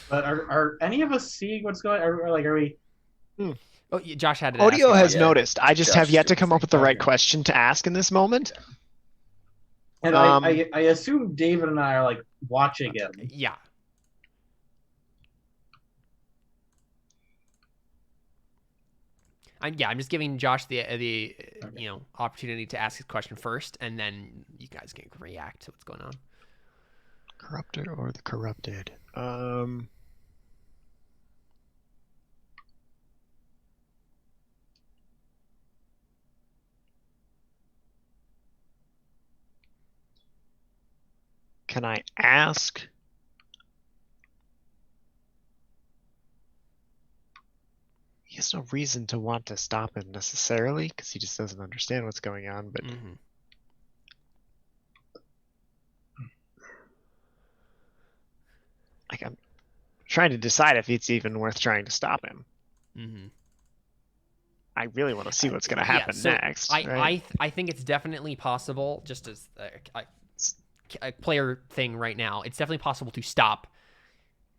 S5: But are any of us seeing what's going? Are we?
S1: Oh, Josh had to
S4: Odio
S1: ask
S4: has
S2: Yeah.
S4: noticed. I just
S2: Josh
S4: have yet to
S2: did
S4: come
S2: the
S4: up with the
S5: thing.
S4: right
S5: Okay.
S4: question to ask in this moment.
S5: And I assume David and I are like watching him.
S1: Yeah. I'm just giving Josh the opportunity to ask his question first, and then you guys can react to what's going on.
S4: Corruptor or the corrupted? Can I ask? He has no reason to want to stop him necessarily, because he just doesn't understand what's going on, but
S1: Mm-hmm.
S4: like I'm trying to decide if it's even worth trying to stop him.
S1: Mm-hmm.
S4: I really want to see what's going to happen next. Right?
S1: I think it's definitely possible, just as a player thing right now, it's definitely possible to stop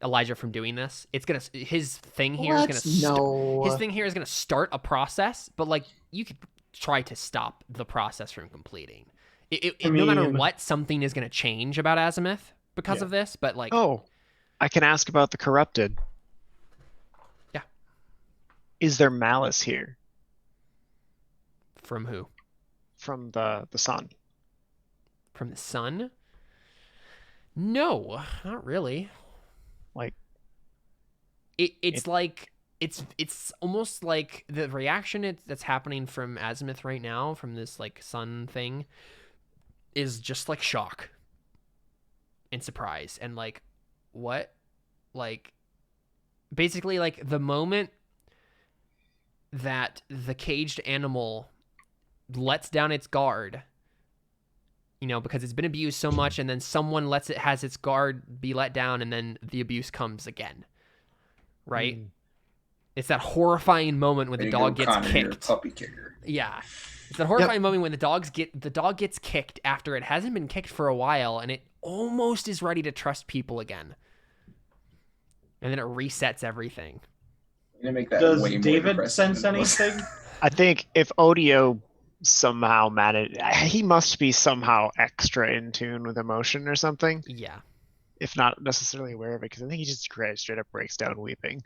S1: Elijah from doing this. His thing here is gonna start a process, but like you could try to stop the process from completing. No matter what, something is gonna change about Azimuth because of this. But like,
S4: Oh, I can ask about the corrupted.
S1: Yeah.
S4: Is there malice here
S1: from who?
S4: from the sun?
S1: From the sun? No, not really.
S4: Like,
S1: It's like it's almost like the reaction that's happening from Azimuth right now from this like sun thing is just like shock and surprise and like what, like basically like the moment that the caged animal lets down its guard, you know, because it's been abused so much, and then someone has its guard be let down, and then the abuse comes again, right? It's that horrifying moment when
S2: There
S1: the
S2: you
S1: dog
S2: go,
S1: gets
S2: Connor, you're a
S1: kicked.
S2: puppy kicker.
S1: Yeah, it's that horrifying moment when the dog gets kicked after it hasn't been kicked for a while, and it almost is ready to trust people again, and then it resets everything.
S2: I'm gonna make that
S5: Does
S2: way more
S5: David
S2: depressing
S5: sense
S2: than it was.
S5: anything?
S4: I think if Odio somehow managed, he must be somehow extra in tune with emotion or something,
S1: Yeah,
S4: if not necessarily aware of it, because I think he just straight up breaks down weeping.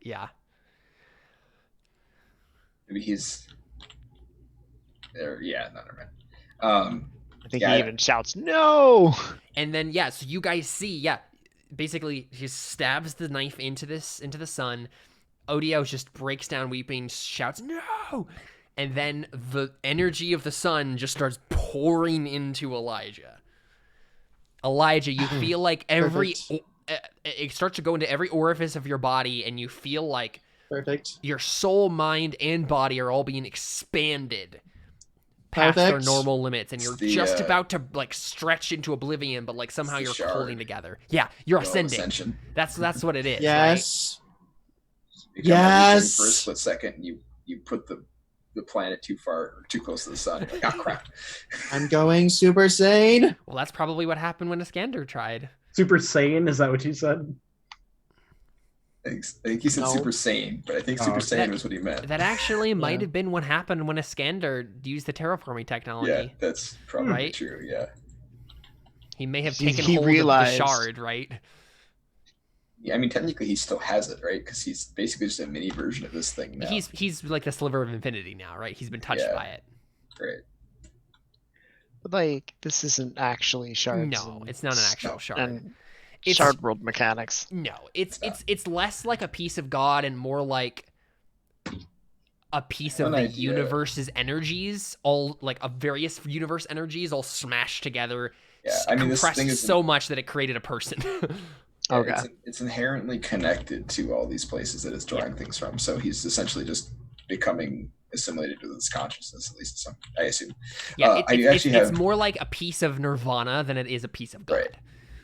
S1: yeah.
S2: Maybe he's there. Yeah, no, never mind.
S4: I think
S2: Yeah,
S4: he even shouts, "No!"
S1: And then yeah, so you guys see, basically he stabs the knife into the sun. Odio just breaks down weeping, shouts no, and then the energy of the sun just starts pouring into Elijah. You feel like it starts to go into every orifice of your body, and you feel like
S3: Perfect.
S1: your soul, mind, and body are all being expanded past their
S3: Perfect.
S1: normal limits, and you're
S2: It's the,
S1: just about to like stretch into oblivion, but like somehow
S2: the
S1: you're
S2: shard.
S1: holding together. Yeah, you're ascending.
S2: Ascension.
S1: That's what it is.
S3: Yes.
S2: Become everything
S3: Yes.
S2: for a split second. You put the planet too far or too close to the sun. You're like, oh crap.
S3: I'm going Super Saiyan.
S1: Right? Well, that's probably what happened when Iskander tried.
S5: Super Saiyan, is that what you said?
S2: I think he said
S3: No.
S2: Super Saiyan, but I think Super Saiyan was what he meant.
S1: That actually might
S3: Yeah.
S1: have been what happened when Iskander used the terraforming technology.
S2: Yeah, that's probably
S1: Right?
S2: true. Yeah.
S1: He may have
S4: He
S1: taken hold
S4: realized-
S1: of the shard, right?
S2: Yeah, I mean, technically he still has it, right? Because he's basically just a mini version of this thing now.
S1: He's like the sliver of infinity now, right? He's been touched
S2: Yeah.
S1: by it.
S2: Great.
S4: But like, this isn't actually shards.
S1: No, it's not an actual shard.
S4: And
S1: It's-
S4: shard world mechanics.
S1: No, it's less like a piece of God and more like a piece of
S2: An
S1: the
S2: idea.
S1: universe's energies, all like a various universe energies all smashed together,
S2: Yeah, I mean, this
S1: compressed
S2: thing is
S1: so much that it created a person.
S2: Yeah,
S4: Okay.
S2: it's inherently connected to all these places that it's drawing things from. So he's essentially just becoming assimilated to this consciousness, at least some, I assume.
S1: Yeah, it's
S2: have
S1: more like a piece of Nirvana than it is a piece of God.
S2: Right.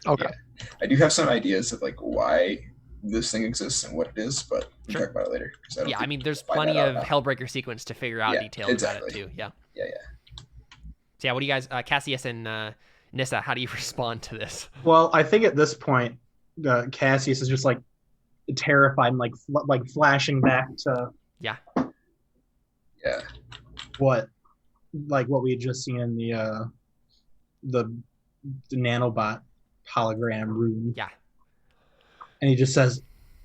S4: Okay.
S2: Yeah. I do have some ideas of like why this thing exists and what it is, but we'll
S1: Sure.
S2: talk about it later. 'cause I don't
S1: Yeah, I
S2: think
S1: mean, there's
S2: we'll find
S1: plenty
S2: that out
S1: of
S2: now.
S1: Hellbreaker Sequence to figure out
S2: Yeah,
S1: details
S2: exactly.
S1: about it too. Yeah.
S2: Yeah.
S1: So yeah, what do you guys, Cassius and Nissa? How do you respond to this?
S5: Well, I think at this point, Cassius is just like terrified and like flashing back to
S2: Yeah.
S5: what we had just seen in the nanobot hologram room.
S1: Yeah.
S5: And he just says,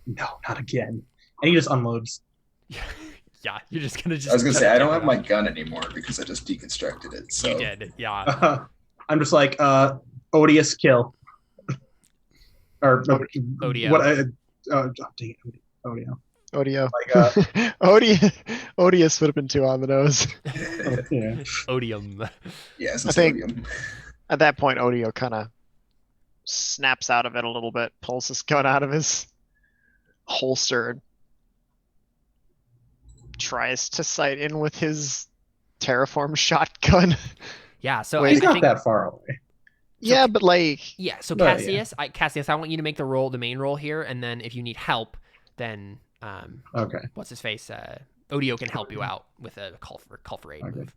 S5: "No, not again," and he just unloads.
S1: Yeah, you're just gonna just.
S2: I was gonna
S1: cut
S2: say
S1: it
S2: I don't
S1: down.
S2: have my gun anymore because I just deconstructed it. So
S1: You did, yeah.
S5: I'm just like odious kill, or
S1: Odio.
S5: what? Dang it, Odio.
S4: Odio.
S5: Like
S4: Odious would have been too on the nose.
S5: yeah.
S1: Odium.
S2: yes,
S4: I
S2: it's
S4: think-
S2: sodium.
S4: At that point, Odio kind of snaps out of it a little bit, pulls his gun out of his holster, and tries to sight in with his terraform shotgun.
S1: Yeah, so
S4: Wait,
S1: I
S5: He's not
S1: think,
S5: that far away.
S4: Yeah, but like,
S1: yeah, so
S5: Oh, yeah.
S1: Cassius, I want you to make the main role here, and then if you need help, then
S5: Okay.
S1: what's his face? Odio can help you out with a call for aid
S5: Okay.
S1: move.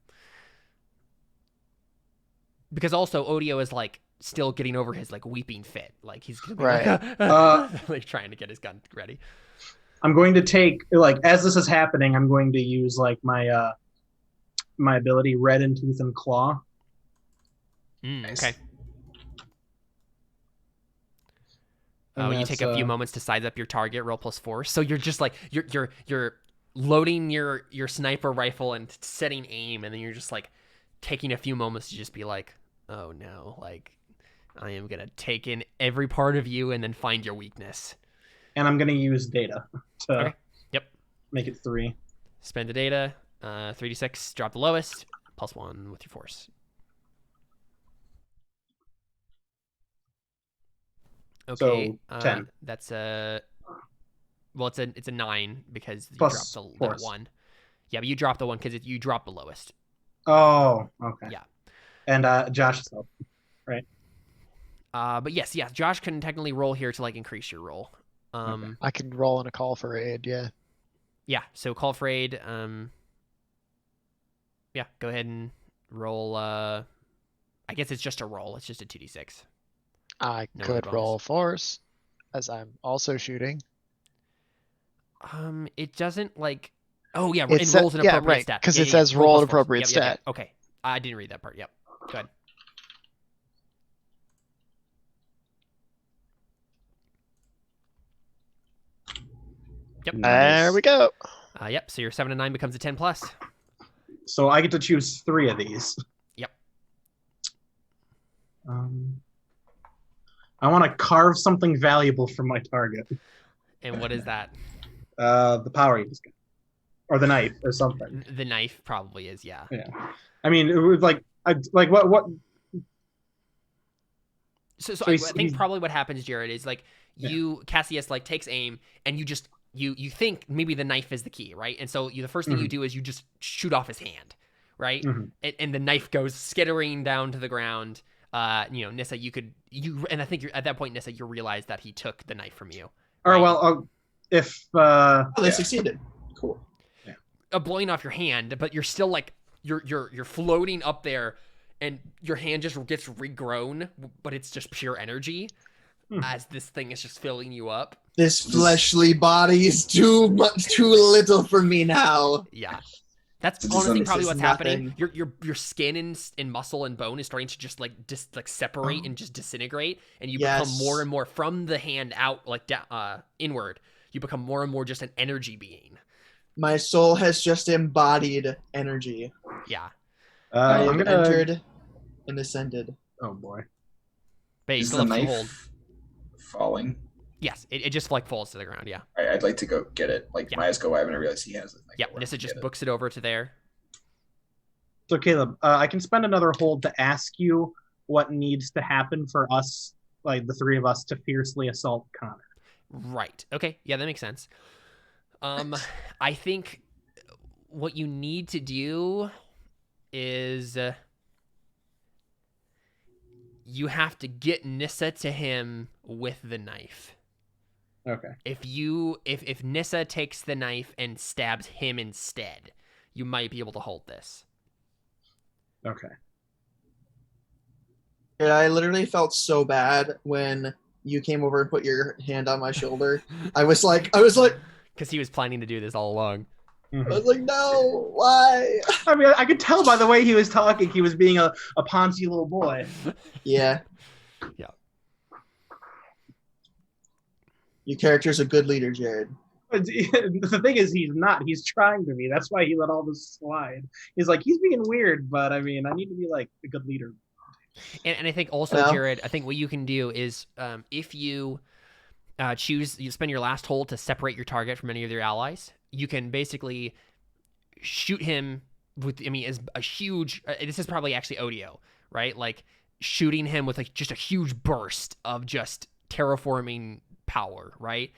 S1: Because also Odio is like still getting over his like weeping fit, like he's gonna be
S5: Right.
S1: like trying to get his gun ready.
S5: I'm going to take like as this is happening, I'm going to use like my my ability Red and Tooth and Claw.
S2: Nice.
S1: Okay.
S5: And
S1: You
S5: that's,
S1: take a few moments to size up your target, roll +4. So you're just like you're loading your sniper rifle and setting aim, and then you're just like taking a few moments to just be like, oh no, like I am gonna take in every part of you and then find your weakness.
S5: And I'm gonna use data to
S1: Okay. Yep.
S5: make it 3.
S1: Spend the data. 3d6. Drop the lowest. +1 with your force. Okay.
S5: So 10.
S1: That's a. Well, it's a 9 because you
S5: Plus
S1: dropped the
S5: force.
S1: 1. Yeah, but you dropped the 1 because you dropped the lowest.
S5: Oh, okay.
S1: Yeah.
S5: And Josh is helping, right?
S1: But yes, Josh can technically roll here to like increase your roll.
S5: Okay.
S4: I can roll in a call for aid, yeah.
S1: Yeah, so call for aid. Yeah, go ahead and roll. I guess it's just a roll. It's just a 2d6.
S4: I
S1: No other
S4: could
S1: bonus.
S4: roll force, as I'm also shooting.
S1: It doesn't like. Oh yeah,
S4: It
S1: it
S4: sa-
S1: rolls an
S4: yeah,
S1: appropriate
S4: right,
S1: stat.
S4: 'cause it says roll
S1: plus
S4: an
S1: force.
S4: appropriate
S1: Yep.
S4: stat.
S1: Okay, I didn't read that part. Yep. Go ahead. Yep.
S4: There we go.
S1: Yep. So your 7 and 9 becomes a 10 plus.
S5: So I get to choose 3 of these.
S1: Yep.
S5: I want to carve something valuable from my target.
S1: And what is that?
S5: The power you just got, or the knife, or something.
S1: The knife probably is. Yeah.
S5: Yeah. I mean, it was like what?
S1: So I
S5: So
S1: think probably what happens, Jared, is like Cassius like takes aim and you just you think maybe the knife is the key, right? And so the first thing you do is you just shoot off his hand, right? And the knife goes skittering down to the ground. Nissa, and I think at that point, Nissa, you realize that he took the knife from you.
S5: Or
S1: right?
S5: well, if
S3: they succeeded. Cool.
S1: Blowing off your hand, but you're still like you're floating up there, and your hand just gets regrown, but it's just pure energy as this thing is just filling you up.
S3: This fleshly body is too little for me now.
S1: Yeah. That's
S2: So
S1: honestly
S2: this
S1: probably
S2: is
S1: what's happening.
S3: nothing.
S1: Your skin and muscle and bone is starting to just separate and just disintegrate, and you
S3: Yes.
S1: become more and more from the hand out inward. You become more and more just an energy being.
S3: My soul has just embodied energy.
S1: Yeah.
S3: I have
S5: I'm gonna.
S3: entered and ascended.
S5: Oh boy.
S1: But you
S2: Is
S1: still
S2: the
S1: have to
S2: knife
S1: hold.
S2: falling?
S1: Yes, it just like falls to the ground. Yeah.
S2: I'd like to go get it. Like
S1: Yeah.
S2: my eyes go wide when I realize he has it. Like,
S1: Yeah.
S2: go run
S1: Nissa
S2: and
S1: just
S2: get it.
S1: books it over to there.
S5: So Caleb, I can spend another hold to ask you what needs to happen for us, like the 3 of us, to fiercely assault Connor.
S1: Right. Okay. Yeah, that makes sense. I think what you need to do is you have to get Nissa to him with the knife.
S5: Okay.
S1: If Nissa takes the knife and stabs him instead, you might be able to hold this.
S5: Okay.
S3: And I literally felt so bad when you came over and put your hand on my shoulder. I was like,
S1: Because he was planning to do this all along.
S3: no, why?
S5: I mean, I could tell by the way he was talking, he was being a Ponzi little boy.
S3: Yeah.
S1: Yeah.
S3: Your character's a good leader, Jared.
S5: The thing is, he's not. He's trying to be. That's why he let all this slide. He's like, he's being weird, but I mean, I need to be like a good leader.
S1: And I think also,
S3: Well-
S1: Jared, I think what you can do is if you you spend your last hold to separate your target from any of your allies, you can basically shoot him with, as a huge, this is probably actually Odio, right? Like shooting him with like just a huge burst of just terraforming power, right?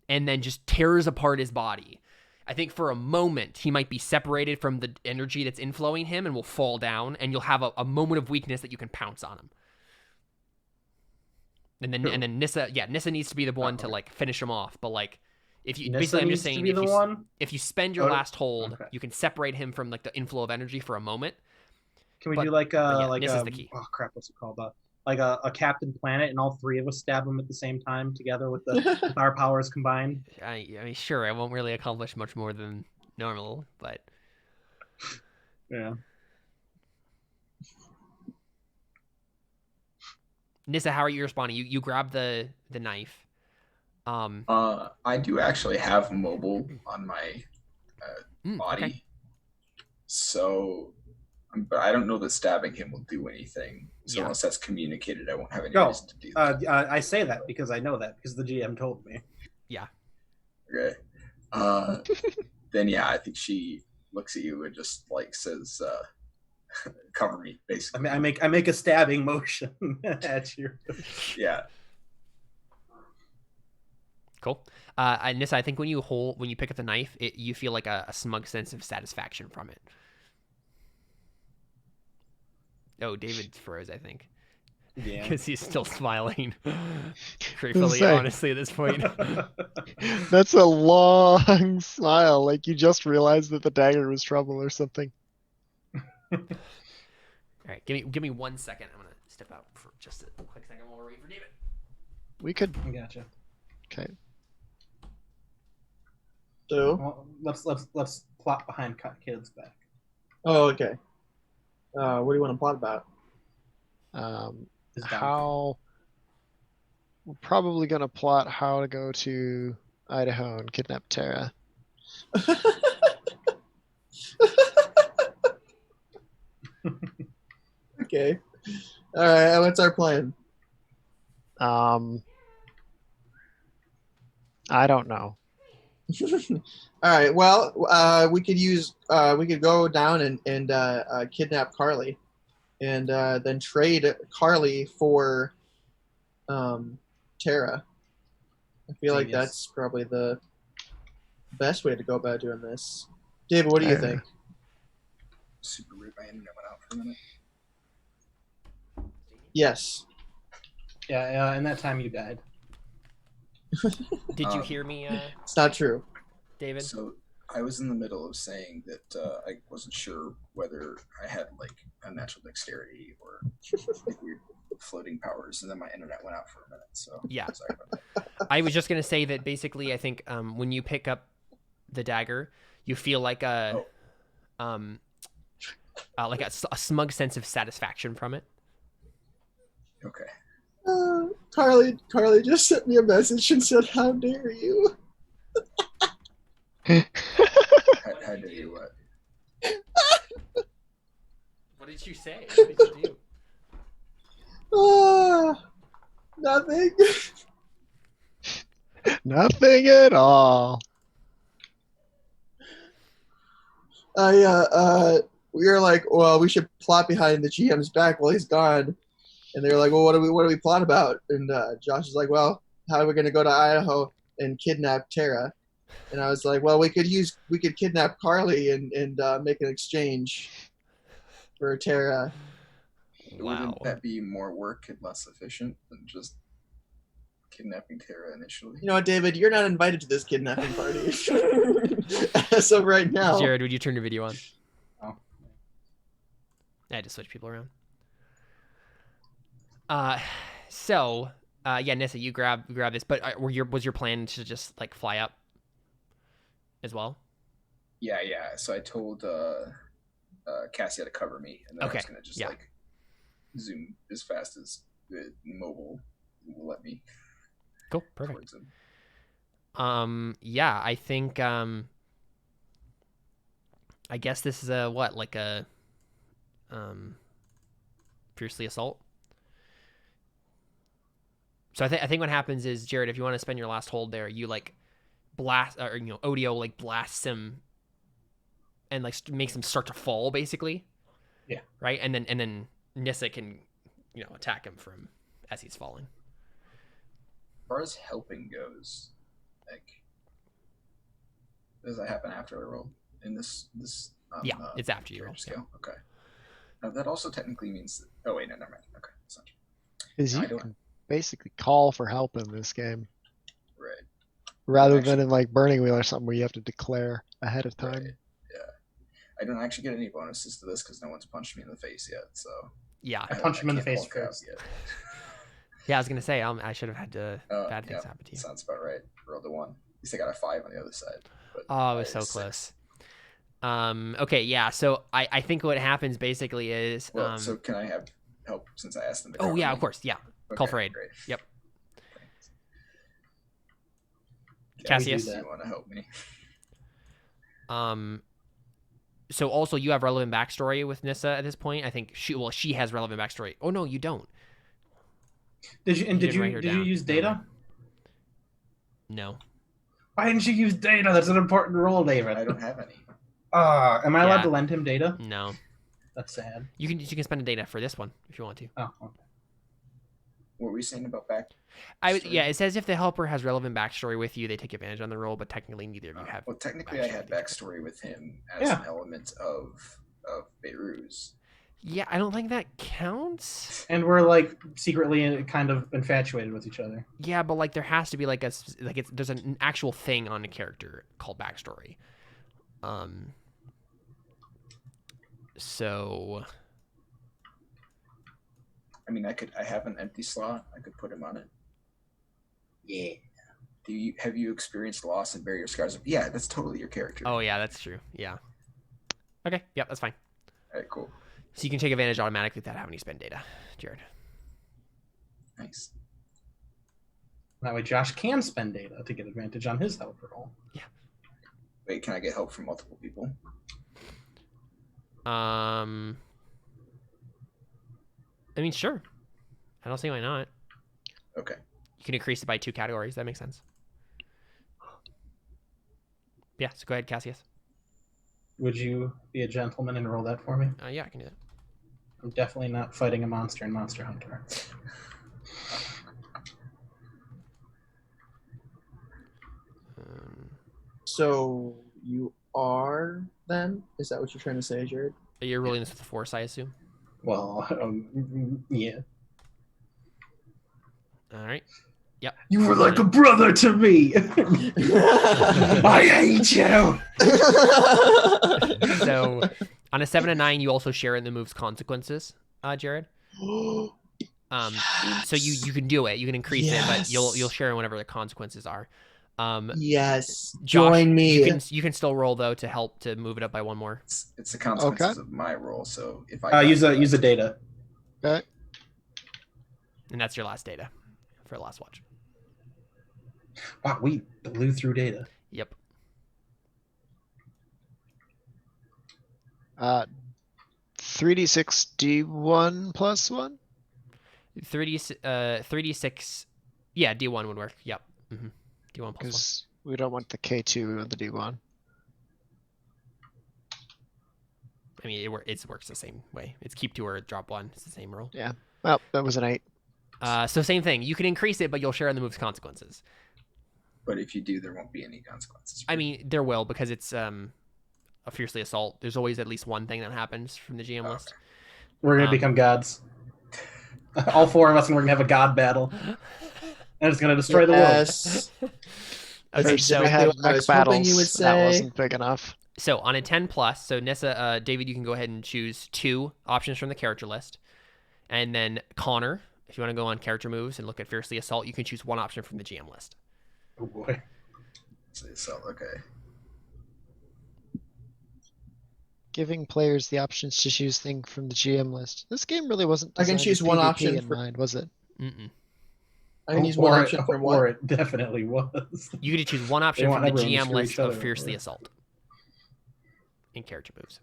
S1: And then just tears apart his body. I think for a moment he might be separated from the energy that's inflowing him and will fall down, and you'll have a moment of weakness that you can pounce on him. And then Nissa needs to be the one to like finish him off. But like, if you
S5: Nissa
S1: basically, I'm
S5: needs
S1: just
S5: to
S1: saying,
S5: be the one?
S1: if you spend your
S5: Oh,
S1: last hold,
S5: okay.
S1: you can separate him from like the inflow of energy for a moment.
S5: Can we
S1: But-
S5: do like
S1: but yeah,
S5: like
S1: Nissa's
S5: a
S1: the key.
S5: oh crap, what's it called? Like a Captain Planet, and all 3 of us stab him at the same time together with with our powers combined.
S1: I mean, sure, I won't really accomplish much more than normal, but
S5: Yeah.
S1: Nissa, how are you responding? You grab the knife.
S2: I do actually have mobile on my body,
S1: Okay.
S2: so But I don't know that stabbing him will do anything. So
S1: Yeah.
S2: unless that's communicated, I won't have any
S5: No.
S2: reason to do that.
S5: I say that because I know that because the GM told me.
S2: Okay. Then yeah, I think she looks at you and just like says, "Cover me," basically.
S5: I make a stabbing motion at you.
S2: Yeah.
S1: Cool. Nissa, I think when you pick up the knife, you feel like a smug sense of satisfaction from it. Oh, David froze, I think.
S5: Yeah.
S1: Because he's still smiling. Creepily,
S4: say.
S1: honestly, at this point.
S4: That's a long smile. Like you just realized that the dagger was trouble or something.
S1: All right, give me 1 second. I'm gonna step out for just a quick second while we're waiting for David.
S4: We could.
S5: Gotcha.
S4: Okay.
S3: So,
S5: Well, let's plot behind kids back.
S3: oh, okay. What do you want to plot about?
S5: His downfall.
S4: How we're probably gonna plot how to go to Idaho and kidnap Tara.
S3: Okay. All right. What's our plan?
S4: I don't know.
S3: All right. Well, we could go down and kidnap Carly, and then trade Carly for Tara. I feel like
S5: Genius.
S3: that's probably the best way to go about doing this. David, what do you
S4: Yeah.
S3: think?
S2: Super rude. My internet went out for a minute.
S3: Yes.
S5: Yeah, in that time you died.
S1: Did you hear me,
S3: It's not true.
S1: David?
S2: So I was in the middle of saying that I wasn't sure whether I had like a natural dexterity or like weird floating powers, and then my internet went out for a minute. So
S1: Yeah.
S2: sorry about that.
S1: I was just gonna say that basically, I think when you pick up the dagger, you feel like a smug sense of satisfaction from it.
S2: Okay.
S3: Carly just sent me a message and said, "How dare you?"
S2: How dare you what?
S1: What did you say? What did you do?
S3: Nothing.
S4: Nothing at all.
S3: We were like, well, we should plot behind the GM's back while he's gone. And they were like, well, what do we plot about? And Josh is like, well, how are we going to go to Idaho and kidnap Tara? And I was like, well, we could kidnap Carly and make an exchange for Tara.
S1: Wow.
S2: Wouldn't that be more work and less efficient than just kidnapping Tara initially?
S3: You know what, David? You're not invited to this kidnapping party. As of right now.
S1: Jared, would you turn your video on?
S5: Oh.
S1: I just switch people around. Yeah, Nissa, you grab this, but was your plan to just like fly up as well?
S2: Yeah. So I told Cassia to cover me, and then I was gonna just like zoom as fast as the mobile will let me.
S1: Cool, perfect.
S2: Towards him.
S1: Yeah, I think I guess this is a fiercely assault. So I think what happens is, Jared, if you want to spend your last hold there, you like blast, or Odio like blasts him and like makes him start to fall, basically.
S5: Yeah.
S1: Right, and then Nissa can attack him from as he's falling.
S2: As far as helping goes, like, does that happen after I roll in this?
S1: Yeah, it's after you roll.
S2: Scale. Okay. Now that also technically means that. Oh wait, no, never mind. Okay, that's not true.
S4: Is
S2: No,
S4: you can basically call for help in this game,
S2: Right.
S4: rather than in like Burning Wheel or something where you have to declare ahead of time.
S2: Right. Yeah. I don't actually get any bonuses to this because no one's punched me in the face yet. So.
S1: Yeah.
S5: I punched him in the
S2: can't
S5: face
S2: call
S5: first.
S2: yet.
S1: Yeah, I was gonna say I should have had bad things happen to you.
S2: Sounds about right. Rolled a 1. At least I got a 5 on the other side. But
S1: Oh, it was so close. Okay, yeah. So I think what happens basically is.
S2: Well, so can I have help since I asked them to?
S1: Oh
S2: cover
S1: yeah,
S2: me?
S1: of course. Yeah.
S2: Okay,
S1: Call for aid.
S2: Great.
S1: Yep.
S2: Cassia,
S1: Cassius.
S2: do you want to help me?
S1: So also you have relevant backstory with Nissa at this point. I think she has relevant backstory. Oh no, you don't.
S5: Did you
S1: didn't write her
S5: did you
S1: down.
S5: use
S1: Never
S5: data?
S1: mind. No.
S5: Why didn't you use data? That's an important role, David.
S2: I don't have any.
S5: Am I allowed
S1: Yeah.
S5: to lend him data?
S1: No.
S5: That's sad.
S1: You can spend a data for this one if you want to.
S5: Oh, okay.
S2: What were we saying about back?
S1: Yeah, it says if the helper has relevant backstory with you, they take advantage on the roll, but technically neither of you have.
S2: Well, technically, I had backstory with him as
S5: Yeah.
S2: an element of Beirut's.
S1: Yeah, I don't think that counts.
S5: And we're like secretly kind of infatuated with each other.
S1: Yeah, but like there has to be like there's an actual thing on a character called backstory. So
S2: I mean, I have an empty slot. I could put him on it.
S5: Yeah.
S2: Have you experienced loss and barrier scars? Yeah, that's totally your character.
S1: oh yeah, that's true. Yeah. Okay, yeah, that's fine.
S2: All right, cool.
S1: So you can take advantage automatically without having to spend data, Jared.
S2: Nice.
S5: That way Josh can spend data to get advantage on his helper roll.
S2: Wait, can I get help from multiple people?
S1: I mean, sure. I don't see why not.
S2: Okay.
S1: You can increase it by 2 categories. That makes sense. Yeah, so go ahead, Cassius.
S5: Would you be a gentleman and roll that for me?
S1: Yeah, I can do that.
S5: I'm definitely not fighting a monster in Monster Hunter.
S3: So you are then? Is that what you're trying to say, Jared?
S1: You're rolling this with force, I assume?
S5: Well, yeah.
S1: All right. Yep.
S5: You were like a brother to me. I hate you.
S1: So on a 7 and 9, you also share in the move's consequences, Jared. So you can do it. You can increase it, but you'll share in whatever the consequences are.
S3: Yes.
S1: Josh,
S3: Join me.
S1: You can still roll though to help to move it up by 1 more.
S2: It's the consequences of my roll. So if I
S5: use a data.
S4: Okay.
S1: And that's your last data for last watch.
S5: Wow, we blew through data.
S1: Yep.
S4: 3d6 d1 plus 1?
S1: 3d6. Yeah, D1 would work. Yep. Mm-hmm. D1 plus 1.
S4: Because we don't want the K2, we want the D1.
S1: I mean, it works the same way. It's keep 2 or drop 1. It's the same roll.
S4: Yeah. Well, that was an 8.
S1: So same thing. You can increase it, but you'll share in the move's consequences.
S2: But if you do, there won't be any consequences.
S1: I mean, there will because it's a fiercely assault. There's always at least one thing that happens from the GM list.
S5: We're gonna become gods. All 4 of us, and we're gonna have a god battle, and it's gonna destroy the world.
S3: Yes.
S1: Okay,
S3: That's
S1: so
S3: exactly
S4: we had
S3: what I
S4: mech
S3: was hoping
S4: battles.
S3: you would
S4: That
S3: say.
S4: wasn't big enough.
S1: so on a 10 plus, so Nissa, David, you can go ahead and choose 2 options from the character list, and then Connor, if you want to go on character moves and look at fiercely assault, you can choose 1 option from the GM list.
S5: Oh boy.
S2: So okay.
S4: Giving players the options to choose things from the GM list. This game really wasn't
S3: I can
S4: designed
S3: choose
S4: with
S3: one
S4: PvP
S3: option
S4: in
S3: for-
S4: mind, was it?
S1: Mm-mm.
S3: I can use one
S5: Or
S3: option from
S5: or
S3: what?
S5: it definitely was.
S1: You get to choose 1 option
S5: want
S1: from the
S5: everyone to
S1: GM
S5: screw
S1: list
S5: each
S1: of
S5: other
S1: fiercely
S5: over.
S1: assault in character moves.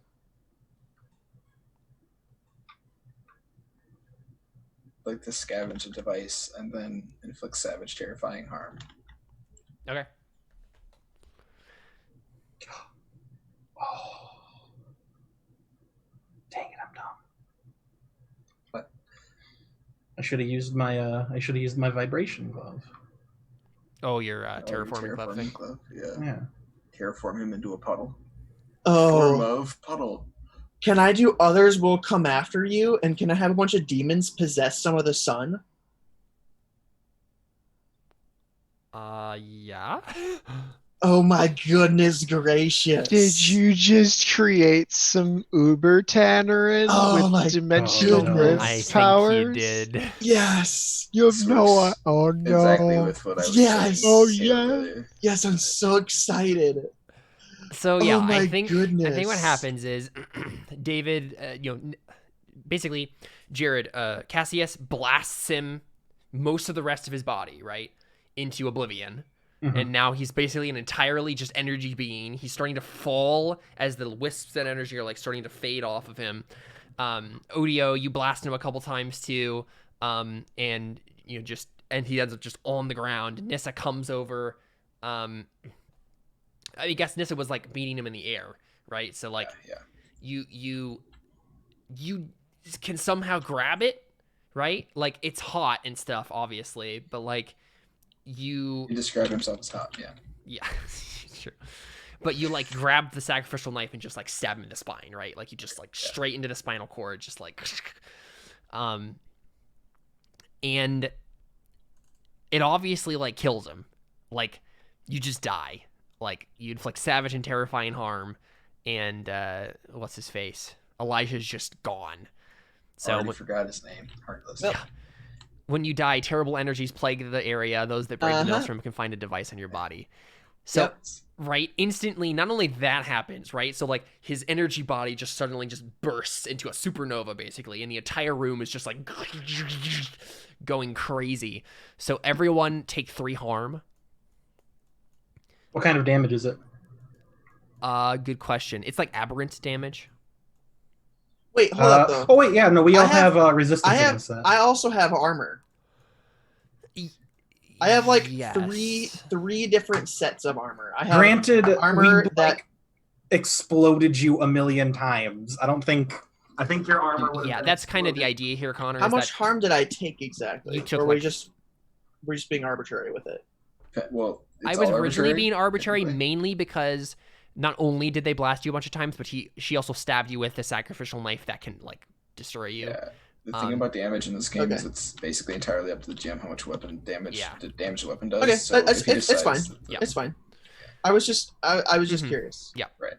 S2: Like the scavenge device, and then inflict savage terrifying harm.
S1: Okay.
S5: Oh. Dang it, I'm dumb.
S2: What?
S5: I should have used my vibration glove.
S1: Oh, your
S2: Oh,
S1: terraforming club thing.
S2: glove. Yeah.
S5: Yeah.
S2: Terraform him into a puddle.
S3: Oh,
S2: Form of puddle.
S3: can I do others will come after you? And can I have a bunch of demons possess some of the sun?
S1: Yeah.
S3: Oh my goodness gracious.
S4: Did you just create some Uber Tannerin
S3: Oh my
S4: with dimensional
S3: goodness.
S4: rift
S1: I think
S4: powers?
S1: you did.
S3: Yes.
S4: You have
S2: This
S4: no
S2: works
S4: oh no.
S2: Exactly with what I was
S3: Yes.
S2: saying.
S4: Oh, yeah.
S2: earlier.
S3: Yes, I'm so excited.
S1: So yeah,
S3: Oh my
S1: I think
S3: goodness.
S1: what happens is David, basically Jared, Cassius blasts him most of the rest of his body right into oblivion, and now he's basically an entirely just energy being. He's starting to fall as the wisps of energy are like starting to fade off of him. Odio, you blast him a couple times too, and you know and he ends up just on the ground. Nissa comes over. I guess Nissa was like beating him in the air, right? So like, you can somehow grab it, right? Like it's hot and stuff, obviously, but like
S2: He described himself as hot.
S1: yeah, sure. But you like grab the sacrificial knife and just like stab him in the spine, right? Like you just like straight into the spinal cord, just like, and it obviously like kills him. Like you just die. Like you inflict savage and terrifying harm, and what's his face? Elijah's just gone. So
S2: I already forgot his name. Heartless.
S1: Yeah. When you die, terrible energies plague the area. Those that break the maelstrom can find a device on your body. So, right, instantly, not only that happens, right? So, like, his energy body just suddenly just bursts into a supernova, basically, and the entire room is just, like, going crazy. So, everyone take 3 harm.
S5: What kind of damage is it?
S1: Good question. It's, like, aberrant damage.
S3: Wait, hold up, though.
S5: Oh, wait, yeah, no, we all have resistance against that.
S3: I also have armor. I have like
S1: Yes.
S3: three different sets of armor. I have
S5: Granted,
S3: armor
S5: we
S3: that
S5: exploded you a million times. I think your armor was.
S1: Yeah, that's kind of the idea here, Connor.
S3: How
S1: is
S3: much
S1: that
S3: harm did I take exactly?
S1: You took,
S3: or
S1: like-
S3: we're just being arbitrary with it.
S2: Well,
S1: I
S2: it's
S1: was
S2: all
S1: originally
S2: arbitrary,
S1: being arbitrary
S2: technically.
S1: mainly because not only did they blast you a bunch of times, but she also stabbed you with a sacrificial knife that can like destroy you.
S2: Yeah. The thing about damage in this game is
S3: Okay.
S2: it's basically entirely up to the GM how much weapon damage
S1: Yeah.
S2: the damage the weapon does.
S3: Okay,
S2: So
S3: it's
S2: if he
S3: fine.
S2: decides that-
S1: Yeah.
S3: It's fine. I was just
S1: Mhm.
S3: curious.
S1: Yeah.
S2: Right.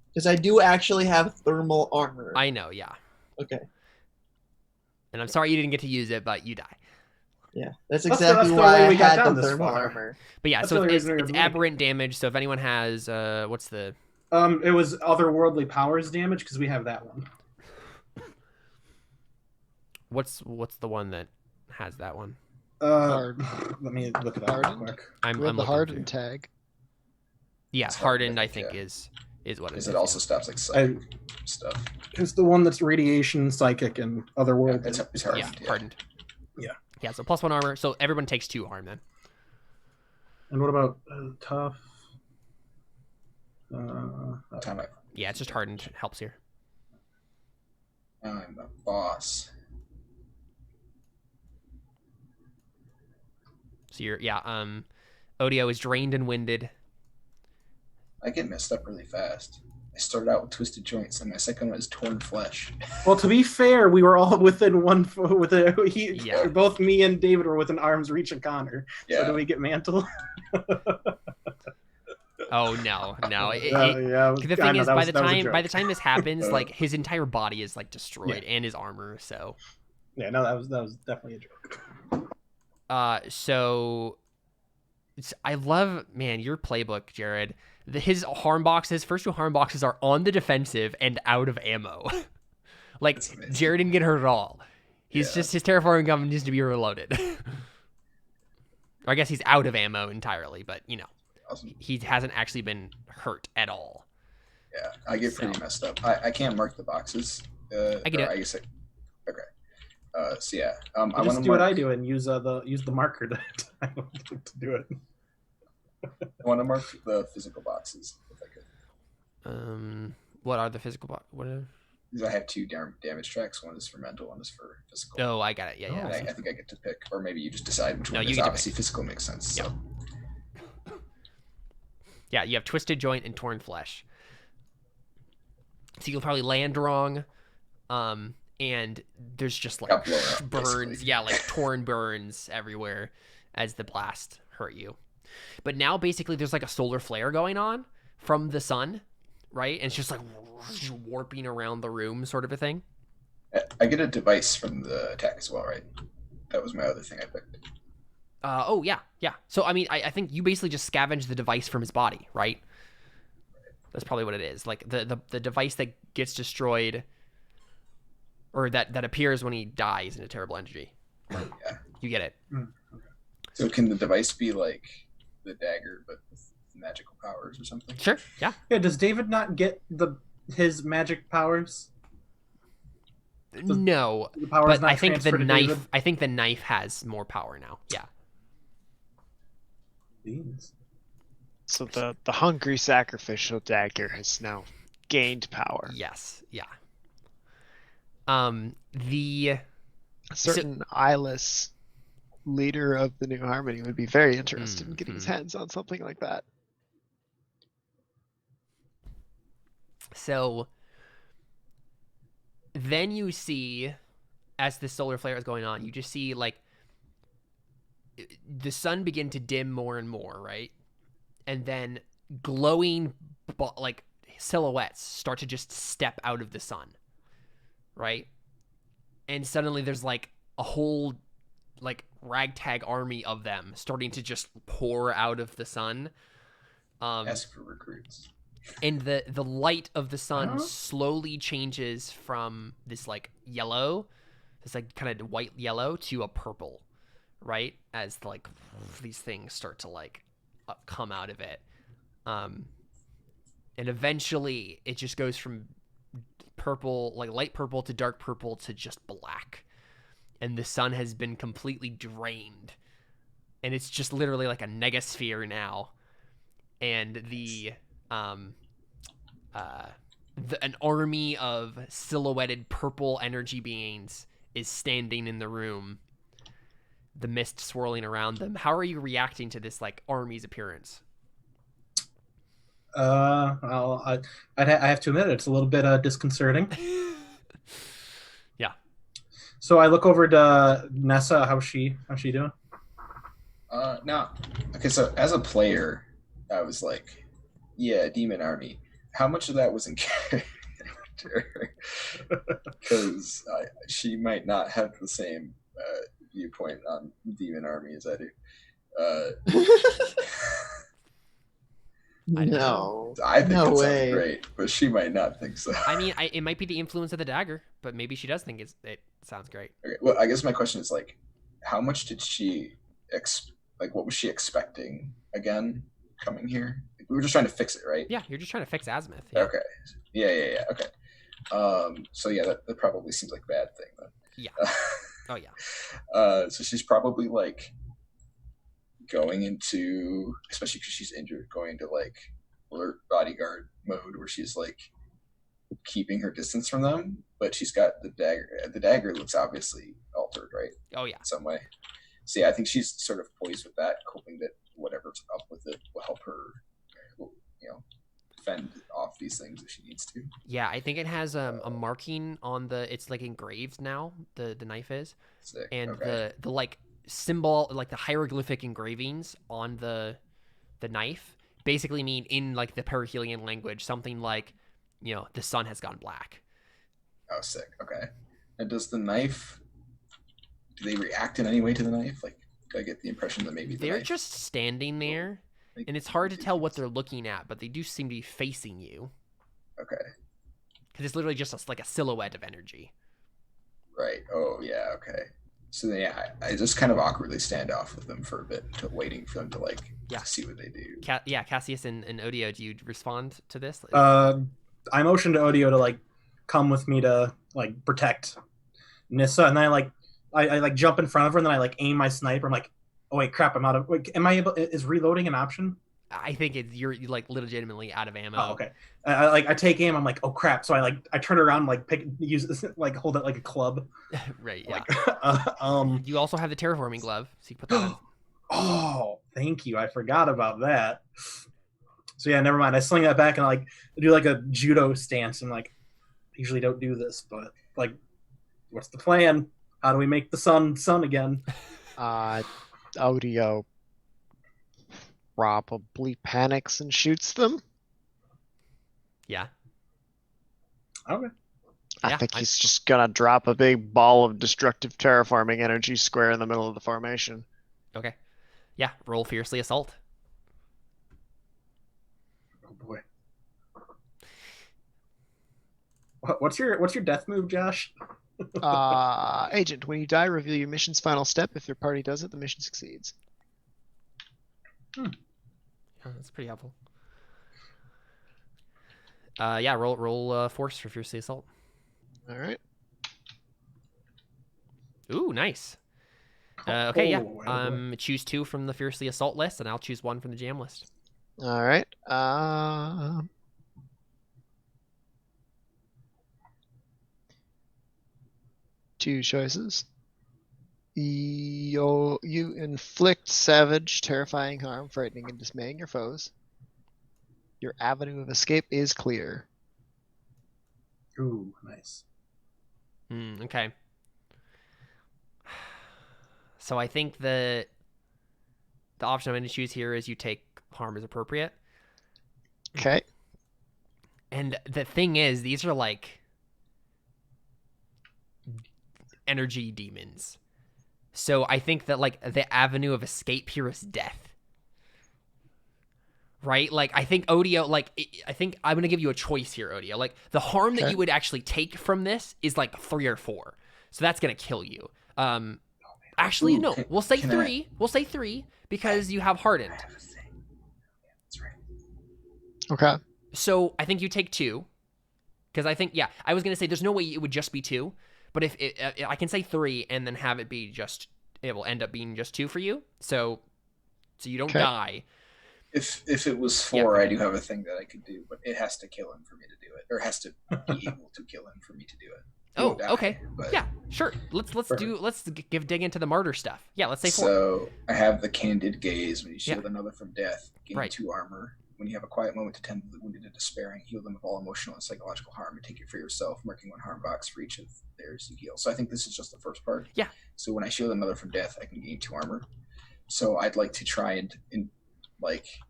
S3: Because I do actually have thermal armor.
S1: I know, yeah.
S3: Okay.
S1: And I'm sorry you didn't get to use it, but you die.
S3: Yeah, that's
S5: That's
S3: exactly
S5: the
S3: why
S5: way
S3: I
S5: we got
S3: had
S5: down
S3: the
S5: this
S3: thermal
S5: far.
S3: armor.
S1: But yeah,
S5: That's
S1: so
S5: the only
S1: it's
S5: reason we were doing
S1: aberrant damage. So if anyone has what's the
S5: It was otherworldly powers damage because we have that one.
S1: what's the one that has that one?
S4: Hard.
S5: Let me look it up real
S4: Hardened?
S5: quick.
S1: I'm
S4: We have the
S1: looking
S4: hardened
S1: through.
S4: tag.
S1: Yeah,
S2: It's
S1: hardened. I
S2: hardened,
S1: think
S2: yeah.
S1: is what it
S2: Because
S1: is.
S2: it also stops like psychic stuff.
S5: It's the one that's radiation, psychic, and otherworldly.
S2: It's hardened.
S1: Yeah, hardened.
S5: Yeah.
S1: Yeah, so +1 armor. So everyone takes 2 harm then.
S5: And what about tough?
S2: Time I
S1: Yeah, it's just hardened helps here.
S2: I'm a boss.
S1: So you're Odio is drained and winded.
S2: I get messed up really fast. I started out with twisted joints, and my second one is torn flesh.
S5: Well, to be fair, we were all within one.
S1: Yeah.
S5: Both me and David were within arm's reach of Connor.
S2: Yeah.
S5: So do we get mantle?
S1: Oh no.
S5: Yeah.
S1: The thing is, by the time this happens, like his entire body is like destroyed and his armor. So
S5: Yeah, no, that was definitely a joke.
S1: so I love, man, your playbook, Jared. His harm boxes, first 2 harm boxes are on the defensive and out of ammo. Like
S2: That's amazing.
S1: Jared didn't get hurt at all. He's just his terraforming gun needs to be reloaded. Or I guess he's out of ammo entirely, but you know,
S2: Awesome.
S1: he hasn't actually been hurt at all.
S2: Yeah, I get pretty messed up. I can't mark the boxes.
S1: I can do it.
S2: I guess okay. So yeah, I want
S5: Just
S2: to
S5: do what I do and use the marker to do it.
S2: I want to mark the physical boxes if I could.
S1: What are the physical what are...
S2: Because I have 2 damage tracks. One is for mental, one is for physical.
S1: Oh, I got it. Yeah.
S2: And I think I get to pick, or maybe you just decide which
S1: No,
S2: one
S1: you
S2: is.
S1: get to
S2: Obviously, physical makes sense. So.
S1: Yeah, you have twisted joint and torn flesh. So you'll probably land wrong. And there's just like
S2: Got blown up,
S1: burns.
S2: basically.
S1: Yeah, like torn burns everywhere as the blast hurt you. But now basically there's like a solar flare going on from the sun, right? And it's just like warping around the room sort of a thing.
S2: I get a device from the attack as well, right? That was my other thing I picked.
S1: Oh, yeah. So, I mean, I think you basically just scavenge the device from his body, right? That's probably what it is. Like, the device that gets destroyed, or that appears when he dies in a terrible energy.
S2: Yeah.
S1: You get it.
S2: So can the device be like the dagger, but with magical powers or something.
S1: Sure. Yeah.
S5: Yeah, does David not get his magic powers?
S1: No,
S5: The powers
S1: but
S5: not
S1: I think the
S5: transfer to
S1: knife.
S5: David?
S1: I think the knife has more power now. Yeah.
S5: Beans.
S4: So the hungry sacrificial dagger has now gained power.
S1: Yes. Yeah. The
S4: A certain eyeless leader of the New Harmony would be very interested in getting his
S1: Mhm.
S4: hands on something like that.
S1: So then you see, as the solar flare is going on, you just see like the sun begin to dim more and more, right? And then glowing like silhouettes start to just step out of the sun, right? And suddenly there's like a whole like ragtag army of them starting to just pour out of the sun.
S2: Ask for recruits.
S1: And the light of the sun
S5: Huh?
S1: slowly changes from this like yellow, this like kind of white yellow, to a purple, right? As like these things start to like come out of it, and eventually it just goes from purple, like light purple, to dark purple to just black, and the sun has been completely drained, and it's just literally like a negasphere now, and an army of silhouetted purple energy beings is standing in the room, the mist swirling around them. How are you reacting to this like army's appearance?
S5: Well, I have to admit it's a little bit disconcerting.
S1: Yeah.
S5: So I look over to Nessa. How's she doing?
S2: Now, okay, so as a player, I was like, yeah, demon army. How much of that was in character? Because she might not have the same viewpoint on demon army as I do.
S1: I don't
S3: No.
S2: I think
S3: No
S2: it
S3: way.
S2: sounds great, but she might not think so.
S1: I mean, it might be the influence of the dagger, but maybe she does think it sounds great.
S2: Okay, well, I guess my question is like, how much did she what was she expecting again coming here? We were just trying to fix it, right?
S1: Yeah, you're just trying to fix Azimuth. Yeah.
S2: Okay. Yeah. Okay. So yeah, that probably seems like a bad thing then.
S1: Yeah. Oh yeah.
S2: So she's probably like going into, especially because she's injured, going to like alert bodyguard mode where she's like keeping her distance from them, but she's got the dagger. The dagger looks obviously altered, right?
S1: Oh yeah.
S2: In some way. So yeah, I think she's sort of poised with that, hoping that whatever's up with it will help her, fend off these things if she needs to.
S1: Yeah, I think it has a marking on the. It's like engraved now. The knife is,
S2: Sick.
S1: and
S2: Okay.
S1: the like symbol, like the hieroglyphic engravings on the knife, basically mean in like the perihelion language something like, the sun has gone black.
S2: Oh, sick. Okay. And does the knife? Do they react in any way to the knife? Like, I get the impression that maybe
S1: They're
S2: knife,
S1: just standing there,
S2: like,
S1: and it's hard to tell what they're looking at, but they do seem to be facing you
S2: Okay.
S1: because it's literally just like a silhouette of energy.
S2: Right. Oh, yeah. Okay. So then, yeah, I just kind of awkwardly stand off with them for a bit, waiting for them to like
S1: Yeah.
S2: see what they do.
S1: Cassius and Odio, do you respond to this?
S5: I motioned to Odio to like come with me to like protect Nissa, and then I like jump in front of her, and then I like aim my sniper. I'm like, oh wait, crap! I'm out of. Wait, am I able? Is reloading an option?
S1: I think you're like legitimately out of ammo.
S5: Oh, okay. I take aim. I'm like, oh crap! So I turn around, like use like hold it like a club.
S1: Right. Yeah.
S5: Like,
S1: You also have the terraforming glove, so you put that on.
S5: Oh, thank you. I forgot about that. So yeah, never mind. I sling that back and I do like a judo stance. And like, I usually don't do this, but like, what's the plan? How do we make the sun again?
S4: Audio probably panics and shoots them.
S1: Yeah.
S5: Okay.
S4: I think he's just gonna drop a big ball of destructive terraforming energy square in the middle of the formation.
S1: Okay. Yeah. Roll fiercely assault.
S5: Oh boy. What's your death move, Josh?
S4: Agent, when you die, reveal your mission's final step. If your party does it, the mission succeeds.
S1: Oh, that's pretty helpful. Yeah, roll force for fiercely assault.
S4: All right.
S1: Ooh, nice. Okay, yeah.
S5: Oh, boy.
S1: Choose 2 from the fiercely assault list, and I'll choose 1 from the jam list.
S4: All right. 2 choices. You inflict savage, terrifying harm, frightening, and dismaying your foes. Your avenue of escape is clear.
S5: Ooh, nice.
S1: Okay. So I think the option I'm going to choose here is you take harm as appropriate.
S4: Okay.
S1: And the thing is, these are like energy demons. So I think that like the avenue of escape here is death. Right? Like I think Odio, like I think I'm gonna give you a choice here, Odio. Like the harm that
S4: Okay.
S1: you would actually take from this is like 3 or 4. So that's gonna kill you. Actually,
S2: Ooh,
S1: no, we'll say
S2: can
S1: 3. We'll say 3 because you have hardened.
S2: That's right.
S4: Okay.
S1: So I think you take 2. Because I think, yeah, I was gonna say there's no way it would just be 2, but if I can say 3 and then have it be just, it will end up being just 2 for you. So you don't
S4: Okay.
S1: die.
S2: If it was
S1: Yeah,
S2: 4,
S1: go
S2: I
S1: ahead.
S2: do have a thing that I could do, but it has to kill him for me to do it, or has to be able to kill him for me to do it. He
S1: Oh,
S2: won't die,
S1: okay.
S2: but-
S1: Yeah, sure. Let's dig into the martyr stuff. Yeah, let's say 4.
S2: So I have the candid gaze. When you shield
S1: Yeah.
S2: another from death, gain
S1: Right.
S2: 2 armor. When you have a quiet moment to tend to the wounded and despairing, heal them of all emotional and psychological harm, and take it for yourself, marking 1 harm box for each of theirs you heal. So I think this is just the first part.
S1: Yeah.
S2: So when I shield another from death, I can gain 2 armor. So I'd like to try and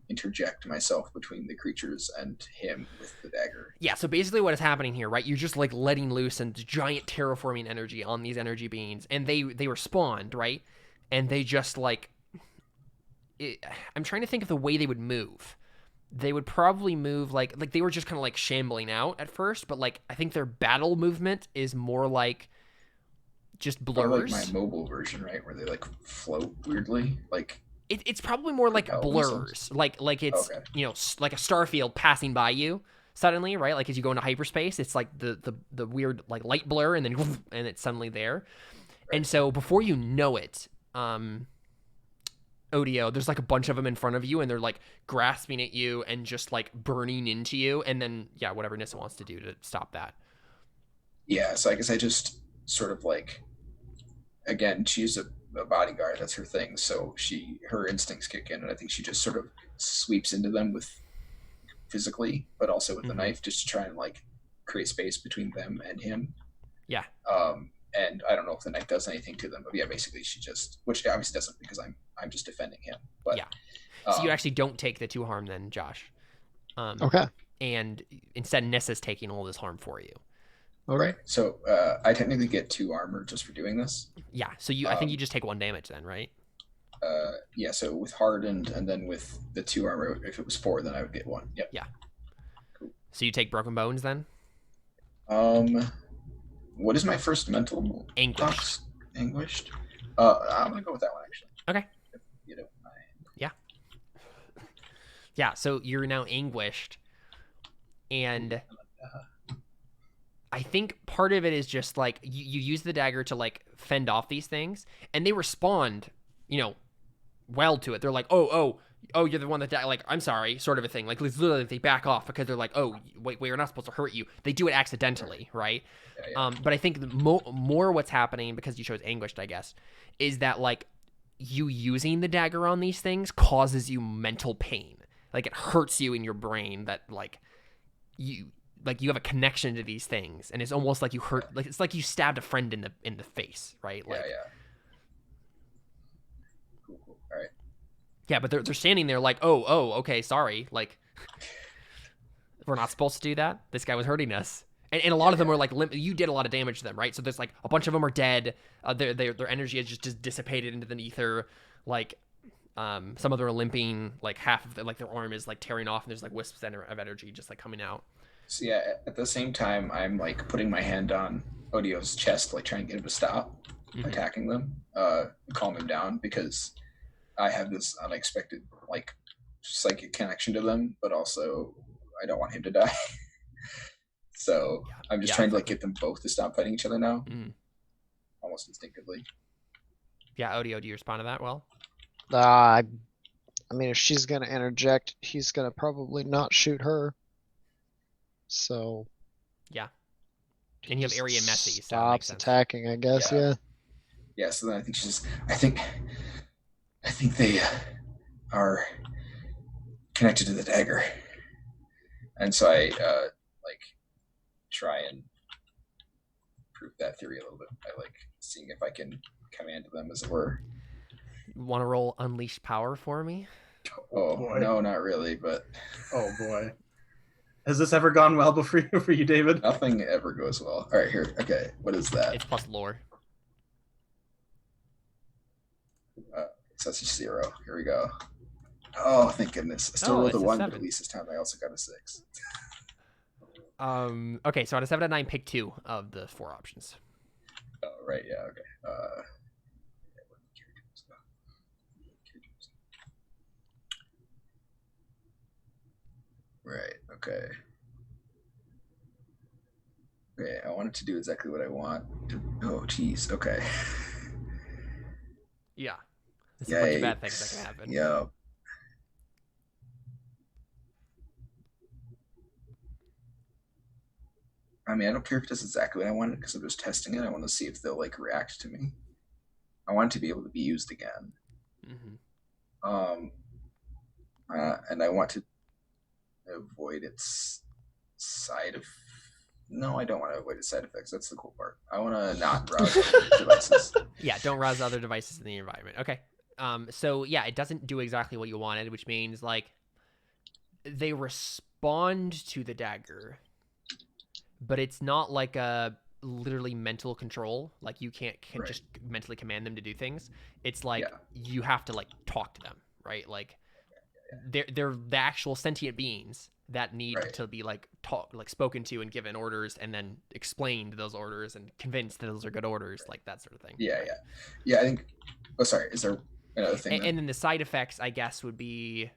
S2: interject myself between the creatures and him with the dagger.
S1: Yeah, so basically what is happening here, right? You're just like letting loose and giant terraforming energy on these energy beings, and they respond, right? And they just like I'm trying to think of the way they would move. They would probably move like they were just kind of like shambling out at first, but like I think their battle movement is more like just
S2: Or like
S1: blurs.
S2: my mobile version, right, where they like float weirdly, like.
S1: It's probably more like
S2: Propel
S1: blurs, like it's
S2: Okay.
S1: like a starfield passing by you suddenly, right? Like as you go into hyperspace, it's like the weird like light blur, and then and it's suddenly there.
S2: Right.
S1: And so before you know it, Odio, there's like a bunch of them in front of you, and they're like grasping at you and just like burning into you, and then yeah, whatever Nissa wants to do to stop that.
S2: Yeah, so I guess I just sort of like, again, she's a bodyguard, that's her thing, so her instincts kick in, and I think she just sort of sweeps into them with physically, but also with the knife, just to try and like create space between them and him.
S1: Yeah.
S2: And I don't know if the knife does anything to them, but yeah, basically she just, which obviously doesn't because I'm just defending him. But
S1: Yeah. So you actually don't take the 2 harm then, Josh.
S4: Okay.
S1: And instead Nissa's taking all this harm for you.
S4: Okay.
S2: Right. So I technically get 2 armor just for doing this.
S1: Yeah. So I think you just take 1 damage then, right?
S2: Yeah. So with hardened, and then with the 2 armor, if it was 4, then I would get 1. Yep.
S1: Yeah. So you take broken bones then?
S2: What is my first mental
S1: Anguished.
S2: box? Anguished. I'm gonna go with that one actually.
S1: Okay.
S2: If you don't mind.
S1: Yeah. So you're now anguished, and I think part of it is just like you use the dagger to like fend off these things, and they respond, well to it. They're like, oh, you're the one that like, I'm sorry, sort of a thing. Like literally, they back off because they're like, oh, wait, we're not supposed to hurt you. They do it accidentally, right?
S2: Yeah.
S1: But I think more what's happening, because you chose anguished, I guess, is that like you using the dagger on these things causes you mental pain. Like it hurts you in your brain that like you have a connection to these things, and it's almost like you hurt, like it's like you stabbed a friend in the face, right? Like,
S2: Yeah. Cool. All right.
S1: yeah, but they're standing there like, oh, okay, sorry, like we're not supposed to do that. This guy was hurting us, and a lot of them are like you did a lot of damage to them, right? So there's like a bunch of them are dead. Their energy has just dissipated into the ether. Like some of them are limping. Like half of like their arm is like tearing off, and there's like wisps of energy just like coming out.
S2: So yeah, at the same time, I'm like putting my hand on Odio's chest, like trying to get him to stop attacking them, calm him down, because I have this unexpected like psychic connection to them, but also I don't want him to die. So I'm just trying to like get them both to stop fighting each other now, almost instinctively.
S1: Yeah, Odio, do you respond to that? Well,
S4: I mean, if she's gonna interject, he's gonna probably not shoot her. So
S1: yeah, and you have area messy, so that makes
S4: stops
S1: sense.
S4: attacking, I guess. Yeah.
S2: Yeah. So then I think I think they are connected to the dagger, and so I like try and prove that theory a little bit by like seeing if I can command them, as it were.
S1: Want to roll Unleash Power for me?
S2: Oh
S5: boy.
S2: No, not really, but
S5: Oh boy. Has this ever gone well for you, David?
S2: nothing ever goes well. All right, here. Okay, what is that?
S1: It's plus lore.
S2: So that's just 0. Here we go. Oh, thank goodness. I still rolled a
S1: it's a
S2: 1, but
S1: 7.
S2: at least this time I also got a 6.
S1: Okay, so out of 7 to 9, pick 2 of the 4 options.
S2: Oh, right, yeah, okay. Right, okay. Okay, I want it to do exactly what I want. Oh, geez, okay.
S1: Yeah. There's a bunch of bad things that can happen.
S2: Yeah. I mean, I don't care if it does exactly what I want because I'm just testing it. I want to see if they'll like react to me. I want it to be able to be used again. And I want to avoid its side of. No, I don't want to avoid its side effects. That's the cool part. I want to not rouse other devices.
S1: Yeah, don't rouse other devices in the environment. Okay. So yeah, it doesn't do exactly what you wanted, which means like they respond to the dagger, but it's not like a literally mental control. Like you can't just mentally command them to do things. It's like you have to like talk to them, right? Like they're the actual sentient beings that need to be like spoken to and given orders and then explained those orders and convinced that those are good orders, like that sort of thing.
S2: Yeah. I think. Oh, sorry. Is there another thing?
S1: And then the side effects, I guess, would be.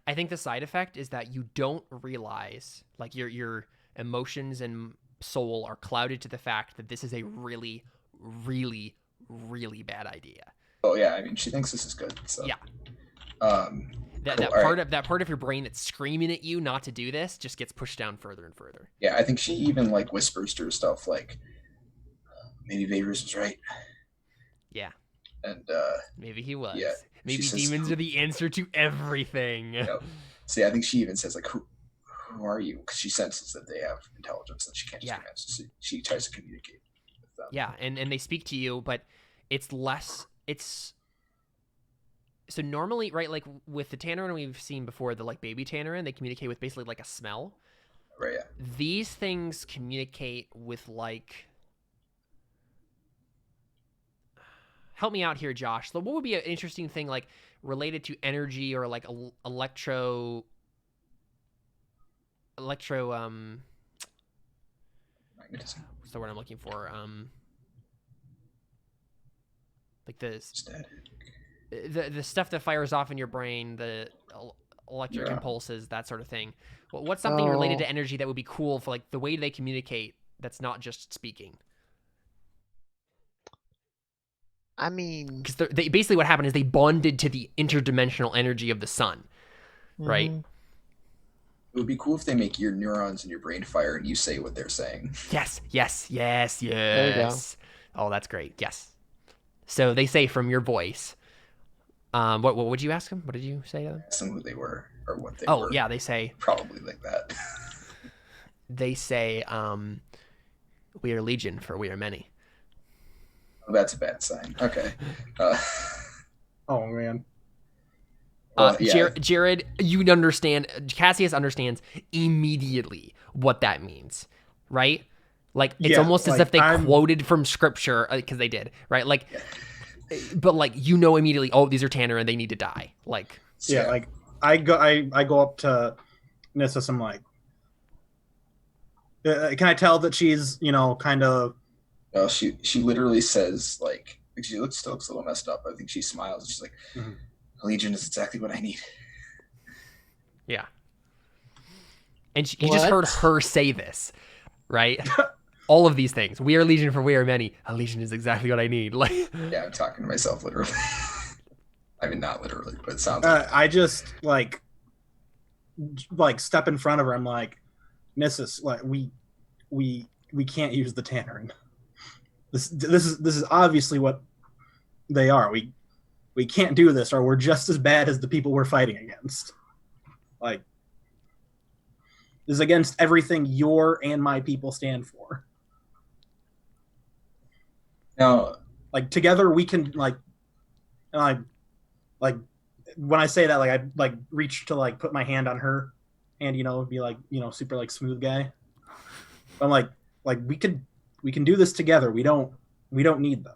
S1: I think the side effect is that you don't realize, like your emotions and soul are clouded to the fact that this is a really, really, really bad idea.
S2: Oh yeah, I mean she thinks this is good. So
S1: yeah.
S2: That
S1: part of your brain that's screaming at you not to do this just gets pushed down further and further.
S2: Yeah, I think she even like whispers to herself like, maybe Vader's was right.
S1: Yeah.
S2: And
S1: maybe he was.
S2: Yeah,
S1: maybe demons are the answer to everything.
S2: See, I think she even says like, who are you? Because she senses that they have intelligence and she can't just command. So she tries to communicate with them.
S1: Yeah, and they speak to you, but it's less. It's so normally, right? Like with the Tannerin we've seen before, the like baby Tannerin, they communicate with basically like a smell.
S2: Right. Yeah.
S1: These things communicate with like. Help me out here, Josh. So what would be an interesting thing like related to energy or like electro
S2: magnetism.
S1: What's the word I'm looking for? Like the stuff that fires off in your brain, the electric impulses, that sort of thing. Well, what's something related to energy that would be cool for like the way they communicate that's not just speaking?
S4: I mean,
S1: because they basically what happened is they bonded to the interdimensional energy of the sun, right?
S2: It would be cool if they make your neurons in your brain fire and you say what they're saying.
S1: Yes.
S4: There you go.
S1: Oh, that's great. Yes. So they say from your voice. What would you ask them? What did you say to them?
S2: Ask them who they were or what they were.
S1: Oh yeah, they say
S2: probably like that.
S1: They say, "We are legion, for we are many."
S2: That's a bad sign. Okay.
S5: Oh man.
S1: Jared, you'd understand. Cassius understands immediately what that means, right? Like it's almost as if they quoted from scripture because they did, right? Like, but like immediately. Oh, these are Tanner and they need to die. Like,
S5: like I go up to Nissa. I'm like, can I tell that she's kind of
S2: No, she literally says like still looks a little messed up. I think she smiles. She's like,
S5: Mhm.
S2: Legion is exactly what I need.
S1: Yeah. And you just heard
S3: What?
S1: her say this, right? All of these things. We are Legion for we are many. A Legion is exactly what I need. Like,
S2: Yeah, I'm talking to myself literally. I mean, not literally, but it sounds
S5: I just like step in front of her. I'm like, Mrs. Like we can't use the Tannerin. This is obviously what they are. We can't do this, or we're just as bad as the people we're fighting against. Like, this is against everything your and my people stand for.
S2: now.
S5: Like, together we can like when I say that, like, I like reach to like put my hand on her and be like, super like smooth guy. I'm like we can do this together. We don't need them.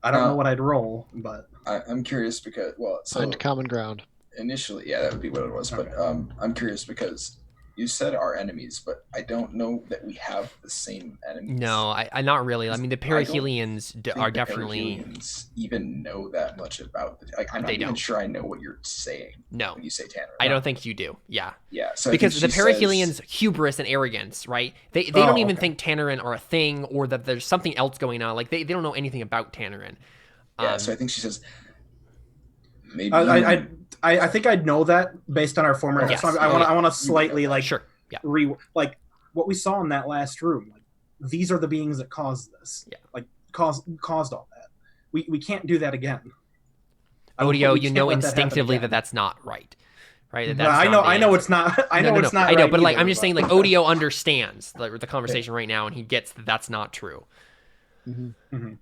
S5: I don't know what I'd roll, but
S2: I'm curious because
S4: Find common ground.
S2: initially, yeah, that would be what it was.
S5: Okay.
S2: But I'm curious because you said our enemies, but I don't know that we have the same enemies.
S1: no, I not really. I mean, the perihelions are
S2: The
S1: definitely
S2: Perihelions even know that much about like I'm not
S1: They
S2: even
S1: don't.
S2: sure I know what you're saying
S1: no.
S2: when you say Tanner.
S1: I don't think you do. Yeah.
S2: Yeah, so
S1: Because the
S2: I think she
S1: perihelions
S2: says,
S1: hubris and arrogance, right? They don't even
S5: okay.
S1: think Tannerin are a thing or that there's something else going on. Like they don't know anything about Tannerin.
S2: yeah, so I think she says maybe
S5: I think I'd know that based on our former.
S1: Yes.
S5: So I want to slightly like
S1: Sure. Yeah.
S5: like what we saw in that last room. Like, these are the beings that caused this.
S1: Yeah.
S5: Like caused all that. We can't do that again.
S1: Odio,
S5: We
S1: you
S5: can't
S1: know
S5: let that happen
S1: instinctively
S5: again.
S1: that that's not right. Right?
S5: But I know it's not. I know it's not.
S1: I know,
S5: right
S1: but like
S5: either,
S1: I'm just saying, like Odio understands the conversation right now, and he gets that that's not true.
S5: Mm-hmm.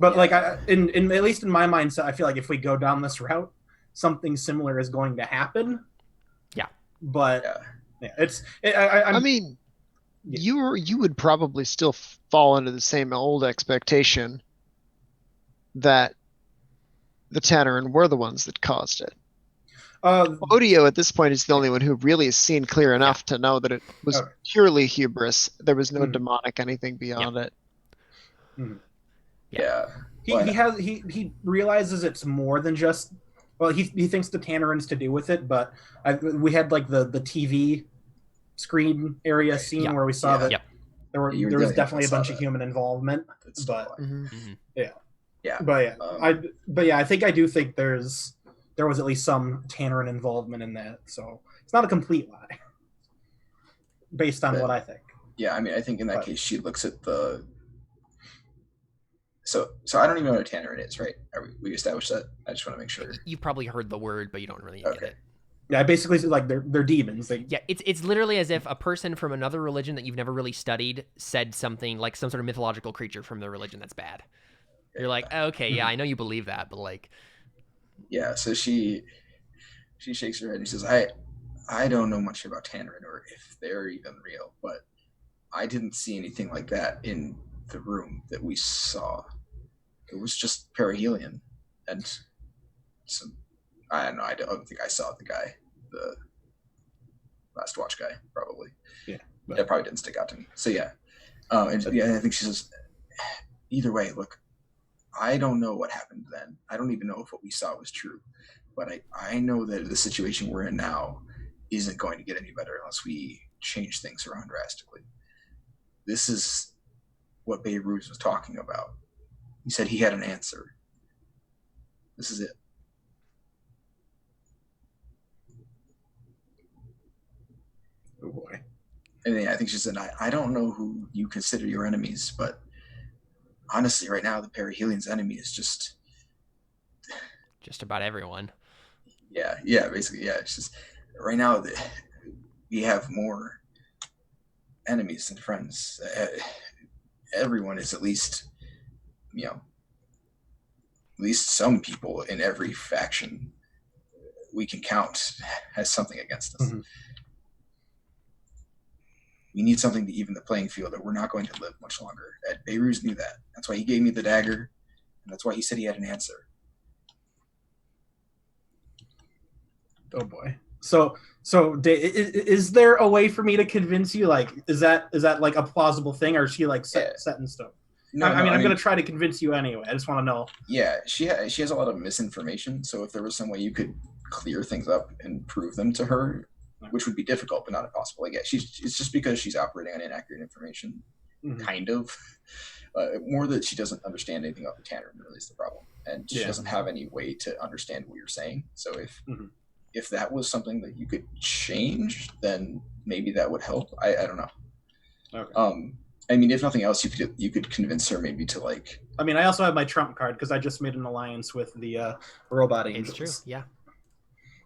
S5: But like, in at least in my mindset, I feel like if we go down this route, something similar is going to happen.
S1: Yeah.
S5: But
S4: I mean, you would probably still fall into the same old expectation that the Tannerin were the ones that caused it. Odio at this point is the only one who really has seen clear enough to know that it was purely hubris. There was no demonic anything beyond it.
S2: Yeah.
S5: He realizes it's more than just. Well, he thinks the Tannerin's to do with it, but we had like the TV screen area scene where we saw that there was definitely a bunch of human involvement. But I think I do think there was at least some Tannerin involvement in that, so it's not a complete lie based on what I think.
S2: Yeah, I mean, I think in that case she looks at the. So I don't even know what a Tannerin is, right? We established that? I just want to make sure.
S1: You've probably heard the word, but you don't really get it.
S5: Yeah, basically, like they're demons.
S1: It's literally as if a person from another religion that you've never really studied said something like some sort of mythological creature from the religion that's bad. You're like, okay, yeah, I know you believe that, but like.
S2: Yeah, so she shakes her head and she says, I don't know much about Tannerin or if they're even real, but I didn't see anything like that in the room that we saw. It was just perihelion and some. I don't know. I don't think I saw the guy, the last watch guy, probably.
S5: Yeah,
S2: that probably didn't stick out to me. So yeah, and I think she says, either way, look, I don't know what happened then. I don't even know if what we saw was true, but I know that the situation we're in now isn't going to get any better unless we change things around drastically. This is what Beirut was talking about. He said he had an answer. This is it.
S5: Oh boy.
S2: And I think she said, I don't know who you consider your enemies, but honestly, right now, the Perihelion's enemy is just
S1: about everyone.
S2: Yeah, basically, yeah. It's just right now we have more enemies than friends. Everyone is at least some people in every faction we can count has something against us. Mm-hmm. We need something to even the playing field, or we're not going to live much longer. Ed Beirut knew that. That's why he gave me the dagger, and that's why he said he had an answer.
S5: Oh boy. Is there a way for me to convince you? Like, is that like a plausible thing, or is she like set in stone?
S2: No,
S5: I mean,
S2: no,
S5: I'm going to try to convince you anyway. I just want to know.
S2: Yeah, she has a lot of misinformation. So if there was some way you could clear things up and prove them to her, which would be difficult but not impossible. Like, yeah, it's just because she's operating on inaccurate information, kind of. More that she doesn't understand anything about the Tanner really is the problem, and she doesn't have any way to understand what you're saying. So if that was something that you could change, then maybe that would help. I don't know.
S5: Okay.
S2: I mean, if nothing else, you could convince her maybe to like.
S5: I mean, I also have my trump card because I just made an alliance with the robot angels.
S1: It's true, yeah.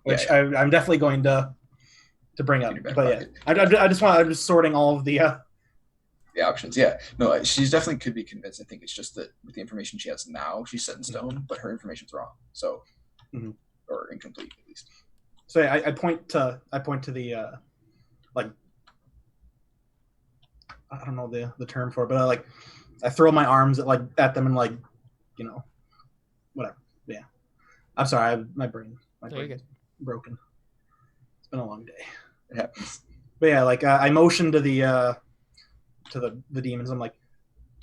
S5: Which I'm definitely going to bring up. But I'm just sorting all of the
S2: options. Yeah, no, she's definitely could be convinced. I think it's just that with the information she has now, she's set in stone, but her information's wrong. So, or incomplete at least.
S5: So I point to the like. I don't know the term for it, but I throw my arms at them and whatever. Yeah, I'm sorry. My brain broken. It's been a long day.
S2: It happens.
S5: But yeah, I motion to the demons. I'm like,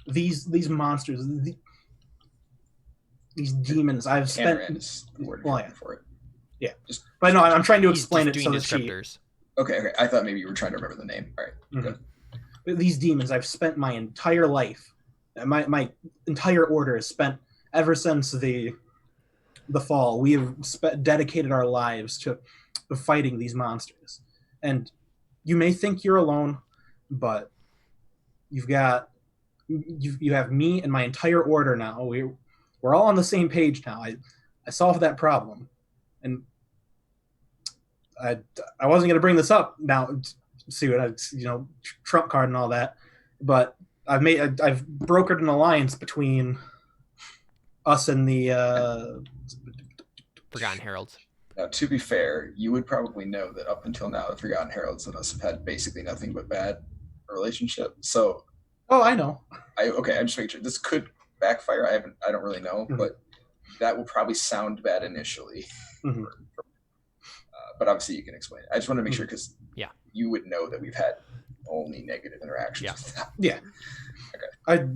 S5: these monsters, these demons. I've spent.
S2: For it.
S5: Yeah, but no, I'm trying to explain it so that
S1: descriptors.
S2: Okay. I thought maybe you were trying to remember the name. All right. Good.
S5: These demons, I've spent my entire life, my entire order is spent ever since the fall. We have dedicated our lives to fighting these monsters. And you may think you're alone, but you have me and my entire order now. We're all on the same page now. I solved that problem, and I wasn't going to bring this up now. See what trump card and all that, but I've brokered an alliance between us and the
S1: Forgotten Heralds.
S2: Now, to be fair, you would probably know that up until now, the Forgotten Heralds and us have had basically nothing but bad relationship. So,
S5: I know.
S2: I'm just making sure this could backfire. I don't really know, but that will probably sound bad initially. But obviously, you can explain it. I just want to make sure because you would know that we've had only negative interactions.
S5: Yeah. Okay.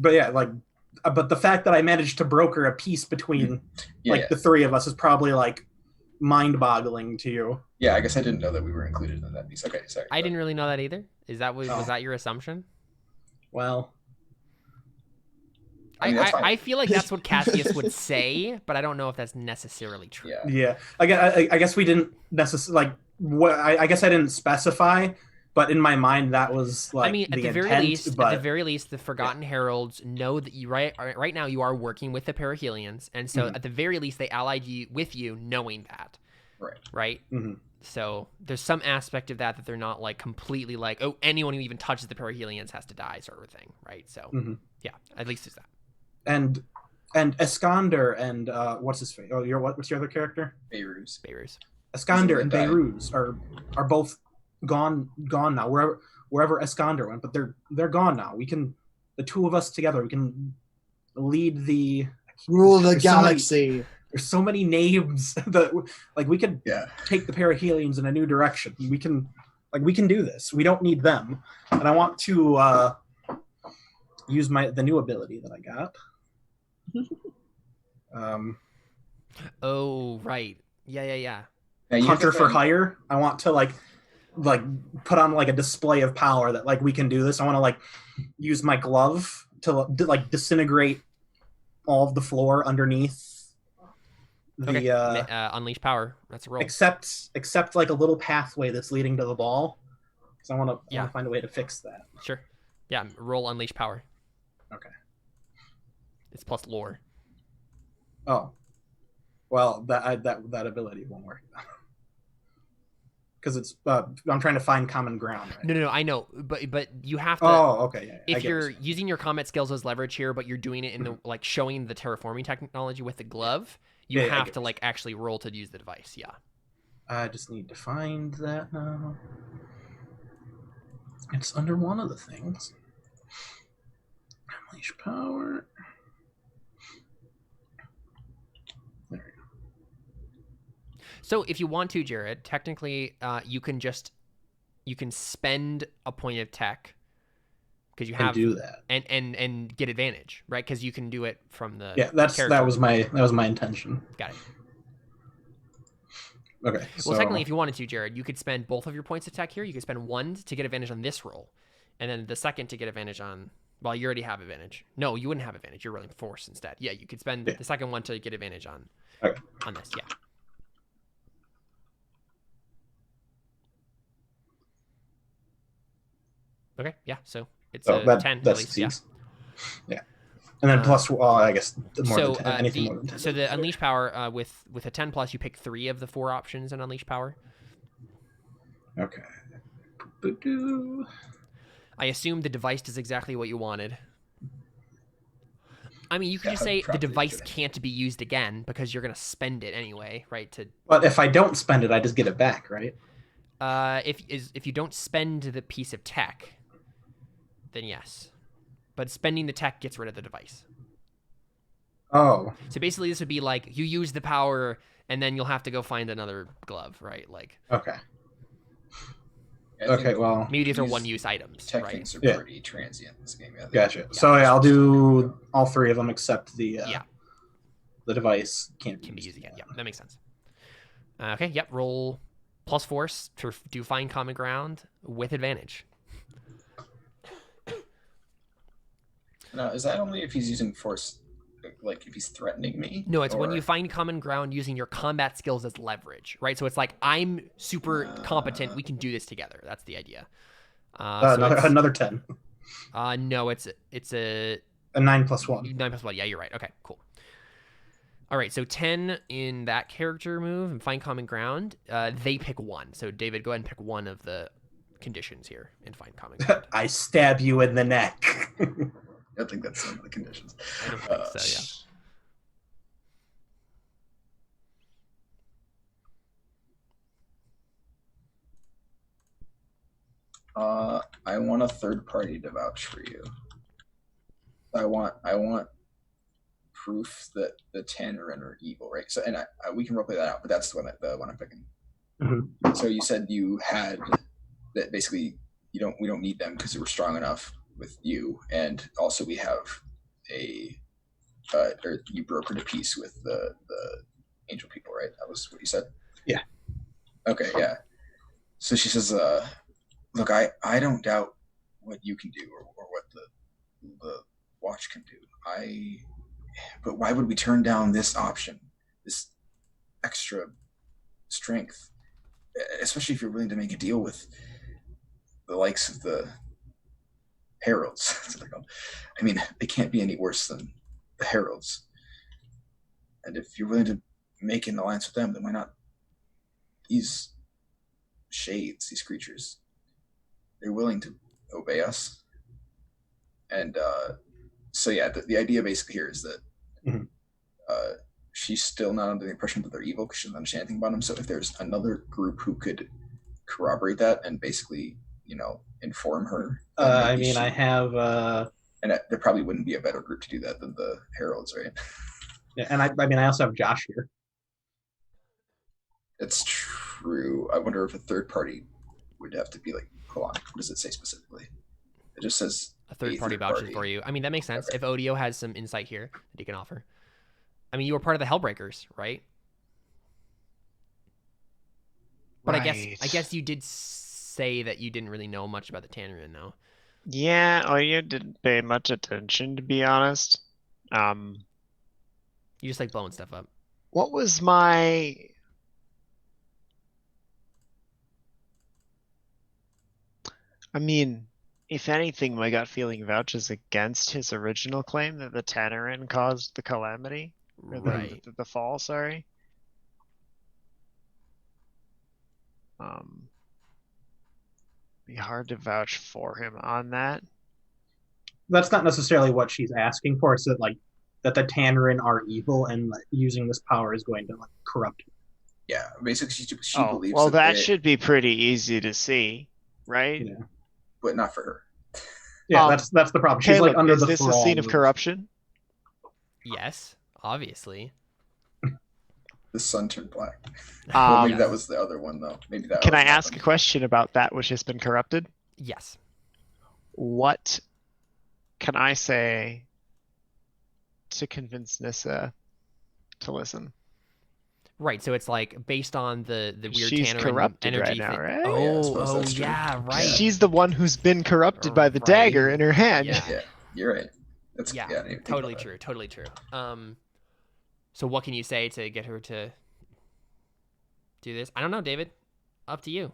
S5: But the fact that I managed to broker a peace between the three of us is probably mind-boggling to you.
S2: Yeah, I guess I didn't know that we were included in that piece. Okay, sorry.
S1: I didn't really know that either. Was that your assumption?
S5: Well,
S1: I feel like that's what Cassius would say, but I don't know if that's necessarily true.
S5: Yeah. I guess we didn't necessarily I guess I didn't specify, but in my mind that was at the very least, the Forgotten Heralds know that you right now you are working with the Perihelions, and so at the very least they allied you with you, knowing that. Right. Mm-hmm. So there's some aspect of that they're not completely anyone who even touches the Perihelions has to die sort of thing, right? So yeah, at least there's that. And Iskander and what's his face? Oh, what's your other character?
S2: Beiruz.
S5: Iskander and Beiruz are both gone now. Wherever Iskander went, but they're gone now. The two of us together, we can lead
S3: rule the galaxy.
S5: There's so many names that we could take the Perihelions in a new direction. We can do this. We don't need them. And I want to use the new ability that I got.
S1: Oh right. Yeah.
S5: Hunter for hire. I want to put on a display of power that we can do this. I want to use my glove to disintegrate all of the floor underneath the
S1: unleash power. That's a roll.
S5: Except a little pathway that's leading to the ball. So I want to find a way to fix that.
S1: Sure. Yeah, roll unleash power.
S5: Okay.
S1: It's plus lore.
S5: Oh. Well, that ability won't work. Because it's I'm trying to find common ground. Right?
S1: No, I know, but you have to.
S5: Oh, okay. Yeah,
S1: if you're using your combat skills as leverage here, but you're doing it in the showing the terraforming technology with the glove, you have to actually roll to use the device. Yeah.
S5: I just need to find that now. It's under one of the things. Unleash power.
S1: So if you want to, Jared, technically you can spend a point of tech because you
S5: And
S1: have
S5: do that.
S1: and get advantage, right? Because you can do it from the
S5: Yeah,
S1: character.
S5: that was my intention.
S1: Got it.
S5: Okay.
S1: Well, technically, if you wanted to, Jared, you could spend both of your points of tech here. You could spend one to get advantage on this roll, and then the second to get advantage on. Well, you already have advantage. No, you wouldn't have advantage. You're rolling force instead. Yeah, you could spend the second one to get advantage on.
S5: Okay.
S1: On this, yeah. Okay, yeah. So it's a 10 at least. Yeah.
S5: Yeah. And then plus, I guess more than 10, anything more than 10.
S1: So the unleash power with a 10 plus, you pick 3 of the 4 options in unleash power.
S5: Okay.
S1: I assume the device does exactly what you wanted. I mean, you could just say the device can't be used again because you're going to spend it anyway, right?
S5: But if I don't spend it, I just get it back, right?
S1: If you don't spend the piece of tech, then yes. But spending the tech gets rid of the device.
S5: Oh.
S1: So basically, this would be like you use the power, and then you'll have to go find another glove, right? Like.
S5: Okay. Okay. Well.
S1: Maybe these are one-use items,
S2: tech
S1: right?
S2: things are pretty transient in this game. Yeah,
S5: gotcha. So I'll do all 3 of them except the the device can't
S1: be used again. Yeah, that makes sense. Okay. Yep. Roll plus force to do find common ground with advantage.
S2: Now, is that only if he's using force, like if he's threatening me?
S1: No, it's when you find common ground using your combat skills as leverage, right? So it's like, I'm super competent. We can do this together. That's the idea.
S5: Another 10.
S1: No, it's a
S5: 9 plus 1.
S1: 9 plus 1. Yeah, you're right. Okay, cool. All right, so 10 in that character move and find common ground. They pick 1. So David, go ahead and pick one of the conditions here and find common ground.
S5: I stab you in the neck.
S2: I think that's some of the conditions.
S1: I don't think so,
S2: yeah. I want a third party to vouch for you. I want proof that the Tannerin are evil, right? So, and we can roleplay that out, but that's the one I'm picking.
S5: Mm-hmm.
S2: So you said you had that basically we don't need them because we're strong enough with you, and also we have or you brokered a peace with the angel people, right? That was what you said.
S5: Yeah.
S2: Okay. Yeah. So she says, "Look, I don't doubt what you can do or what the watch can do. But why would we turn down this option, this extra strength, especially if you're willing to make a deal with the likes of the heralds? I mean, they can't be any worse than the heralds. And if you're willing to make an alliance with them, then why not these shades, these creatures? They're willing to obey us. And so yeah, the idea basically here is that she's still not under the impression that they're evil because she doesn't understand anything about them. So if there's another group who could corroborate that and basically, inform her.
S5: I have...
S2: And there probably wouldn't be a better group to do that than the heralds, right?
S5: Yeah, and I also have Josh here.
S2: It's true. I wonder if a third party would have to be like, hold on, what does it say specifically? It just says
S1: a third party vouches for you. I mean, that makes sense. Okay. If Odio has some insight here that he can offer. I mean, you were part of the Hellbreakers, right? But right. I guess you did say that you didn't really know much about the Tannerin, though.
S4: Yeah, Odio didn't pay much attention, to be honest.
S1: You just like blowing stuff up.
S4: What was my... I mean, if anything, my gut feeling vouches against his original claim that the Tannerin caused the calamity. Or
S1: right.
S4: The fall, sorry. Be hard to vouch for him on that.
S5: That's not necessarily what she's asking for. It's that the Tannerin are evil and using this power is going to corrupt him.
S2: Yeah, basically she believes.
S4: Well, that should be pretty easy to see, right?
S5: Yeah.
S2: But not for her.
S5: Yeah, that's the problem. She's
S4: Caleb,
S5: under the
S4: thrall. Is this a scene of corruption?
S1: Yes, obviously.
S2: The sun turned black. Well, maybe
S4: Um,
S2: that was the other one though. Maybe that.
S4: Can
S2: was
S4: I ask a
S2: happened.
S4: question about that which has been corrupted?
S1: Yes.
S4: What can I say to convince Nissa to listen?
S1: Right, so it's like based on the weird
S4: She's
S1: Tannerin
S4: corrupted
S1: energy
S4: right now,
S1: thing.
S4: right?
S2: Yeah, I
S1: Oh,
S2: suppose
S1: oh
S2: that's true.
S1: yeah, right.
S4: She's the one who's been corrupted by the
S1: Right.
S4: dagger in her hand.
S1: Yeah.
S2: Yeah, you're right. That's
S1: Yeah,
S2: I didn't even think
S1: totally
S2: about that.
S1: true, totally true. So what can you say to get her to do this? I don't know, David. Up to you.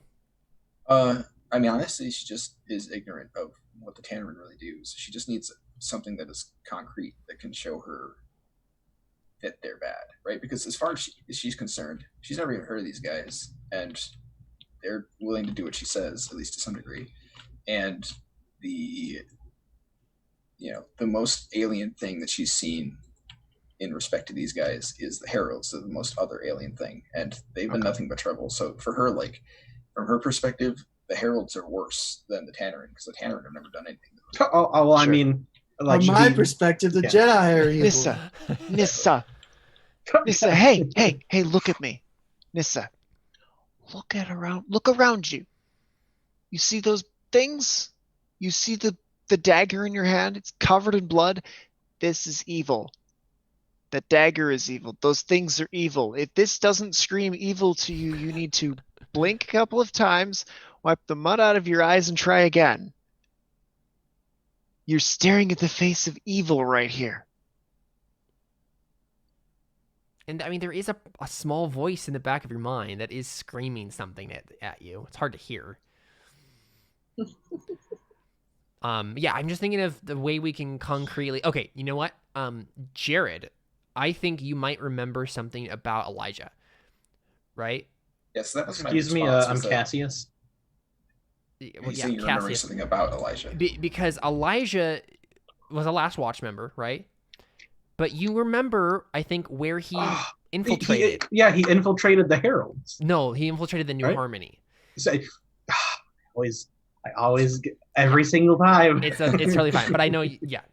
S2: I mean, honestly, she just is ignorant of what the Tannerin really do. So she just needs something that is concrete that can show her that they're bad, right? Because as far as she's concerned, she's never even heard of these guys, and they're willing to do what she says, at least to some degree. And the the most alien thing that she's seen in respect to these guys is the heralds, so the most other alien thing, and they've been nothing but trouble. So for her, like from her perspective, the heralds are worse than the Tannerin because the Tannerin have never done anything.
S5: Well, I
S4: Sure.
S5: mean, like
S3: From my
S5: the-
S3: perspective, the
S5: yeah.
S3: Jedi are evil.
S4: Nissa, Nissa, hey, look at me. Nissa, look around you. You see those things? You see the dagger in your hand? It's covered in blood. This is evil. That dagger is evil. Those things are evil. If this doesn't scream evil to you, you need to blink a couple of times, wipe the mud out of your eyes, and try again. You're staring at the face of evil right here.
S1: And I mean, there is a small voice in the back of your mind that is screaming something at you. It's hard to hear. Yeah, I'm just thinking of the way we can concretely. Okay, you know what? Jared, I think you might remember something about Elijah, right?
S2: Yes, that was my
S5: Excuse me,
S2: response,
S5: I'm
S2: was that
S5: Cassius.
S2: You
S1: Well,
S2: saying you remember something about Elijah.
S1: Because Elijah was a Last Watch member, right? But you remember, I think, where he infiltrated.
S5: He infiltrated the heralds.
S1: No, he infiltrated the New
S5: Right?
S1: Harmony.
S5: So, I always get every single time.
S1: It's totally fine. But I know,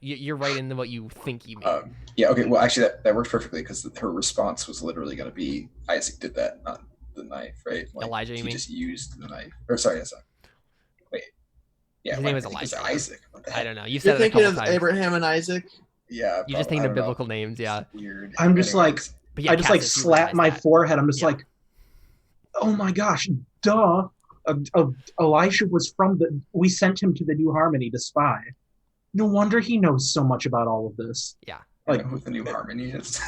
S1: you're right in what you think you mean.
S2: Yeah, okay. Well, actually, that worked perfectly because her response was literally going to be Isaac did that, not the knife, right? Like,
S1: Elijah, you
S2: he
S1: mean?
S2: just used the knife. Or sorry, yes. Wait. Yeah,
S1: His name
S2: I
S1: is
S2: think it's
S1: Elijah.
S2: Isaac. What the heck?
S1: I don't know. You
S3: You're
S1: said it a
S3: thinking
S1: couple
S3: of
S1: times.
S3: Abraham and Isaac.
S2: Yeah,
S1: You just
S2: probably.
S1: thinking
S2: I
S1: of
S2: don't know.
S1: biblical names, yeah.
S2: It's weird.
S5: I'm just
S2: Anyways.
S1: But yeah,
S5: I just like
S1: Cassius, you
S5: slap my
S1: realize that.
S5: forehead. I'm just
S1: Yeah.
S5: like, oh my gosh, duh. Elisha was from the. We sent him to the New Harmony to spy. No wonder he knows so much about all of this.
S1: Yeah.
S2: I
S5: Like
S2: know who the New Harmony is.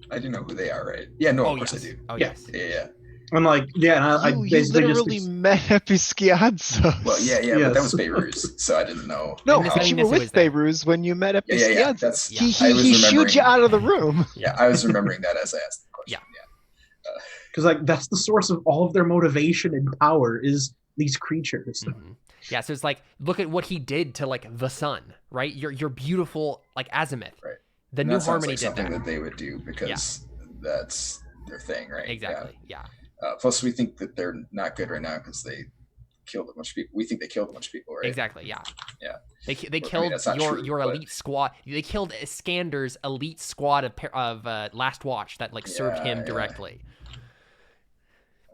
S2: I do know who they are, right? Yeah, no, of course
S1: yes.
S2: I do.
S1: Oh,
S5: Yeah.
S1: yes.
S2: Yeah.
S5: I'm like, yeah, and I
S4: You
S5: basically
S4: literally
S5: just
S4: met Episkiadzos.
S2: Well, yeah, but
S5: Yes.
S2: that was Beirut, so I didn't know.
S4: No,
S1: And this- I
S4: because
S1: mean,
S4: you were
S1: Nissa was
S4: with
S1: there.
S4: Beirut when you met
S2: Yeah.
S4: Episkiadzos.
S2: That's
S1: Yeah.
S2: I was
S4: He shooed
S2: remembering.
S4: you out of the room.
S2: Yeah, I was remembering that as I asked the question.
S1: Yeah.
S5: because like that's the source of all of their motivation and power is these creatures.
S1: Mhm. Yeah, so it's like, look at what he did to like the sun, right? You're beautiful, like Azimuth.
S2: Right.
S1: The
S2: And
S1: New
S2: that sounds
S1: Harmony
S2: like
S1: did
S2: something
S1: that.
S2: that they would do because that's their thing, right?
S1: Exactly. Yeah.
S2: Plus, we think that they're not good right now because they killed a bunch of people. We think they killed a bunch of people, right?
S1: Exactly. Yeah.
S2: Yeah.
S1: They
S2: I mean,
S1: killed
S2: that's not
S1: your
S2: true, but-
S1: elite squad. They killed Iskander's elite squad of Last Watch that like served him
S2: Yeah.
S1: directly,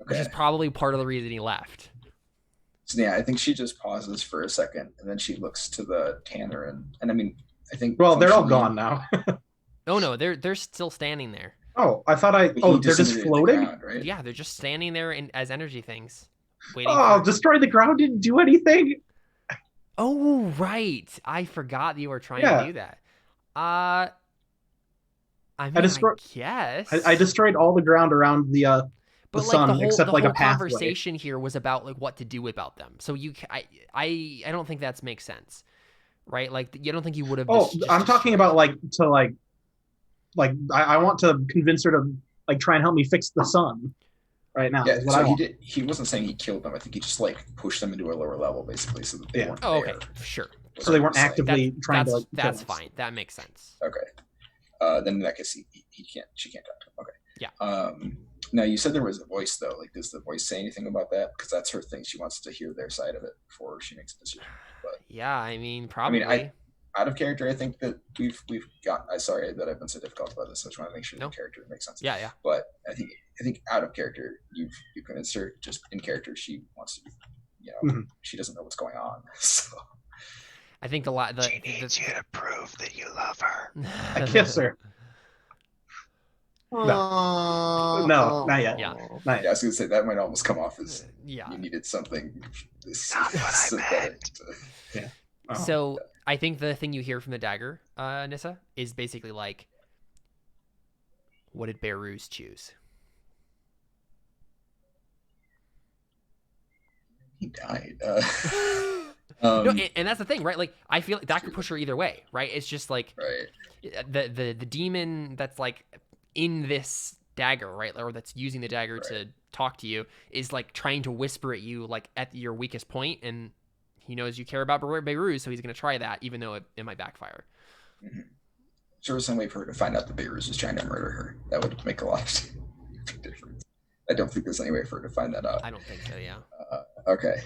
S2: Okay.
S1: which is probably part of the reason he left.
S2: So, yeah, I think she just pauses for a second and then she looks to the Tanner and I mean, I think.
S5: Well, they're all
S2: functionally-
S5: gone now.
S1: Oh no, they're still standing there.
S5: Oh, I thought I.
S2: he
S5: Oh, they're just
S2: disintegrated the
S5: floating.
S2: ground, right?
S1: Yeah, they're just standing there as energy things, waiting.
S5: Oh,
S1: for...
S5: destroy the ground didn't do anything.
S1: Oh right, I forgot that you were trying
S5: Yeah.
S1: to do that. I mean,
S5: destroy-
S1: I guess
S5: I destroyed all the ground around the
S1: But like
S5: sun,
S1: the whole,
S5: except
S1: the
S5: like
S1: whole
S5: a pathway.
S1: conversation here was about like what to do about them. So I don't think that makes sense, right? Like you don't think you would have.
S5: Oh, I'm talking about like I want to convince her to like try and help me fix the sun right now.
S2: Yeah,
S5: is what I
S2: so
S5: want.
S2: he wasn't saying he killed them. I think he just like pushed them into a lower level basically so that they
S5: Yeah.
S2: weren't
S1: Oh,
S2: there.
S1: okay, sure.
S5: So they weren't
S2: Just, like,
S5: actively trying to. Like,
S1: That's
S5: kill us.
S1: fine. That makes sense.
S2: Okay. Then in that case, she can't talk to him. Okay.
S1: Yeah.
S2: Now you said there was a voice though. Like, does the voice say anything about that? Because that's her thing. She wants to hear their side of it before she makes a decision. But
S1: Yeah, I mean probably.
S2: out of character, I think that we've got. I'm sorry that I've been so difficult about this. I just want to make sure
S1: No.
S2: the character makes sense.
S1: Yeah.
S2: But I think think out of character, you've convinced her. Just in character, she wants to, she doesn't know what's going on. So
S1: I think
S4: She needs you to prove that you love her.
S5: I kiss her. No, not yet.
S1: Yeah.
S5: Not yet.
S2: yeah, I was gonna say that might almost come off as
S1: yeah.
S2: you needed something
S4: Not what I
S2: synthetic.
S4: meant.
S5: Oh.
S1: So I think the thing you hear from the dagger, Nissa, is basically like, what did Beiruz choose?
S2: He died.
S1: No, and that's the thing, right? Like, I feel like that could push her either way, right? It's just like
S2: right.
S1: the demon that's like in this dagger, right, or that's using the dagger to talk to you, is like trying to whisper at you, like at your weakest point, and he knows you care about Beiruz, so he's going to try that, even though it might backfire.
S2: Mm-hmm. There was some way for her to find out that Beiruz was trying to murder her. That would make a lot of difference. I don't think there's any way for her to find that out.
S1: I don't think so, yeah.
S2: Okay.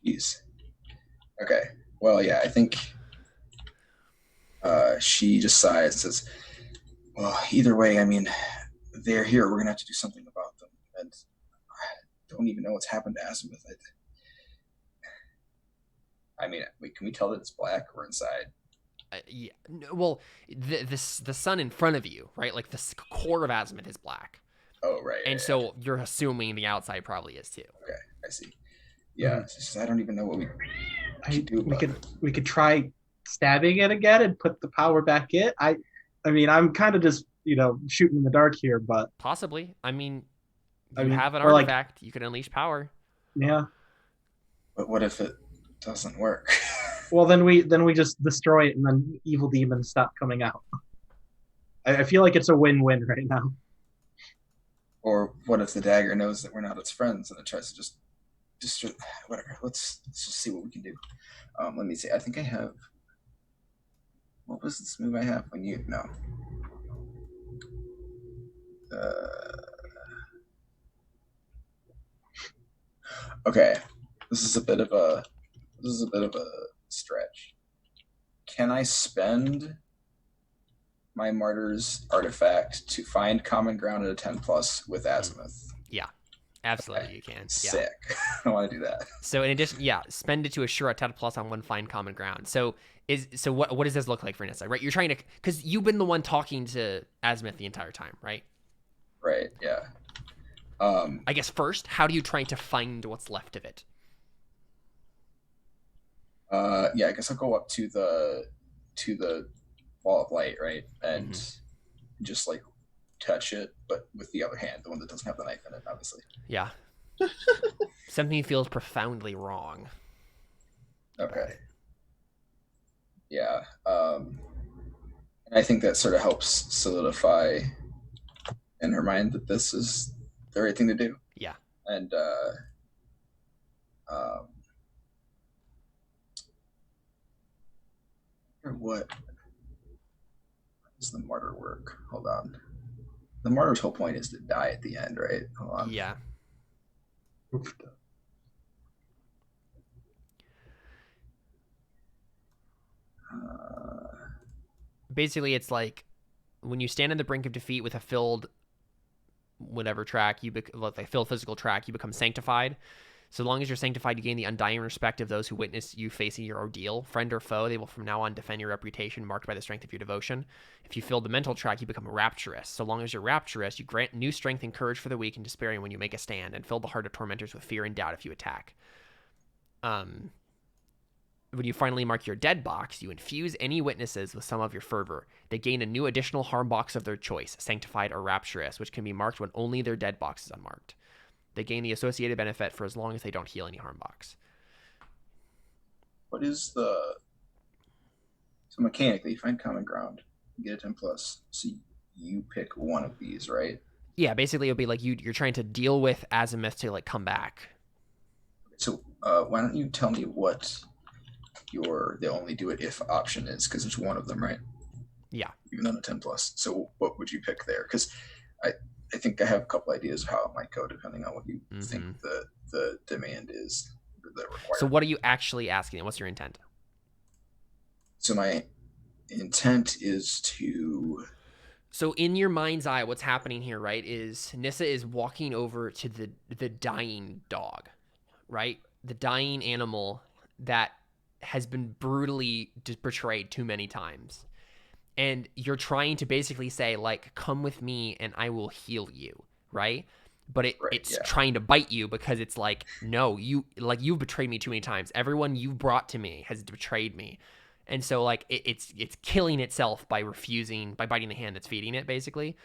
S2: Jeez. Okay. Well, yeah, I think she just sighs and says, well, either way, I mean, they're here. We're going to have to do something about them. And I don't even know what's happened to Azimuth. I mean, wait, can we tell that it's black or inside?
S1: Yeah. Well, the sun in front of you, right? Like the core of Azimuth is black.
S2: Oh, right.
S1: And so you're assuming the outside probably is too.
S2: Okay, I see. Yeah, it's just, I don't even know what we should do about it.
S5: We could try stabbing it again and put the power back in. I mean, I'm kind of just shooting in the dark here, but
S1: possibly. I mean, you have an
S5: or like-
S1: artifact. You can unleash power.
S5: yeah.
S2: But what if it doesn't work?
S5: Well, then we just destroy it, and then evil demons stop coming out. I feel like it's a win-win right now.
S2: Or what if the dagger knows that we're not its friends and it tries to just whatever. Let's just see what we can do. Let me see. I think I have. What was this move I have when you no? Okay, this is a bit of a stretch. Can I spend my martyr's artifact to find common ground at a 10+ with Azimuth?
S1: Yeah, absolutely,
S2: Okay.
S1: you can. Yeah.
S2: Sick. I want to do that.
S1: So in addition, spend it to assure a 10+ on one find common ground. So what does this look like for Nissa? Right, you're trying to, because you've been the one talking to Azimuth the entire time, right?
S2: Right. Yeah.
S1: I guess first, how do you try to find what's left of it?
S2: Yeah, I guess I'll go up to the ball of light, right, and just like touch it, but with the other hand, the one that doesn't have the knife in it, obviously.
S1: Yeah. Something feels profoundly wrong.
S2: Okay. Yeah. And I think that sort of helps solidify in her mind that this is the right thing to do.
S1: Yeah.
S2: And what does the martyr work? Hold on. The martyr's whole point is to die at the end, right? Hold on.
S1: Yeah. Basically, it's like when you stand on the brink of defeat with a filled whatever track, like filled physical track, you become sanctified. So long as you're sanctified, you gain the undying respect of those who witness you facing your ordeal. Friend or foe, they will from now on defend your reputation, marked by the strength of your devotion. If you fill the mental track, you become rapturous. So long as you're rapturous, you grant new strength and courage for the weak and despairing when you make a stand, and fill the heart of tormentors with fear and doubt if you attack. When you finally mark your dead box, you infuse any witnesses with some of your fervor. They gain a new additional harm box of their choice, sanctified or rapturous, which can be marked when only their dead box is unmarked. They gain the associated benefit for as long as they don't heal any harm box.
S2: What is the... So mechanically, you find common ground, you get a 10+. So you pick one of these, right?
S1: Yeah, basically it'll be like you're trying to deal with Azimuth to like come back.
S2: So why don't you tell me what your the only do it if option is, because there's one of them, right?
S1: Yeah.
S2: Even on a 10+. So what would you pick there? Because I think I have a couple ideas of how it might go depending on what you think the demand is, the requirement.
S1: So what are you actually asking? What's your intent?
S2: So my intent is to
S1: So in your mind's eye, what's happening here, right, is Nissa is walking over to the dying dog, right? The dying animal that has been brutally betrayed too many times. And you're trying to basically say, like, come with me and I will heal you, right? But it's trying to bite you because it's like, no, you've betrayed me too many times. Everyone you've brought to me has betrayed me. And so, like, it's killing itself by biting the hand that's feeding it, basically.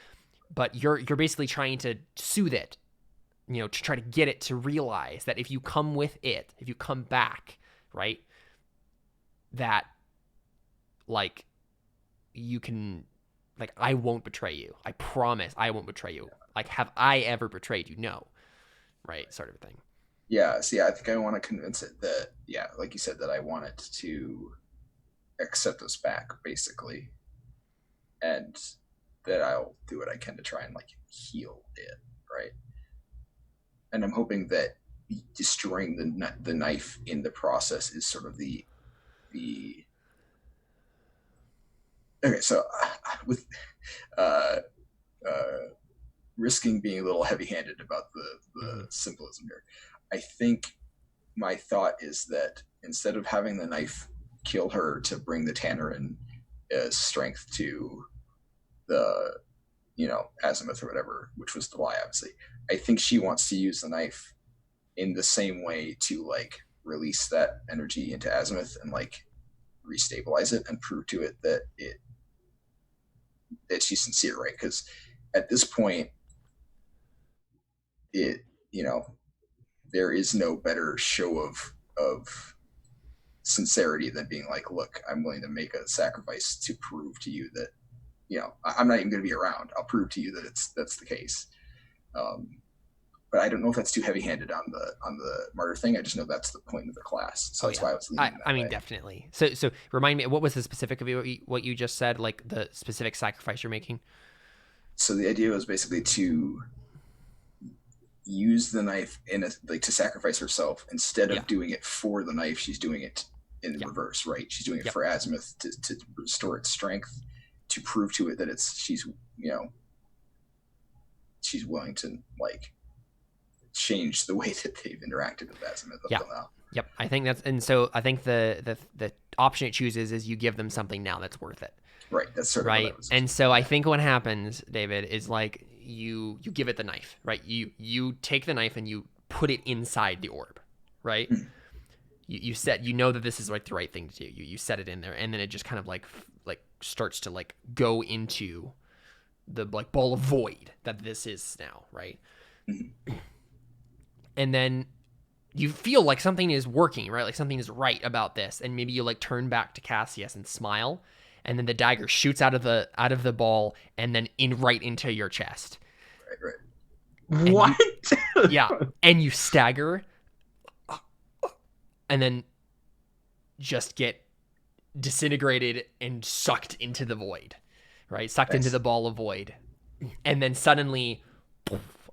S1: But you're basically trying to soothe it, to try to get it to realize that if you come with it, if you come back, right, that, like, you can, like, I won't betray you. I promise I won't betray you. Like, have I ever betrayed you? No. Right, sort of thing.
S2: Yeah, so I think I want to convince it that, like you said, that I want it to accept us back, basically, and that I'll do what I can to try and, like, heal it, right? And I'm hoping that destroying the knife in the process is sort of the okay. So with risking being a little heavy-handed about the symbolism here, I think my thought is that instead of having the knife kill her to bring the Tannerin strength to the, Azimuth or whatever, which was the lie, obviously, I think she wants to use the knife in the same way to, like, release that energy into Azimuth and, like, restabilize it and prove to it that she's sincere, right? Because at this point, there is no better show of sincerity than being like, look, I'm willing to make a sacrifice to prove to you that, I'm not even going to be around. I'll prove to you that that's the case. But I don't know if that's too heavy-handed on the martyr thing. I just know that's the point of the class. So that's why I was leaning that way.
S1: Definitely. So remind me, what was the specific of what you just said, like the specific sacrifice you're making?
S2: So the idea was basically to use the knife to sacrifice herself instead of doing it for the knife. She's doing it in reverse, right? She's doing it for Azimuth to restore its strength, to prove to it that she's willing to, like, change the way that they've interacted with Azimuth up till now.
S1: Yep. I think I think the option it chooses is you give them something now that's worth it.
S2: Right. That's sort of
S1: right. And so I think what happens, David, is like you give it the knife, right? You take the knife and you put it inside the orb, right? Mm. You know that this is, like, the right thing to do. You set it in there, and then it just kind of like starts to, like, go into the, like, ball of void that this is now, right? Mm-hmm. And then you feel like something is working, right? Like something is right about this, and maybe you, like, turn back to Cassius and smile, and then the dagger shoots out of the ball and then right into your chest.
S2: Right.
S5: What?
S1: And you stagger, and then just get disintegrated and sucked into the void, right? Sucked into the ball of void. And then suddenly,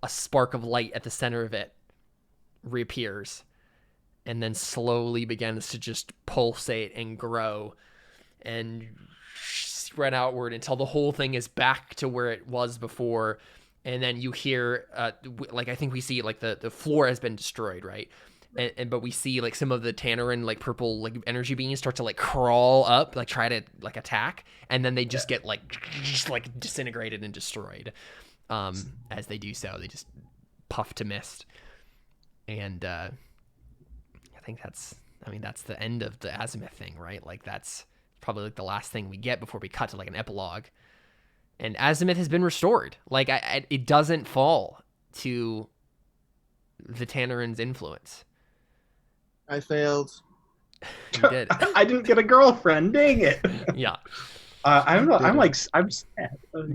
S1: a spark of light at the center of it reappears, and then slowly begins to just pulsate and grow and spread outward until the whole thing is back to where it was before. And then you hear, like, I think we see, like, the floor has been destroyed, right? But we see, like, some of the Tannerin, like, purple, like, energy beings start to, like, crawl up, like, try to, like, attack, and then they just get, like, disintegrated and destroyed. As they do so, they just puff to mist. And I think that's the end of the Azimuth thing, right? Like, that's probably, like, the last thing we get before we cut to, like, an epilogue. And Azimuth has been restored. Like, it doesn't fall to the Tannerin's influence.
S3: I failed.
S1: You did.
S5: I didn't get a girlfriend. Dang it.
S1: Yeah.
S5: I'm sad. He's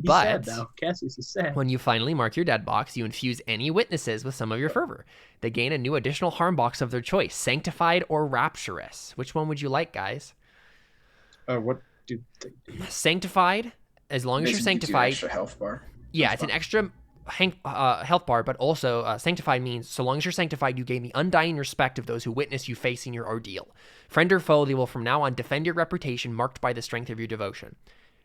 S5: sad now. Cassius is sad.
S1: When you finally mark your dead box, you infuse any witnesses with some of your fervor. They gain a new additional harm box of their choice, sanctified or rapturous. Which one would you like, guys?
S5: What do they do?
S1: Sanctified, as long as you're sanctified.
S2: Extra health bar.
S1: Yeah, it's an extra health bar, but also sanctified means so long as you're sanctified, you gain the undying respect of those who witness you facing your ordeal. Friend or foe, they will from now on defend your reputation marked by the strength of your devotion.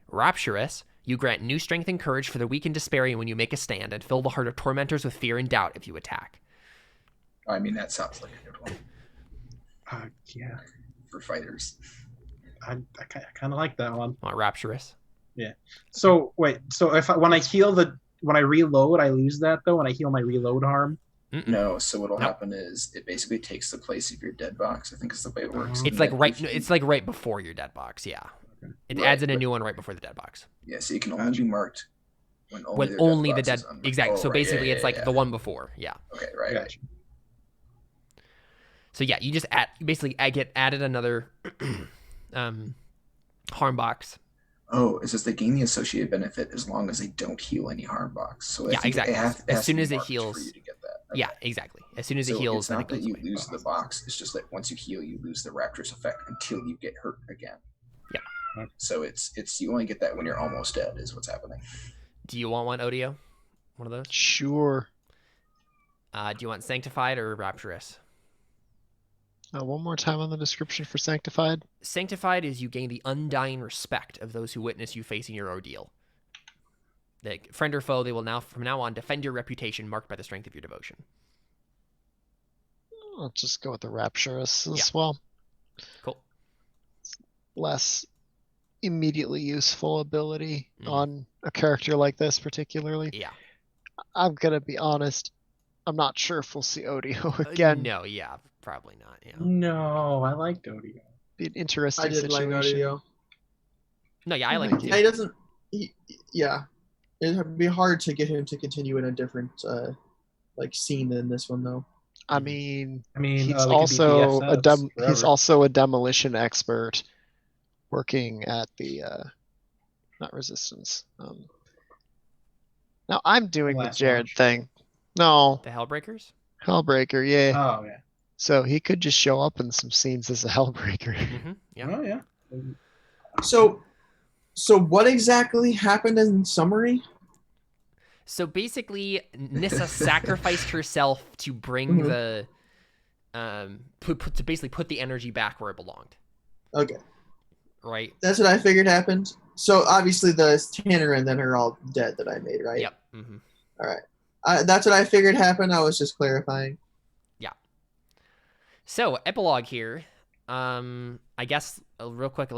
S1: Rapturous, You grant new strength and courage for the weak and despairing when you make a stand, and fill the heart of tormentors with fear and doubt if you attack.
S2: I mean, that sounds like a good one
S5: Yeah,
S2: for fighters.
S5: I kind of like that one.
S1: Rapturous.
S5: Yeah. So wait, so when I reload, I lose that though. When I heal my reload harm.
S2: No, so what'll
S1: Nope.
S2: happen is it basically takes the place of your dead box. I think is the way it works.
S1: It's like right before your dead box. Yeah. It adds in a new one right before the dead box.
S2: Yeah, so you can only be marked when
S1: When
S2: only
S1: only
S2: their
S1: the
S2: dead
S1: dead.
S2: box is unmarked.
S1: Exactly.
S2: Oh,
S1: So
S2: right,
S1: basically,
S2: yeah,
S1: it's like
S2: yeah.
S1: the one before. Yeah.
S2: Okay, right.
S5: Gotcha.
S1: So yeah, you just get added another harm box.
S2: Oh, it says they gain the associated benefit as long as they don't heal any harm box. So I
S1: Yeah,
S2: think
S1: exactly.
S2: It
S1: As soon as it
S2: marked
S1: heals-
S2: for you to get that.
S1: Yeah, exactly. As soon as it
S2: So
S1: heals,
S2: it's
S1: then
S2: not
S1: it
S2: that
S1: goes
S2: you
S1: away.
S2: lose the box. It's just that once you heal, you lose the Rapturous effect until you get hurt again.
S1: Yeah.
S2: So it's you only get that when you're almost dead. Is what's happening.
S1: Do you want one, Odio? One of those?
S4: Sure.
S1: Do you want Sanctified or Rapturous?
S4: One more time on the description for Sanctified.
S1: Sanctified is you gain the undying respect of those who witness you facing your ordeal. Like, friend or foe, they will now, from now on, defend your reputation marked by the strength of your devotion.
S4: I'll just go with the Rapturous as
S1: Yeah.
S4: well.
S1: Cool.
S4: Less immediately useful ability
S1: Mhm.
S4: on a character like this, particularly.
S1: Yeah.
S4: I'm gonna be honest. I'm not sure if we'll see Odio again.
S1: No, yeah, probably not. Yeah.
S5: No, I liked Odio.
S4: Be an interesting
S3: I did like
S4: situation.
S3: Odio.
S1: No, yeah, I
S4: Oh,
S1: like
S4: thank
S1: it
S4: you.
S1: too.
S3: He doesn't. Yeah, it'd be hard to get him to continue in a different scene than this one though.
S4: I mean,
S5: we
S4: he's
S5: could be
S4: also
S5: BFFs
S4: he's
S5: forever.
S4: also a demolition expert, working at the not Resistance. Now I'm doing the
S5: Last
S4: Jared
S5: Watch.
S4: thing. No,
S1: The Hellbreakers?
S4: Hellbreaker. Yeah.
S5: Oh yeah.
S4: So he could just show up in some scenes as a Hellbreaker.
S1: Mm-hmm. Yeah.
S5: Oh yeah.
S3: So what exactly happened in summary?
S1: So basically, Nissa sacrificed herself to bring
S3: Mhm.
S1: the to basically put the energy back where it belonged.
S3: Okay,
S1: Right?
S3: that's what I figured happened. So obviously the Tanner and then are all dead that I made, right?
S1: Yep. Mm-hmm.
S3: All right. That's what I figured happened. I was just clarifying.
S1: So epilogue here. I guess real quick.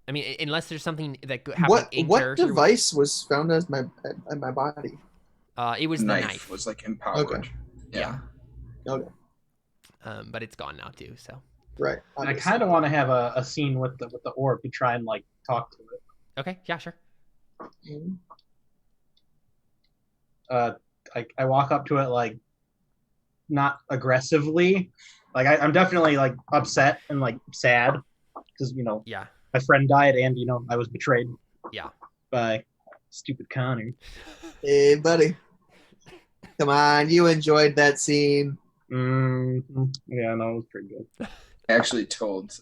S1: Unless there's something that happened in
S3: What
S1: character.
S3: device was found as my body?
S1: It was the knife.
S2: was like empowered.
S3: Okay.
S2: Yeah.
S3: Okay,
S1: But it's gone now too. So
S3: right.
S5: And I kind of want to have a scene with the orb to try and like talk to it.
S1: okay, yeah, sure.
S3: Mhm.
S5: I walk up to it like not aggressively. Like I'm definitely like upset and like sad because
S1: Yeah.
S5: my friend died and I was betrayed.
S1: Yeah.
S5: By stupid Connor.
S3: Hey, buddy. Come on, you enjoyed that scene.
S5: Yeah, no, it was pretty good.
S2: I actually told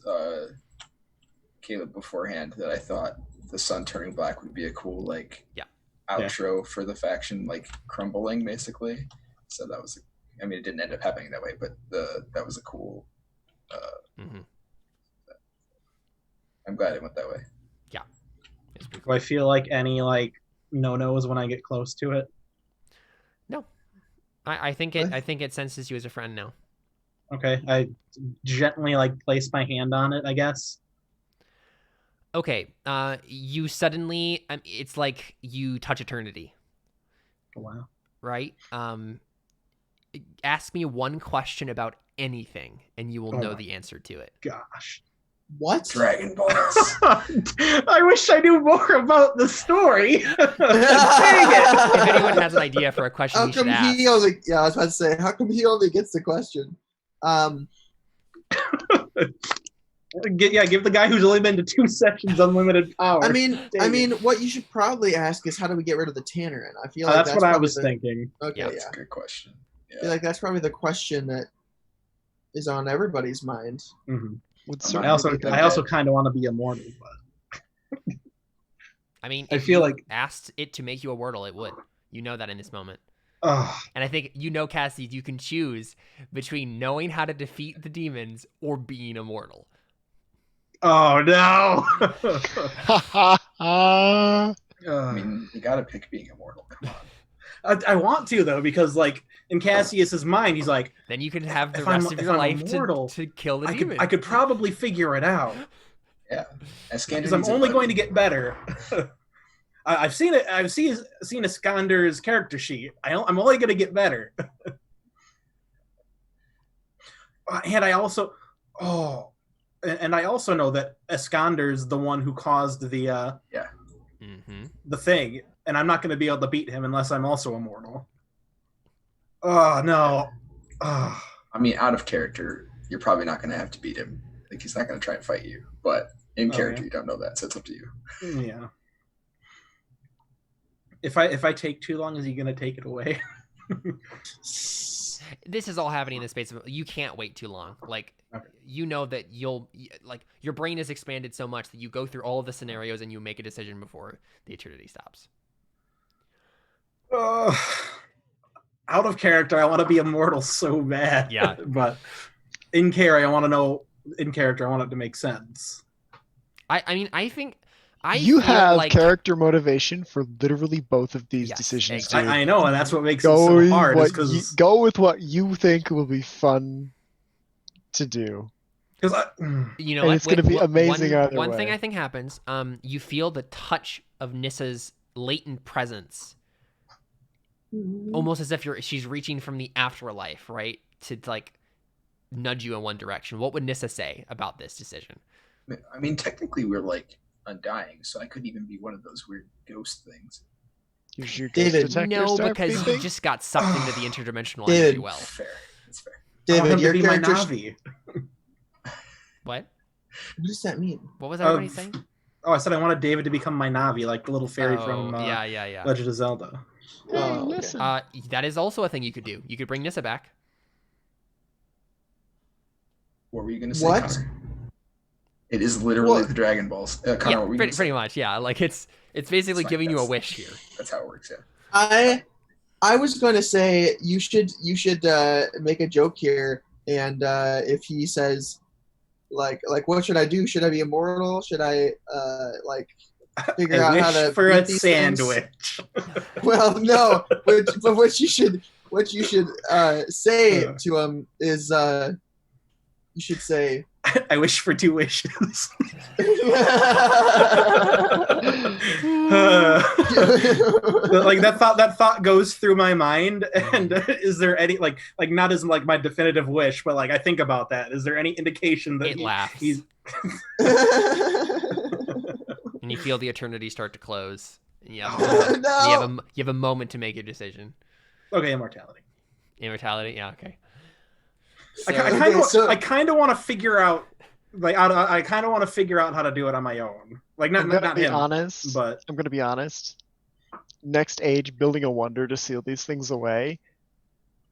S2: Caleb beforehand that I thought the sun turning black would be a cool outro for the faction crumbling basically. So that was it didn't end up happening that way, but that was a cool I'm glad it went that way.
S1: Yeah. It's pretty
S5: Do
S1: cool.
S5: I feel like any no-nos when I get close to it?
S1: No. I think it senses you as a friend now.
S5: Okay, I gently place my hand on it, I guess.
S1: Okay. You suddenly it's like you touch eternity.
S5: Oh, wow.
S1: Right? Ask me one question about anything, and you will know the answer to it.
S5: Gosh.
S3: What?
S2: Dragon Balls.
S5: I wish I knew more about the story. Dang it.
S1: If anyone has an idea for a question,
S3: How
S1: you should
S3: come
S1: ask.
S3: he only? Yeah, I was about to say, how come he only gets the question?
S5: Give the guy who's only been to 2 sessions unlimited power.
S3: I mean,
S5: Dang it.
S3: what you should probably ask is how do we get rid of the Tannerin? I feel like
S5: That's what I
S3: probably
S5: was thinking.
S3: Okay,
S1: Yeah,
S3: yeah.
S2: That's a good question.
S3: I feel like that's probably the question that is on everybody's mind.
S5: Mm-hmm.
S4: Would
S2: I
S4: certainly
S2: also-
S5: I also kind of want to be immortal, but
S1: I
S5: I
S1: if
S5: feel
S1: you
S5: like-
S1: asked it to make you a Wordle, it would. You know that in this moment.
S5: ugh.
S1: And I think Cassie, you can choose between knowing how to defeat the demons or being immortal.
S5: Oh no.
S2: I mean, you gotta pick being immortal. Come on.
S5: I want to though, because like in Cassius's mind, he's like,
S1: Then you can have the
S5: if
S1: rest
S5: I'm-
S1: of
S5: if
S1: your
S5: I'm
S1: life
S5: immortal,
S1: to kill the
S5: I
S1: demon.
S5: could probably figure it out
S2: Yeah. Iskander
S5: because I'm
S2: needs a
S5: only
S2: buddy.
S5: going to get better. I've seen it. I've seen Iskander's character sheet. I'm only going to get better. And I also, and I also know that Iskander's the one who caused the thing, and I'm not going to be able to beat him unless I'm also immortal. Oh no. Oh.
S2: I mean, out of character, you're probably not going to have to beat him. Like, he's not going to try and fight you. But in character, you don't know that, so it's up to you.
S5: Yeah. If I take too long, is he going to take it away?
S1: This is all happening in the space of you can't wait too long. Like you know that your brain is expanded so much that you go through all of the scenarios and you make a decision before the eternity stops.
S5: Out of character, I want to be immortal so bad.
S1: Yeah.
S5: But in character, I want it to make sense.
S1: I mean, I think
S4: you
S1: feel
S4: have
S1: like
S4: character motivation for literally both of these
S1: Yes,
S4: decisions.
S1: exactly.
S4: dude.
S5: I know, and that's what makes it so hard.
S4: Go with what you think will be fun to do.
S5: Because
S1: you know
S4: And
S1: what?
S4: it's gonna be amazing either
S1: One thing
S4: way.
S1: I think happens, you feel the touch of Nissa's latent presence, almost as if she's reaching from the afterlife, right, to like nudge you in one direction. What would Nissa say about this decision?
S2: I mean, technically, we're like undying, so I couldn't even be one of those weird ghost things.
S4: Use your
S3: David,
S4: ghost detector
S1: No,
S4: stuff,
S1: because
S4: you
S1: you
S4: think?
S1: just got sucked into the interdimensional
S3: David.
S1: energy well.
S2: Fair. That's fair.
S5: I want him
S3: David,
S5: to
S3: your
S5: be my
S3: character.
S5: Navi.
S1: What?
S3: What does that mean?
S1: What was everybody saying?
S5: Oh, I said I wanted David to become my Navi, like the little fairy
S1: Oh,
S5: from
S1: yeah.
S5: Legend of Zelda.
S4: Hey,
S3: Oh, okay.
S4: listen.
S1: That is also a thing you could do. You could bring Nissa back.
S2: What were you going to say,
S3: What?
S2: Connor? It is literally
S3: What?
S2: the Dragon Balls. Connor,
S1: Yeah,
S2: what were you gonna say?
S1: pretty much. Yeah, like it's basically
S2: It's fine,
S1: giving you a
S2: that's-
S1: wish here.
S2: That's how it works, yeah.
S3: I was going to say you should make a joke here, and if he says like what should I do? Should I be immortal? Should I figure out
S5: I
S3: how
S5: wish
S3: to
S5: for a
S3: beat these things?
S5: sandwich.
S3: Well, no, but what you should say to him is you should say
S5: I wish for 2 wishes. Like that thought goes through my mind, and is there any like not as like my definitive wish, but like I think about that. Is there any indication that
S1: It laughs.
S5: he's
S1: And you feel the eternity start to close. And you have,
S3: No.
S1: you have a moment to make a decision.
S5: okay? Immortality.
S1: Immortality? Yeah, okay.
S5: I kind of want to figure out I kind of want to figure out how to do it on my own. Like
S4: I'm gonna
S5: not
S4: be
S5: him,
S4: honest.
S5: but
S4: I'm gonna be honest. Next age, building a wonder to seal these things away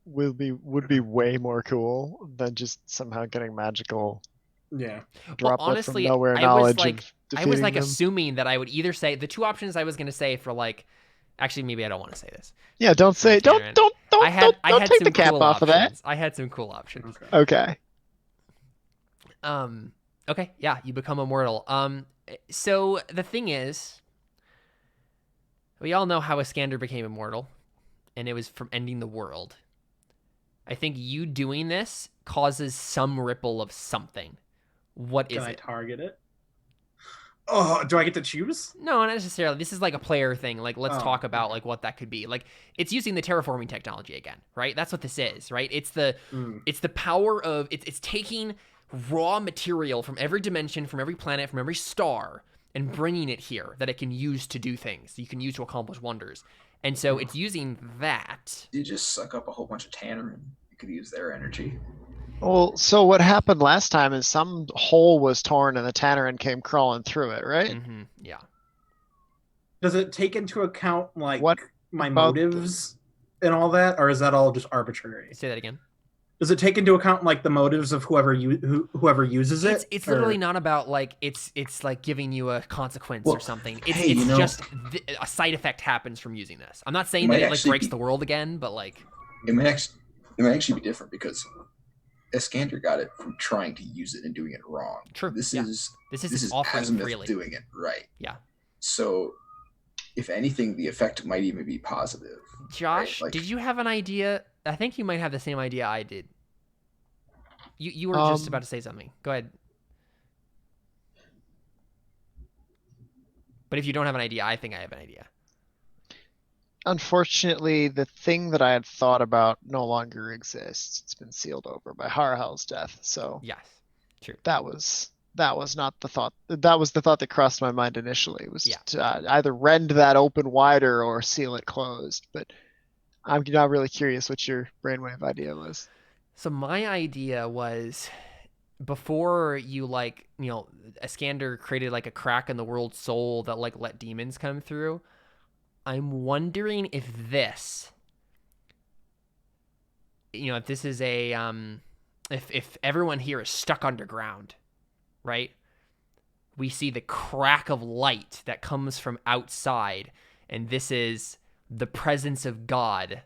S4: would be way more cool than just somehow getting magical
S5: yeah.
S4: droplet
S1: honestly,
S4: from nowhere
S1: I was
S4: knowledge
S1: like-
S4: of
S1: I
S4: defeating
S1: was like
S4: them.
S1: assuming that I would either say the two options I was going to say for like, actually maybe I don't want to say this.
S4: Yeah, don't say don't
S1: Aaron.
S4: don't don't
S1: I had
S4: don't take
S1: some
S4: the cap
S1: cool
S4: off of that.
S1: options. I had some cool options.
S5: Okay.
S4: Okay.
S1: Okay, yeah, you become immortal. So the thing is, we all know how Iskander became immortal, and it was from ending the world. I think you doing this causes some ripple of something. What is
S5: Can I
S1: it?
S5: target it? Oh, do I get to choose?
S1: No, not necessarily. This is like a player thing. Like, let's
S5: Oh,
S1: talk about like what that could be. Like, it's using the terraforming technology again, right? That's what this is, right? It's the power of it's taking raw material from every dimension, from every planet, from every star, and bringing it here that it can use to do things. You can use to accomplish wonders, and so it's using that.
S2: You just suck up a whole bunch of Tanner and you could use their energy.
S4: Well, so what happened last time is some hole was torn and the Tannerin came crawling through it, right?
S1: Mm-hmm. Yeah.
S5: Does it take into account like
S4: What
S5: my
S4: about
S5: motives and all that, or is that all just arbitrary?
S1: Say that again.
S5: Does it take into account like the motives of whoever uses it?
S1: It's
S5: or-
S1: literally not about like it's like giving you a consequence or
S2: Well,
S1: something.
S2: hey,
S1: It's
S2: you know-
S1: just a side effect happens from using this. I'm not saying
S2: It
S1: that
S2: might
S1: it like
S2: actually
S1: breaks
S2: be-
S1: the world again, but like
S2: It might actually be different because Iskander got it from trying to use it and doing it wrong.
S1: True,
S2: This
S1: yeah.
S2: is
S1: this is
S2: this is
S1: offering
S2: Azimuth
S1: freely.
S2: doing it right.
S1: Yeah.
S2: So if anything, the effect might even be positive.
S1: Josh,
S2: Right, like-
S1: did you have an idea? I think you might have the same idea I did. You were just about to say something. Go ahead. But if you don't have an idea, I think I have an idea.
S4: Unfortunately, the thing that I had thought about no longer exists. It's been sealed over by Harhal's death. So
S1: Yes, true.
S4: that was not the thought. That was the thought that crossed my mind initially. It was to either rend that open wider or seal it closed. But I'm not really curious what your brainwave idea was.
S1: So my idea was, before you Iskander created like a crack in the world's soul that like let demons come through. I'm wondering if this, if this is a if everyone here is stuck underground, right? We see the crack of light that comes from outside, and this is the presence of God.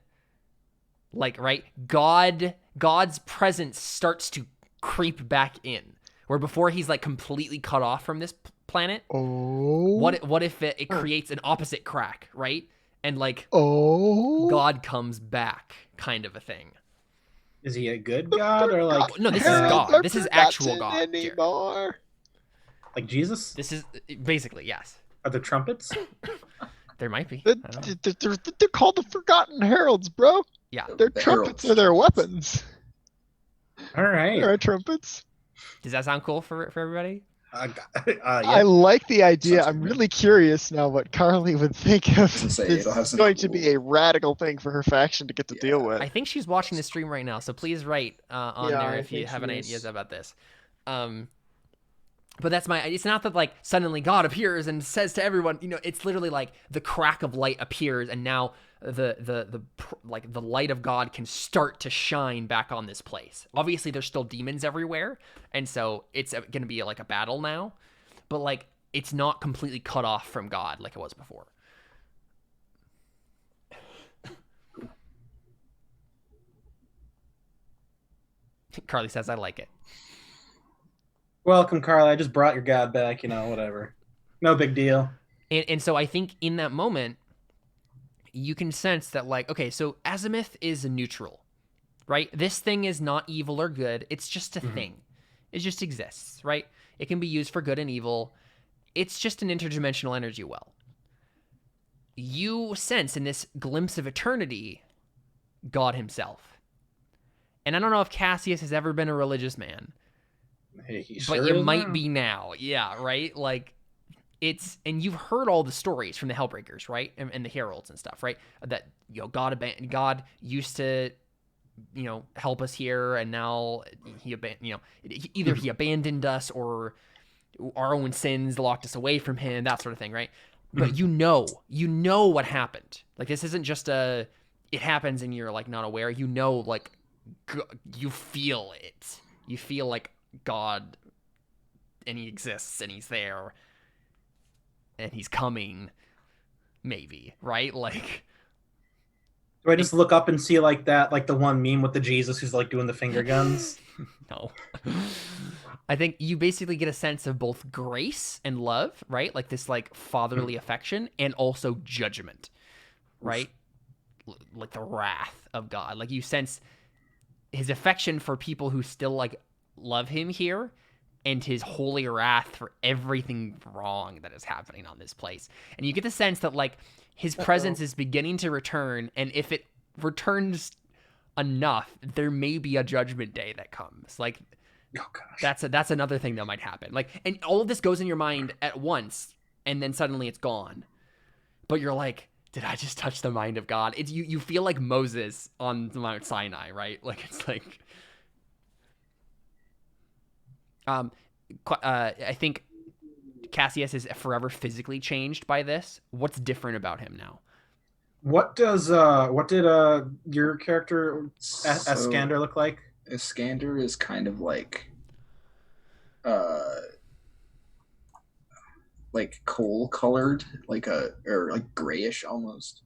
S1: Like, right? God's presence starts to creep back in. Where before he's like completely cut off from this planet.
S4: Oh.
S1: What if it creates an opposite crack, right? And like God comes back, kind of a thing.
S5: Is he a good God or like?
S1: No, this is God. This is actual God.
S4: Anymore.
S5: Like Jesus?
S1: This is basically, yes.
S5: Are there trumpets?
S1: There might be.
S4: They're called the Forgotten Heralds, bro.
S1: Yeah.
S4: Their trumpets are their weapons.
S5: All right.
S4: There are trumpets.
S1: Does that sound cool for everybody?
S5: Yeah.
S4: I like the idea. I'm really curious now what Carly would think of this. It's going to be a radical thing for her faction to get to deal with.
S1: I think she's watching the stream right now, so please write on there if you have any ideas about this. But that's it's not that like suddenly God appears and says to everyone, it's literally like the crack of light appears, and now the light of God can start to shine back on this place. Obviously there's still demons everywhere, and so it's going to be like a battle now, but like it's not completely cut off from God like it was before. Carly says I like it.
S5: Welcome, Carly. I just brought your God back, whatever. No big deal.
S1: And so I think in that moment, you can sense that, like, okay, so Azimuth is neutral, right? This thing is not evil or good. It's just a thing. It just exists, right? It can be used for good and evil. It's just an interdimensional energy well. You sense in this glimpse of eternity, God himself. And I don't know if Cassius has ever been a religious man.
S5: Hey,
S1: But you might be now. Yeah, right? Like, and you've heard all the stories from the Hellbreakers, right? And the heralds and stuff, right? That, God used to, help us here, and now either he abandoned us or our own sins locked us away from him, that sort of thing, right? But you know what happened. Like, this isn't just it happens and you're, like, not aware. Like, you feel it. You feel like God, and he exists, and he's there, and he's coming, maybe, right? Like,
S5: do I just look up and see like that, like the one meme with the Jesus who's like doing the finger guns?
S1: No. I think you basically get a sense of both grace and love, right? Like this like fatherly affection, and also judgment, right? Like the wrath of God. Like you sense his affection for people who still like love him here, and his holy wrath for everything wrong that is happening on this place. And you get the sense that like his presence is beginning to return, and if it returns enough, there may be a judgment day that comes. Like,
S5: oh gosh,
S1: that's another thing that might happen. Like, and all of this goes in your mind at once, and then suddenly it's gone. But you're like, did I just touch the mind of God? It's you feel like Moses on Mount Sinai, right? Like it's like I think Cassius is forever physically changed by this. What's different about him now?
S2: What
S5: did your character Iskander look like?
S2: Iskander is kind of like coal colored, or like grayish almost,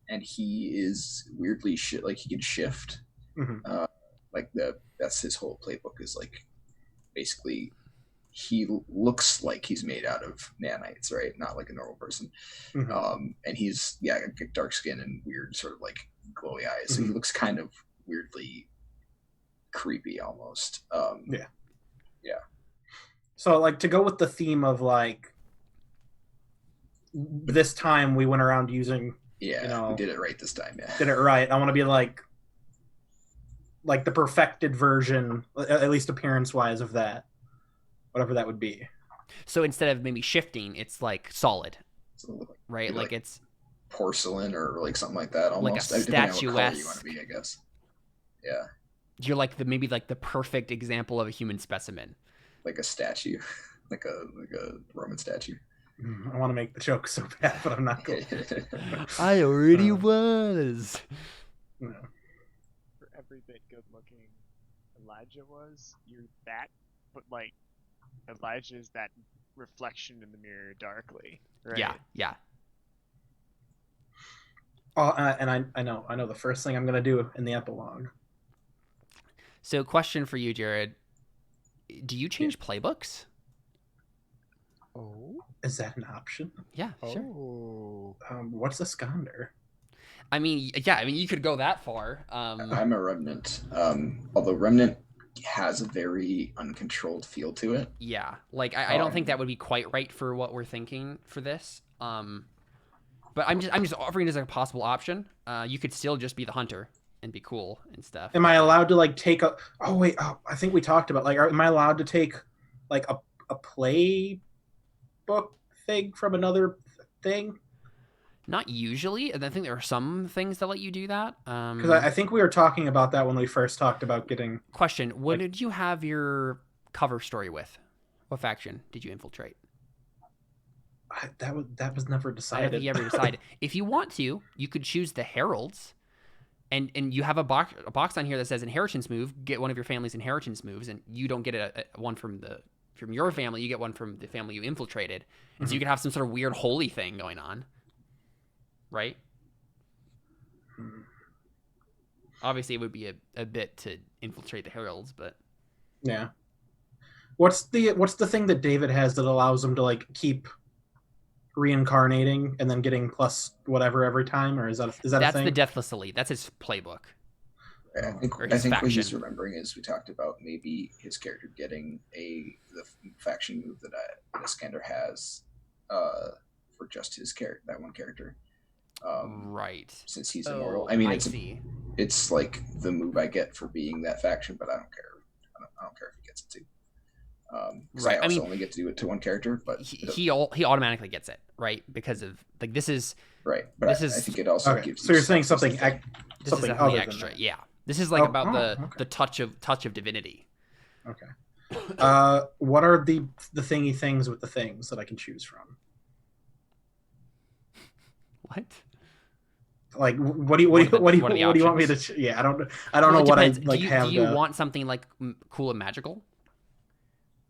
S2: and he is weirdly like he can shift. That's his whole playbook, is like basically he looks like he's made out of nanites, right? Not like a normal person.
S5: Mhm.
S2: And he's dark skin and weird sort of like glowy eyes. So he looks kind of weirdly creepy almost.
S5: Yeah.
S2: Yeah.
S5: So like to go with the theme of like this time we went around using
S2: We did it right this time. Yeah.
S5: did it right. I want to be like the perfected version, at least appearance wise, of that, whatever that would be.
S1: So instead of maybe shifting, it's like solid,
S2: So,
S1: right?
S2: maybe
S1: Like it's
S2: porcelain or like something like that almost.
S1: Like a
S2: Depending on what color you want to
S1: statuesque.
S2: be, I guess. Yeah.
S1: you're like maybe like the perfect example of a human specimen.
S2: Like a statue. like a Roman statue.
S5: I want to make the joke so bad, but I'm not going.
S1: I already was.
S5: No.
S4: For every bit good looking Elijah was, you're that, but like Elijah is that reflection in the mirror darkly, right?
S1: Yeah.
S5: Oh, and I know the first thing I'm gonna do in the epilogue.
S1: So, question for you, Jared: do you change playbooks?
S4: Oh.
S5: Is that an option?
S1: Yeah, sure.
S4: Oh.
S5: What's a Skander?
S1: I mean, you could go that far.
S2: I'm a remnant. Although remnant has a very uncontrolled feel to it.
S1: Yeah, like I don't think that would be quite right for what we're thinking for this. But I'm just offering it as a possible option. You could still just be the hunter and be cool and stuff.
S5: Am I allowed to like take a? Oh wait, I think we talked about like, am I allowed to take like a play book thing from another thing?
S1: Not usually. And I think there are some things that let you do that.
S5: Because I think we were talking about that when we first talked about getting.
S1: Question: what did you have your cover story with? What faction did you infiltrate?
S5: That was never
S1: I don't
S5: decided.
S1: think you ever decided. If you want to, you could choose the heralds, and you have a box on here that says inheritance move. Get one of your family's inheritance moves, and you don't get one from your family. You get one from the family you infiltrated, and so you could have some sort of weird holy thing going on, right? Obviously, it would be a bit to infiltrate the heralds, but
S5: Yeah. What's the thing that David has that allows him to like keep reincarnating and then getting plus whatever every time, or is that a
S1: that's
S5: thing?
S1: the Deathless Elite. That's his playbook.
S2: I think
S1: Or his
S2: what he's
S1: faction.
S2: remembering is we talked about maybe his character getting the faction move that Iskander has for just his character, that one character.
S1: Right.
S2: Since he's immortal. I mean,
S1: see.
S2: It's like the move I get for being that faction, but I don't care. I don't care if he gets it too.
S1: Right.
S2: I also only get to do it to one character, but
S1: he automatically gets it, right? Because of like this is
S2: right. But
S1: this
S2: I
S1: is
S2: think it also
S5: Okay,
S2: gives.
S5: so you're saying something
S1: this is
S5: something
S1: definitely
S5: other
S1: extra.
S5: than that.
S1: Yeah. This is like about
S5: okay.
S1: the touch of divinity.
S5: Okay. What are the thingy things with the things that I can choose from?
S1: What?
S5: Like, what do you want me to? Yeah, I don't know
S1: It
S5: what I
S1: depends.
S5: like.
S1: Do you want something like cool and magical?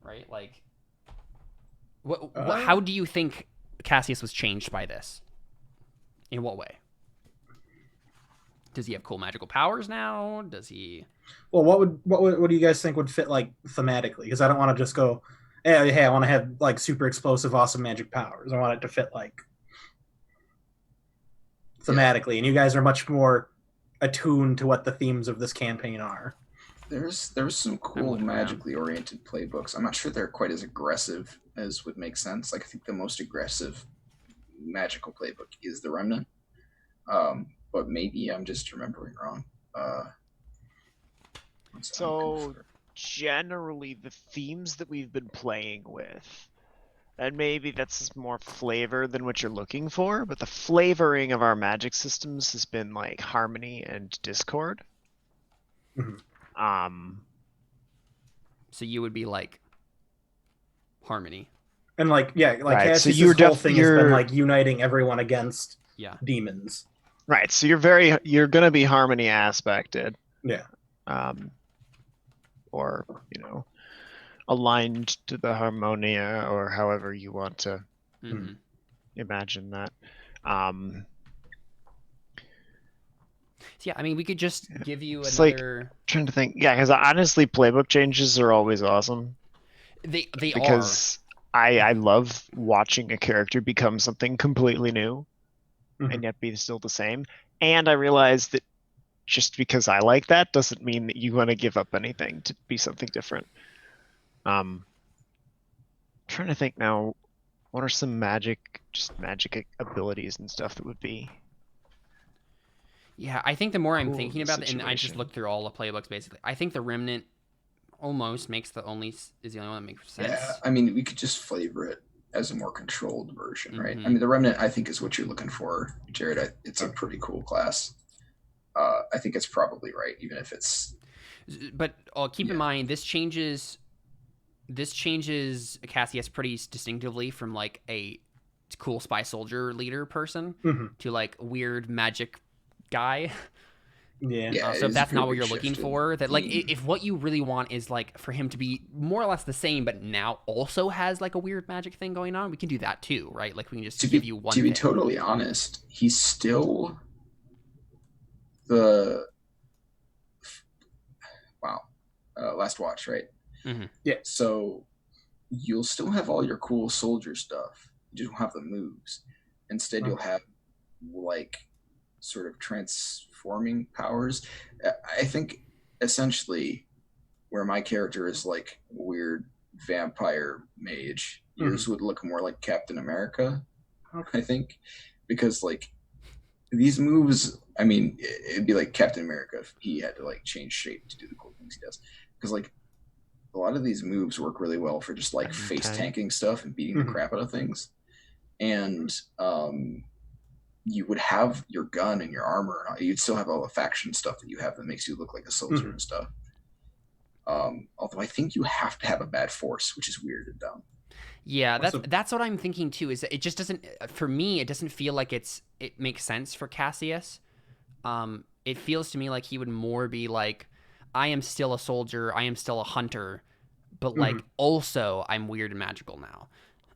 S1: Right? Like, what? How do you think Cassius was changed by this? In what way? Does he have cool magical powers now? Does he?
S5: Well, what do you guys think would fit like thematically? Because I don't want to just go, hey, I want to have like super explosive, awesome magic powers. I want it to fit like thematically, and you guys are much more attuned to what the themes of this campaign are.
S2: There's some cool magically oriented playbooks. I'm not sure they're quite as aggressive as would make sense. Like I think the most aggressive magical playbook is the Remnant. But maybe I'm just remembering wrong.
S4: So generally the themes that we've been playing with, and maybe that's more flavor than what you're looking for, but the flavoring of our magic systems has been like harmony and discord.
S5: Mm-hmm.
S1: So you would be like harmony.
S5: And like right. Cassius'
S4: So your
S5: whole thing has been like uniting everyone against demons.
S4: Right. So you're gonna be harmony aspected.
S5: Yeah.
S4: Or aligned to the harmonia, or however you want to imagine that.
S1: So yeah, I mean, we could just give you
S4: it's
S1: another.
S4: Like, trying to think, yeah, because honestly, playbook changes are always awesome.
S1: They
S4: because I love watching a character become something completely new and yet be still the same. And I realize that just because I like that doesn't mean that you want to give up anything to be something different. Trying to think now, what are some magic abilities and stuff that would be?
S1: Yeah, I think the more I'm
S4: Cool
S1: thinking about it, and I just
S4: situation.
S1: looked through all the playbooks basically, I think the Remnant almost is the only one that makes sense.
S2: Yeah, I mean, we could just flavor it as a more controlled version, right?
S1: Mhm.
S2: I mean, the Remnant, I think, is what you're looking for, Jared. It's a pretty cool class. I think it's probably right, even if it's.
S1: But keep in mind, this changes Cassius pretty distinctively from like a cool spy soldier leader person to like weird magic guy.
S5: Yeah.
S1: So if that's not what you're looking
S2: shifted
S1: for, that like
S2: theme.
S1: if what you really want is like for him to be more or less the same, but now also has like a weird magic thing going on, we can do that too, right? Like we can just give you one.
S2: To be
S1: thing.
S2: totally honest, he's still the Last Watch, right?
S1: Mm-hmm.
S5: Yeah.
S2: So you'll still have all your cool soldier stuff. You just don't have the moves. Instead, you'll have like sort of transforming powers. I think essentially where my character is like weird vampire mage, yours would look more like Captain America. I think, because like these moves, I mean, it'd be like Captain America if he had to like change shape to do the cool things he does. Because like a lot of these moves work really well for just like face tanking stuff and beating the crap out of things. And you would have your gun and your armor, and you'd still have all the faction stuff that you have that makes you look like a soldier and stuff. Although I think you have to have a bad force, which is weird and dumb.
S1: Yeah, that's what I'm thinking too. Is it just doesn't, for me, it doesn't feel like it makes sense for Cassius. It feels to me like he would more be like, I am still a soldier, I am still a hunter, but like also I'm weird and magical now,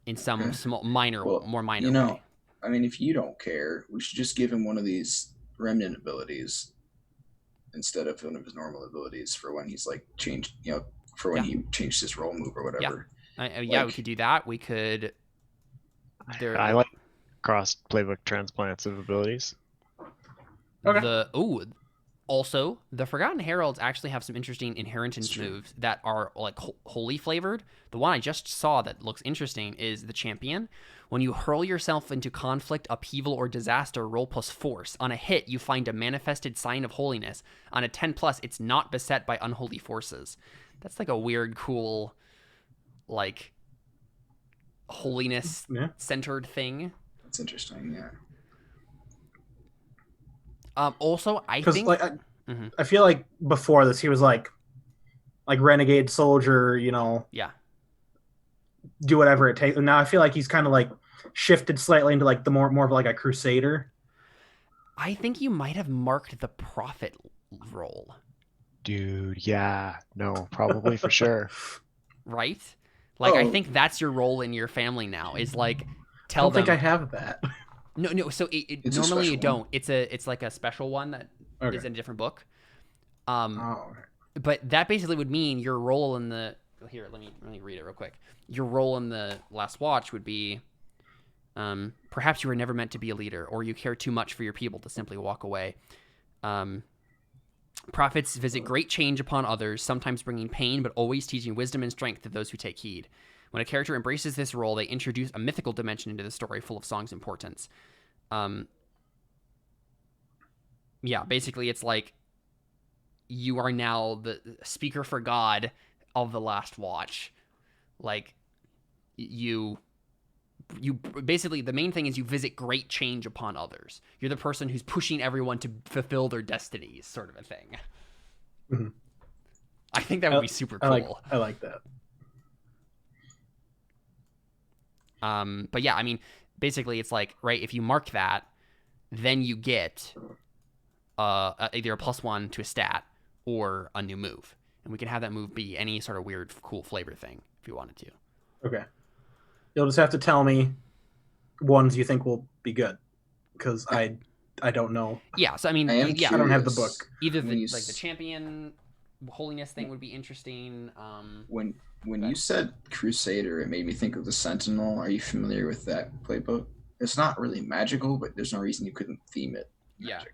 S1: in some small more minor way.
S2: I mean, if you don't care, we should just give him one of these remnant abilities instead of one of his normal abilities for when he's like changed, for when he changed his roll move or whatever.
S1: Yeah, we could do that. We could.
S4: I like cross playbook transplants of abilities.
S1: Also, the Forgotten Heralds actually have some interesting inheritance moves that are like holy flavored. The one I just saw that looks interesting is the Champion. When you hurl yourself into conflict, upheaval, or disaster, roll plus force. On a hit, you find a manifested sign of holiness. On a 10+, it's not beset by unholy forces. That's like a weird, cool, like holiness centered thing.
S2: That's interesting, yeah.
S1: Also, I think
S5: I feel like before this he was like renegade soldier, do whatever it takes. And now I feel like he's kind of like shifted slightly into like the more of like a crusader.
S1: I think you might have marked the prophet role.
S4: Dude, yeah, no, probably for sure.
S1: Right? Like I think that's your role in your family now. Is like tell them.
S5: I don't think I have that.
S1: No. So normally you don't. It's like a special one that is in a different book. But that basically would mean your role in the here. Let me read it real quick. Your role in the Last Watch would be, perhaps you were never meant to be a leader, or you care too much for your people to simply walk away. Prophets visit great change upon others, sometimes bringing pain, but always teaching wisdom and strength to those who take heed. When a character embraces this role, they introduce a mythical dimension into the story full of song's importance. Yeah, basically it's like you are now the speaker for God of the Last Watch. Like you basically, the main thing is you visit great change upon others. You're the person who's pushing everyone to fulfill their destinies, sort of a thing.
S5: Mm-hmm.
S1: I think that would be super cool.
S5: I like that.
S1: But yeah, I mean, basically it's like, right, if you mark that, then you get either a +1 to a stat or a new move. And we can have that move be any sort of weird, cool flavor thing if you wanted to.
S5: Okay. You'll just have to tell me ones you think will be good, because I don't know.
S1: Yeah, so I mean,
S5: I don't have the book.
S1: Either the Champion holiness thing would be interesting.
S2: When you said Crusader, it made me think of the Sentinel. Are you familiar with that playbook? It's not really magical, but there's no reason you couldn't theme it magically.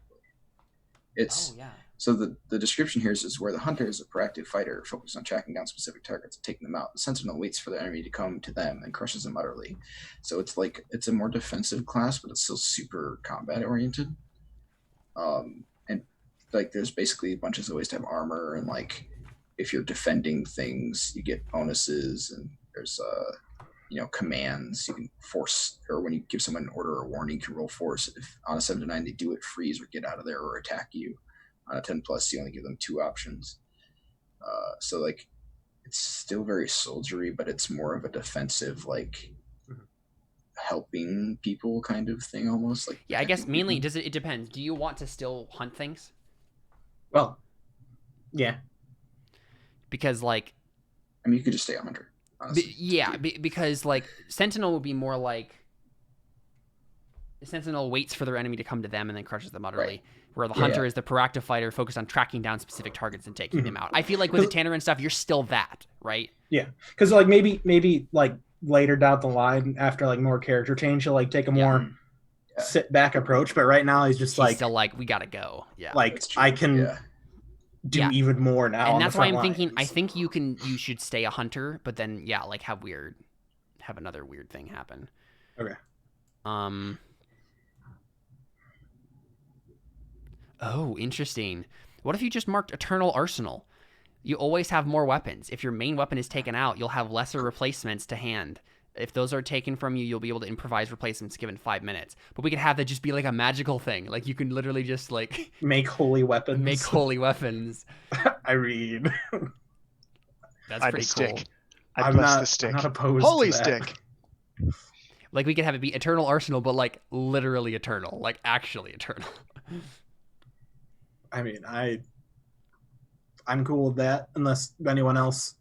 S2: It's so the description here is where the hunter is a proactive fighter focused on tracking down specific targets and taking them out. The Sentinel waits for the enemy to come to them and crushes them utterly. So it's a more defensive class, but it's still super combat oriented. And like there's basically bunches of ways to have armor, and like if you're defending things, you get bonuses, and there's commands you can force, or when you give someone an order or warning, you can roll force. If on a 7 to 9 they do it, freeze or get out of there or attack you. On a 10 plus, you only give them 2 options. So like it's still very soldiery, but it's more of a defensive, like helping people kind of thing almost. Like
S1: I guess mainly it depends. Do you want to still hunt things?
S5: Well, yeah.
S1: Because like,
S2: I mean, you could just stay a hunter. Honestly.
S1: Because like Sentinel would be more like the Sentinel waits for their enemy to come to them and then crushes them utterly.
S2: Right.
S1: Where the hunter is the proactive fighter focused on tracking down specific targets and taking them out. I feel like with the Tanner and stuff, you're still that, right?
S5: Yeah, because like maybe like later down the line after like more character change, he'll like take a more sit back approach. But right now he's still like
S1: we gotta go. Yeah,
S5: like I can do even more now.
S1: And that's why I'm thinking. I think you should stay a hunter, but then like have another weird thing happen.
S5: Okay.
S1: Oh, interesting. What if you just marked Eternal Arsenal? You always have more weapons. If your main weapon is taken out, you'll have lesser replacements to hand. If those are taken from you, you'll be able to improvise replacements given 5 minutes. But we could have that just be like a magical thing. Like you can literally just like
S5: make holy weapons.
S1: Make holy weapons.
S5: I read.
S1: That's pretty cool.
S4: I bless the stick.
S5: I'm not opposed
S4: holy
S5: to that.
S4: stick.
S1: Like we could have it be Eternal Arsenal, but like literally eternal, like actually eternal.
S5: I mean, I'm cool with that, unless anyone else.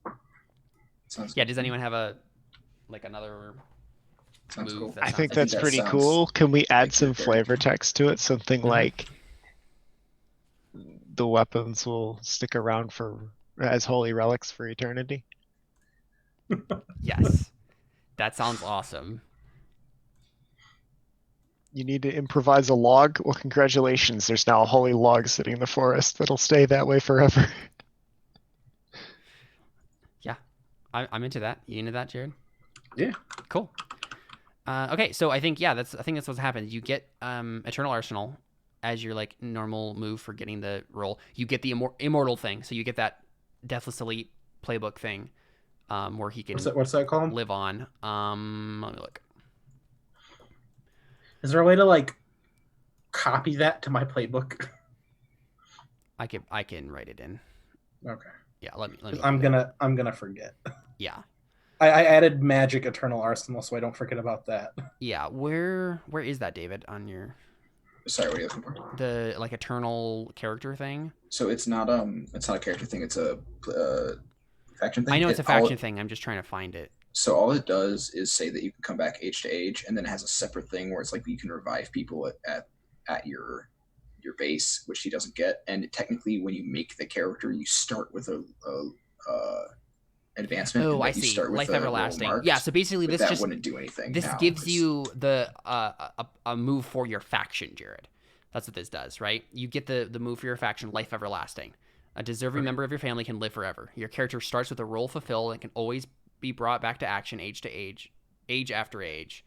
S1: Does anyone have another
S2: Sounds
S1: move?
S2: Cool.
S4: I think that's pretty cool. Can we add some flavor text to it? Something like the weapons will stick around as holy relics for eternity.
S1: Yes, that sounds awesome.
S4: You need to improvise a log? Well, congratulations. There's now a holy log sitting in the forest that'll stay that way forever.
S1: Yeah, I'm into that. You into that, Jared?
S5: Yeah.
S1: Cool. Okay, so I think that's what happens. You get Eternal Arsenal as your like normal move for getting the roll. You get the immortal thing, so you get that Deathless Elite playbook thing, where he can
S5: what's that called?
S1: Live on. Let me look.
S5: Is there a way to like copy that to my playbook?
S1: I can write it in.
S5: Okay.
S1: Yeah, let me.
S5: I'm gonna forget.
S1: Yeah.
S5: I added Magic Eternal Arsenal, so I don't forget about that.
S1: Yeah, where is that, David? On your.
S2: Sorry, what are you looking for?
S1: The like eternal character thing.
S2: So it's not a character thing. It's a faction thing.
S1: I know it's a faction thing. I'm just trying to find it.
S2: So all it does is say that you can come back age to age, and then it has a separate thing where it's like you can revive people at your base, which he doesn't get. And technically, when you make the character, you start with a advancement.
S1: Oh, I
S2: you
S1: see.
S2: Start with
S1: Life everlasting. Yeah. So basically, this just
S2: wouldn't do anything.
S1: This gives you the a move for your faction, Jared. That's what this does, right? You get the move for your faction, Life Everlasting. A deserving member of your family can live forever. Your character starts with a roll fulfill and can always be brought back to action age to age, age after age.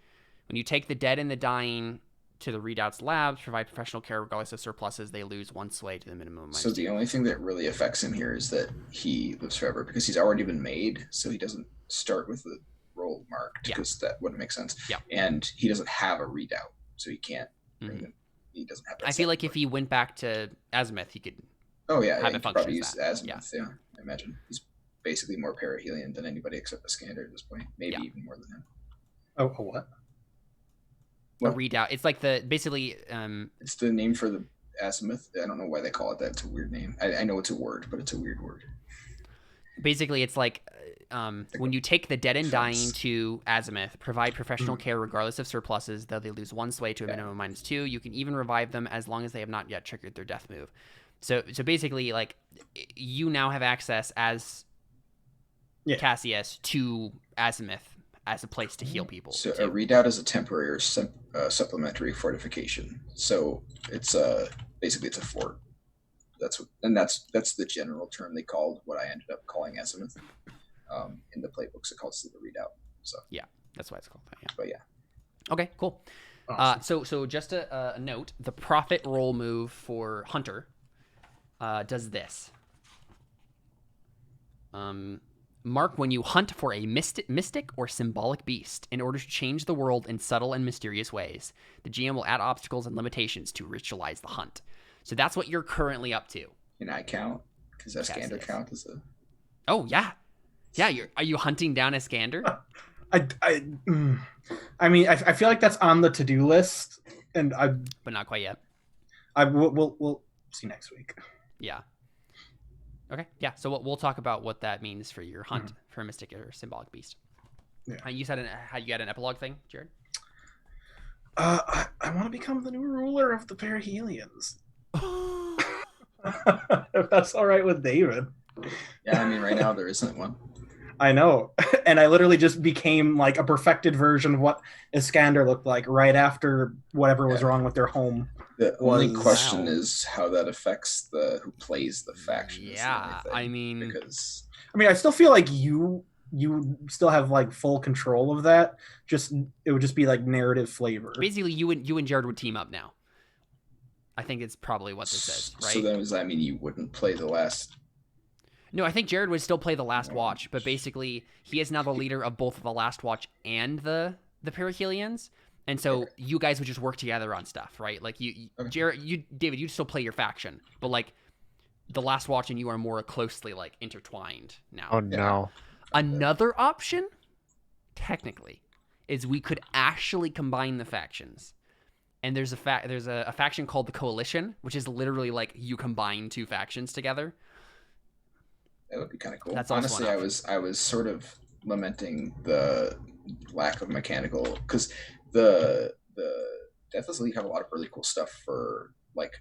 S1: When you take the dead and the dying to the Redoubt's labs, provide professional care regardless of surpluses, they lose 1 sway to the minimum.
S2: So the only thing that really affects him here is that he lives forever because he's already been made, so he doesn't start with the roll marked because that wouldn't make sense.
S1: Yeah.
S2: And he doesn't have a redoubt, so he can't bring them. He doesn't have that.
S1: I feel like if he went back to Azimuth, he could
S2: have
S1: it
S2: function probably use Azimuth, yeah. I imagine. He's basically more perihelion than anybody except the Scanner at this point. Maybe even more than him.
S5: Oh, what?
S1: A redoubt. It's like basically.
S2: It's the name for the Azimuth. I don't know why they call it that. It's a weird name. I know it's a word, but it's a weird word.
S1: Basically, it's like when you take the dead and dying to Azimuth, provide professional care regardless of surpluses, though they lose 1 sway to a minimum of -2. You can even revive them as long as they have not yet triggered their death move. So basically, like, you now have access as Cassius to Azimuth as a place to heal people.
S2: So
S1: too.
S2: a redoubt is a temporary or supplementary fortification. So it's basically it's a fort. That's the general term they called what I ended up calling Azimuth. In the playbooks, it calls it the redoubt. So
S1: yeah, that's why it's called that. Yeah.
S2: But yeah.
S1: Okay, cool.
S5: Awesome.
S1: So just a note: the profit roll move for Hunter does this. Mark when you hunt for a mystic or symbolic beast in order to change the world in subtle and mysterious ways. The GM will add obstacles and limitations to ritualize the hunt. So that's what you're currently up to.
S2: And I count because Iskander count as a.
S1: Oh yeah, yeah. Are you hunting down Iskander?
S5: I mean, I feel like that's on the to-do list, and
S1: but not quite yet.
S5: We'll see next week.
S1: Yeah. Okay. Yeah. So we'll talk about what that means for your hunt for a mystic or symbolic beast.
S5: Yeah.
S1: You said how you got an epilogue thing, Jared?
S5: I want to become the new ruler of the Perihelions. If that's all right with David.
S2: Yeah, I mean, right now there isn't one.
S5: I know. And I literally just became like a perfected version of what Iskander looked like right after whatever was wrong with their home.
S2: The only question is how that affects who plays the faction.
S1: Yeah, I mean,
S5: I still feel like you still have like full control of that. It would just be like narrative flavor.
S1: Basically, you and Jared would team up now. I think it's probably what this is, right?
S2: So then does that mean you wouldn't play the last?
S1: No, I think Jared would still play the Last Watch, but basically he is now the leader of both the Last Watch and the Perihelions, and so you guys would just work together on stuff, right? Like Jared, David, you'd still play your faction, but like the Last Watch and you are more closely like intertwined now.
S4: Oh no!
S1: Another option, technically, is we could actually combine the factions. And there's a faction called the Coalition, which is literally like you combine two factions together.
S2: That would be kind of cool.
S1: That's
S2: honestly, I was sort of lamenting the lack of mechanical because the Deathless Elite have a lot of really cool stuff for like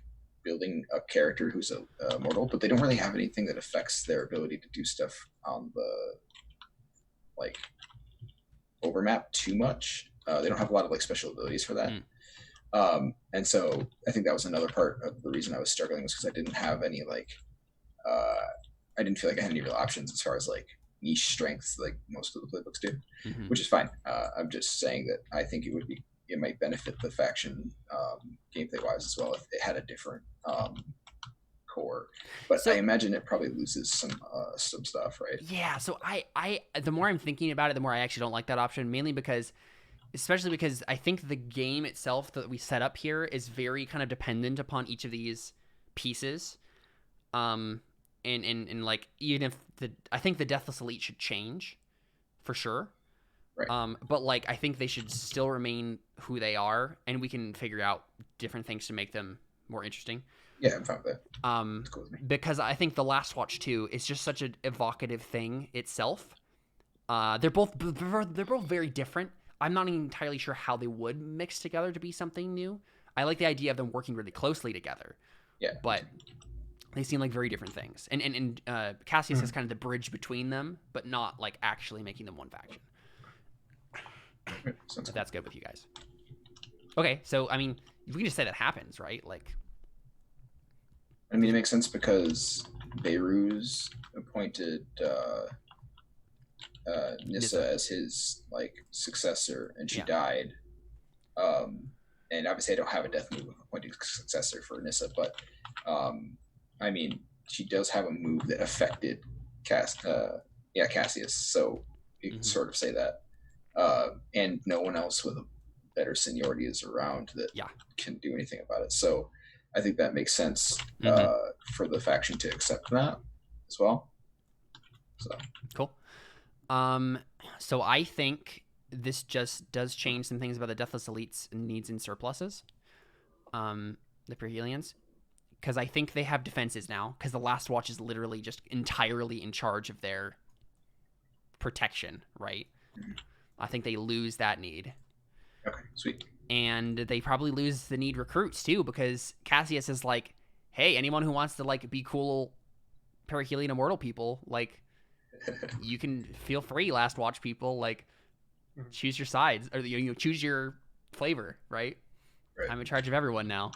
S2: building a character who's a mortal, but they don't really have anything that affects their ability to do stuff on the like overmap too much. They don't have a lot of like special abilities for that. And so I think that was another part of the reason I was struggling was because I didn't have any like I didn't feel like I had any real options as far as like niche strengths like most of the playbooks do, which is fine. I'm just saying that I think it might benefit the faction gameplay wise as well if it had a different core. But I imagine it probably loses some stuff, right?
S1: Yeah. So I the more I'm thinking about it, the more I actually don't like that option, mainly especially because I think the game itself that we set up here is very kind of dependent upon each of these pieces. And like even if I think the Deathless Elite should change, for sure.
S2: Right.
S1: But like I think they should still remain who they are, and we can figure out different things to make them more interesting.
S2: Yeah, I'm fine with that. It's cool with me.
S1: Because I think the Last Watch 2 is just such an evocative thing itself. They're both very different. I'm not even entirely sure how they would mix together to be something new. I like the idea of them working really closely together.
S2: Yeah.
S1: But they seem like very different things. And Cassius is kind of the bridge between them, but not like actually making them one faction. If that's good with you guys. Okay, so I mean, we can just say that happens, right? Like,
S2: I mean, it makes sense because Beiruz appointed Nissa as his like successor, and she died. And obviously, I don't have a death move of appointing successor for Nissa, but I mean, she does have a move that affected Cassius, so you can sort of say that. And no one else with a better seniority is around that can do anything about it. So I think that makes sense for the faction to accept that as well. So
S1: cool. So I think this just does change some things about the Deathless Elite's needs and surpluses. The Perihelions. Because I think they have defenses now, because the Last Watch is literally just entirely in charge of their protection, right? I think they lose that need.
S2: Okay, sweet.
S1: And they probably lose the need recruits, too, because Cassius is like, hey, anyone who wants to like be cool Perihelion immortal people, like you can feel free. Last watch people, like choose your sides or choose your flavor, right?
S2: Right.
S1: I'm in charge of everyone now.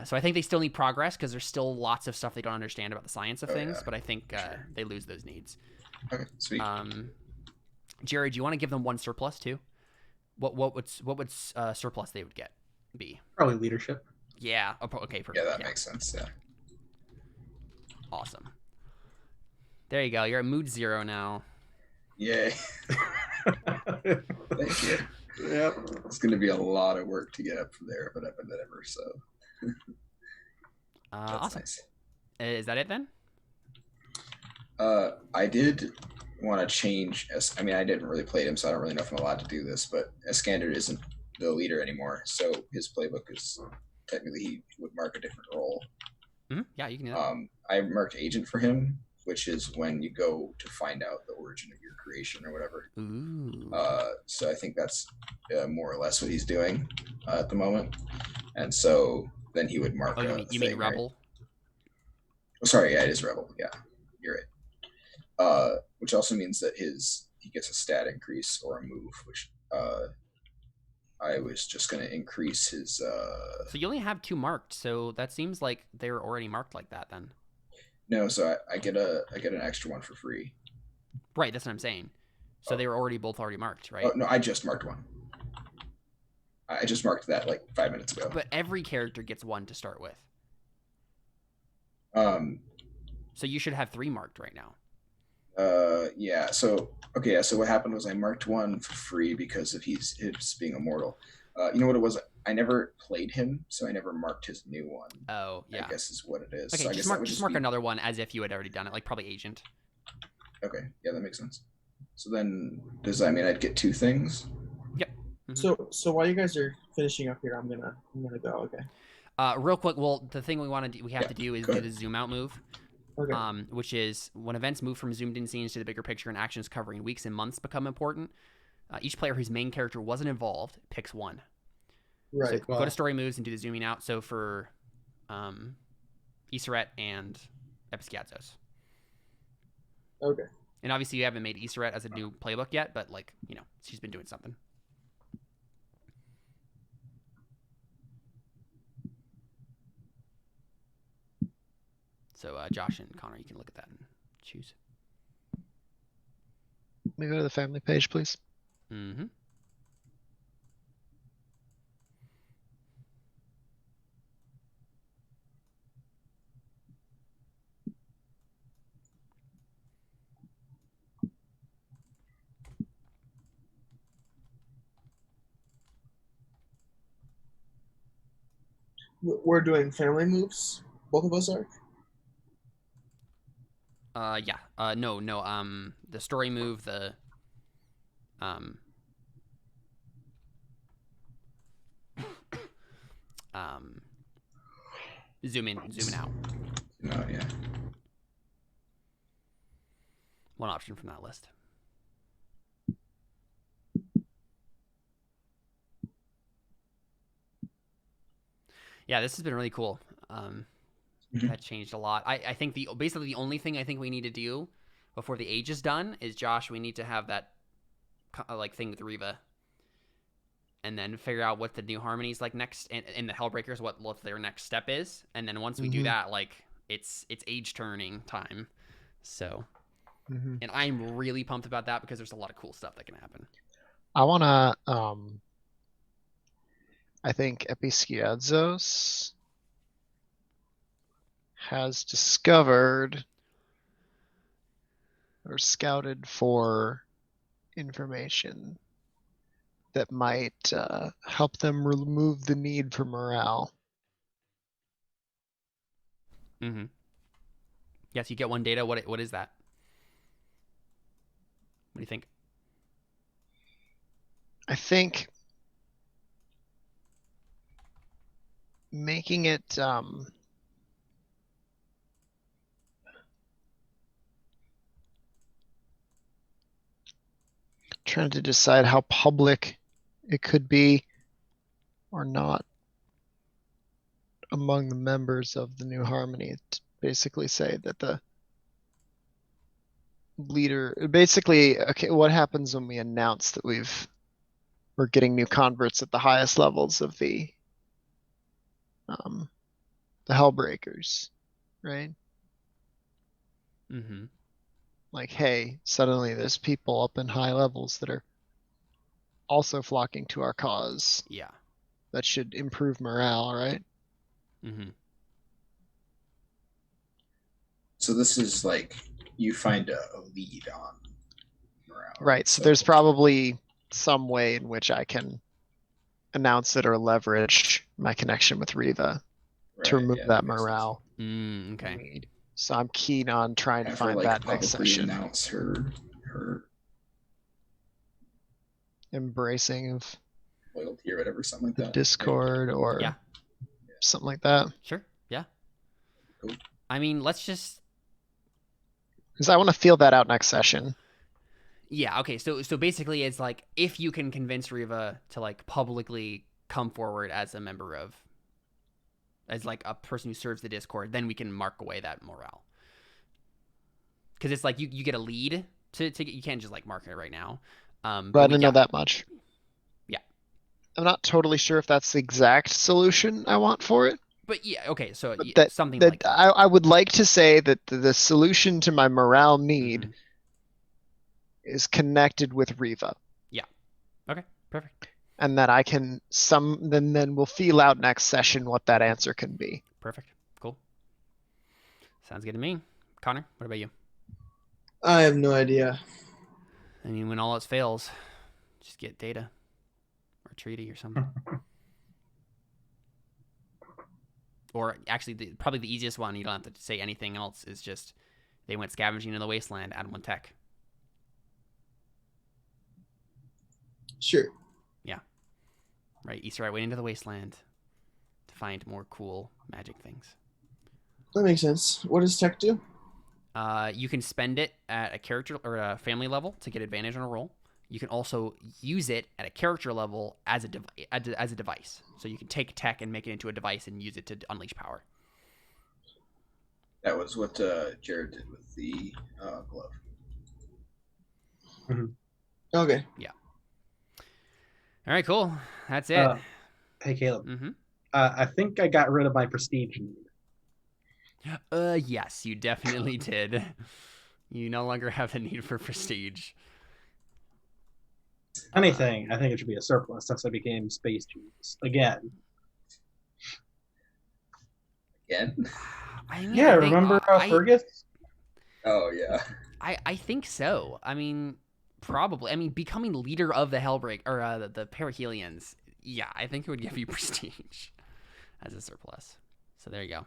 S1: So I think they still need progress because there's still lots of stuff they don't understand about the science of things.
S2: Yeah,
S1: but I think
S2: sure.
S1: they lose those needs.
S2: Okay, sweet.
S1: Jerry, do you want to give them one surplus too? What would surplus they would get be?
S5: Probably leadership.
S1: Yeah. Okay. Perfect.
S2: Yeah, that makes sense. Yeah.
S1: Awesome. There you go. You're at mood 0 now.
S2: Yay. Thank you.
S5: Yep.
S2: It's going to be a lot of work to get up from there, but I've been ever so. That's
S1: awesome.
S2: nice.
S1: Is that it then?
S2: I did want to change. I mean, I didn't really play him, so I don't really know if I'm allowed to do this. But Iskander isn't the leader anymore, so his playbook is technically he would mark a different role.
S1: Mm-hmm. Yeah, you can do that.
S2: I marked agent for him, which is when you go to find out the origin of your creation or whatever.
S1: Ooh.
S2: So I think that's more or less what he's doing at the moment, and so then he would mark.
S1: Oh, you mean rebel?
S2: Right? Oh, sorry, yeah, it is rebel. Yeah, you're right. Which also means that he gets a stat increase or a move, which I was just going to increase his.
S1: So you only have 2 marked, so that seems like they're already marked like that then.
S2: No, so I get an extra one for free.
S1: Right, that's what I'm saying. So they were both already marked, right?
S2: Oh no, I just marked one. I just marked that like 5 minutes ago.
S1: But every character gets 1 to start with. So you should have 3 marked right now.
S2: Yeah. So okay. Yeah. So what happened was I marked 1 for free because of his being immortal. You know what it was? I never played him, so I never marked his new one.
S1: Oh, yeah.
S2: I guess is what it is.
S1: Okay,
S2: so
S1: just mark another one as if you had already done it, like probably agent.
S2: Okay. Yeah, that makes sense. So then, does that mean I'd get 2 things?
S1: Yep. Mm-hmm.
S3: So while you guys are finishing up here, I'm gonna go. Okay.
S1: Real quick, well, the thing we have to do is do the zoom out move.
S3: Okay.
S1: Which is when events move from zoomed in scenes to the bigger picture and actions covering weeks and months become important. Each player whose main character wasn't involved picks 1.
S3: Right.
S1: So go to story moves and do the zooming out. So for Iseret and Episkiadzos.
S3: Okay.
S1: And obviously you haven't made Iseret as a new playbook yet, but like, she's been doing something. So Josh and Connor, you can look at that and choose.
S4: Let me go to the family page, please.
S1: Mm-hmm.
S3: We're doing family moves. Both of us are.
S1: Yeah. No. The story move, the zoom in, zoom out.
S2: No, yeah.
S1: One option from that list. Yeah, this has been really cool. That changed a lot. I think basically the only thing I think we need to do before the age is done is, Josh, we need to have that like thing with Reva, and then figure out what the new harmonies like next in the Hellbreakers, what their next step is, and then once we do that, like it's age turning time. So, and I'm really pumped about that because there's a lot of cool stuff that can happen.
S4: I wanna I think Episkiadzos has discovered or scouted for information that might help them remove the need for morale.
S1: Mm-hmm. Yes, you get 1 data. What is that? What do you think?
S4: I think making it trying to decide how public it could be or not. among the members of the New Harmony to basically say that the leader, basically, okay, what happens when we announce that we're getting new converts at the highest levels of the Hellbreakers, right?
S1: Mm-hmm.
S4: Like, hey, suddenly there's people up in high levels that are also flocking to our cause.
S1: Yeah.
S4: That should improve morale, right?
S1: Mm-hmm.
S2: So this is like you find a lead on morale.
S4: Right. So there's probably some way in which I can announce it or leverage my connection with Riva to remove that
S2: makes sense.
S4: morale
S1: Okay.
S4: need. So I'm keen on trying to
S2: Have her
S4: find
S2: like
S4: that next
S2: publicly
S4: session.
S2: announce her
S4: Embracing of
S2: loyalty or whatever, something like
S4: the
S2: that.
S4: Discord or
S1: Yeah.
S4: something like that.
S1: Sure. Yeah.
S2: Cool.
S1: I mean, let's just.
S4: Because I want to feel that out next session.
S1: Yeah. Okay. So basically, it's like if you can convince Riva to like publicly come forward as a member of, as like a person who serves the Discord, then we can mark away that morale. Because it's like you get a lead to get, you can't just like mark it right now.
S4: But I didn't know that much.
S1: Yeah.
S4: I'm not totally sure if that's the exact solution I want for it.
S1: But yeah, okay, so
S4: But
S1: something like that.
S4: I would like to say that the solution to my morale need is connected with Riva.
S1: Yeah. Okay, perfect.
S4: And that I can then we'll feel out next session what that answer can be.
S1: Perfect. Cool. Sounds good to me. Connor, what about you?
S3: I have no idea.
S1: I mean, when all else fails, just get data or treaty or something. Or actually, probably the easiest one, you don't have to say anything else, is just they went scavenging in the wasteland, add 1 tech.
S3: Sure.
S1: Yeah. Right, Easter Eye went into the wasteland to find more cool magic things.
S3: That makes sense. What does tech do?
S1: You can spend it at a character or a family level to get advantage on a roll. You can also use it at a character level as a device. So you can take tech and make it into a device and use it to unleash power.
S2: That was what Jared did with the glove.
S5: Mm-hmm.
S3: Okay.
S1: Yeah. All right, cool. That's it.
S5: Hey, Caleb.
S1: Mm-hmm.
S5: I think I got rid of my prestige need.
S1: Yes, you definitely did. You no longer have the need for prestige.
S5: Anything, I think it should be a surplus since I became space genius again.
S2: Again?
S1: I mean,
S5: Yeah,
S1: I think,
S5: remember Fergus?
S2: Oh yeah.
S1: I think so. I mean, probably. I mean, becoming leader of the Hellbreaker or the Perihelions. Yeah, I think it would give you prestige as a surplus. So there you go.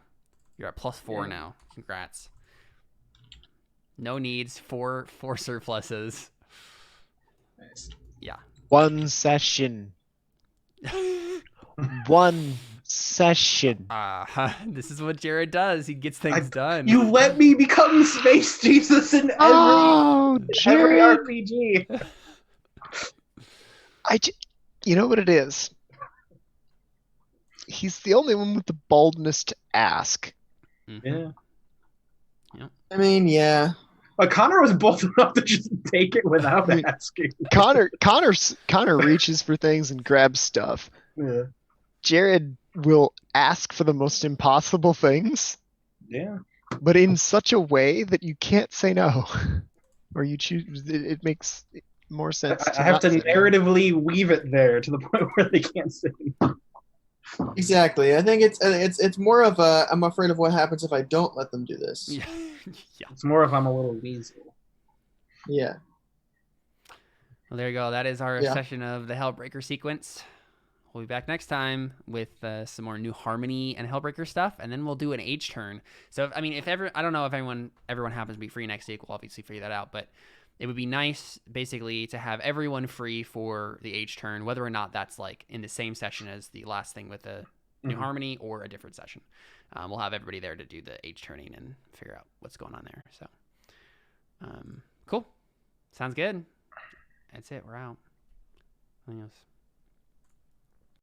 S1: You're at +4 now. Congrats. No needs. Four surpluses.
S2: Nice.
S1: Yeah.
S4: 1 session. 1 session.
S1: This is what Jared does. He gets things done.
S5: You let me become space Jesus in every RPG.
S4: You know what it is? He's the only one with the boldness to ask.
S5: Yeah.
S3: I mean, yeah.
S5: But Connor was bold enough to just take it without asking.
S4: Connor reaches for things and grabs stuff.
S5: Yeah.
S4: Jared will ask for the most impossible things.
S5: Yeah.
S4: But in such a way that you can't say no. Or you choose, it makes more sense.
S5: I have to narratively weave it there to the point where they can't say no.
S3: Exactly. I think it's more of a I'm afraid of what happens if I don't let them do this.
S1: Yeah.
S5: It's more of I'm a little weasel.
S3: Yeah.
S1: Well, there you go. That is our session of the Hellbreaker sequence. We'll be back next time with some more New Harmony and Hellbreaker stuff, and then we'll do an Age turn. So, I don't know if everyone happens to be free next week. We'll obviously figure that out, but it would be nice, basically, to have everyone free for the Age turn, whether or not that's like in the same session as the last thing with the New Harmony or a different session. We'll have everybody there to do the Age turning and figure out what's going on there. So, cool. Sounds good. That's it. We're out. Anything else?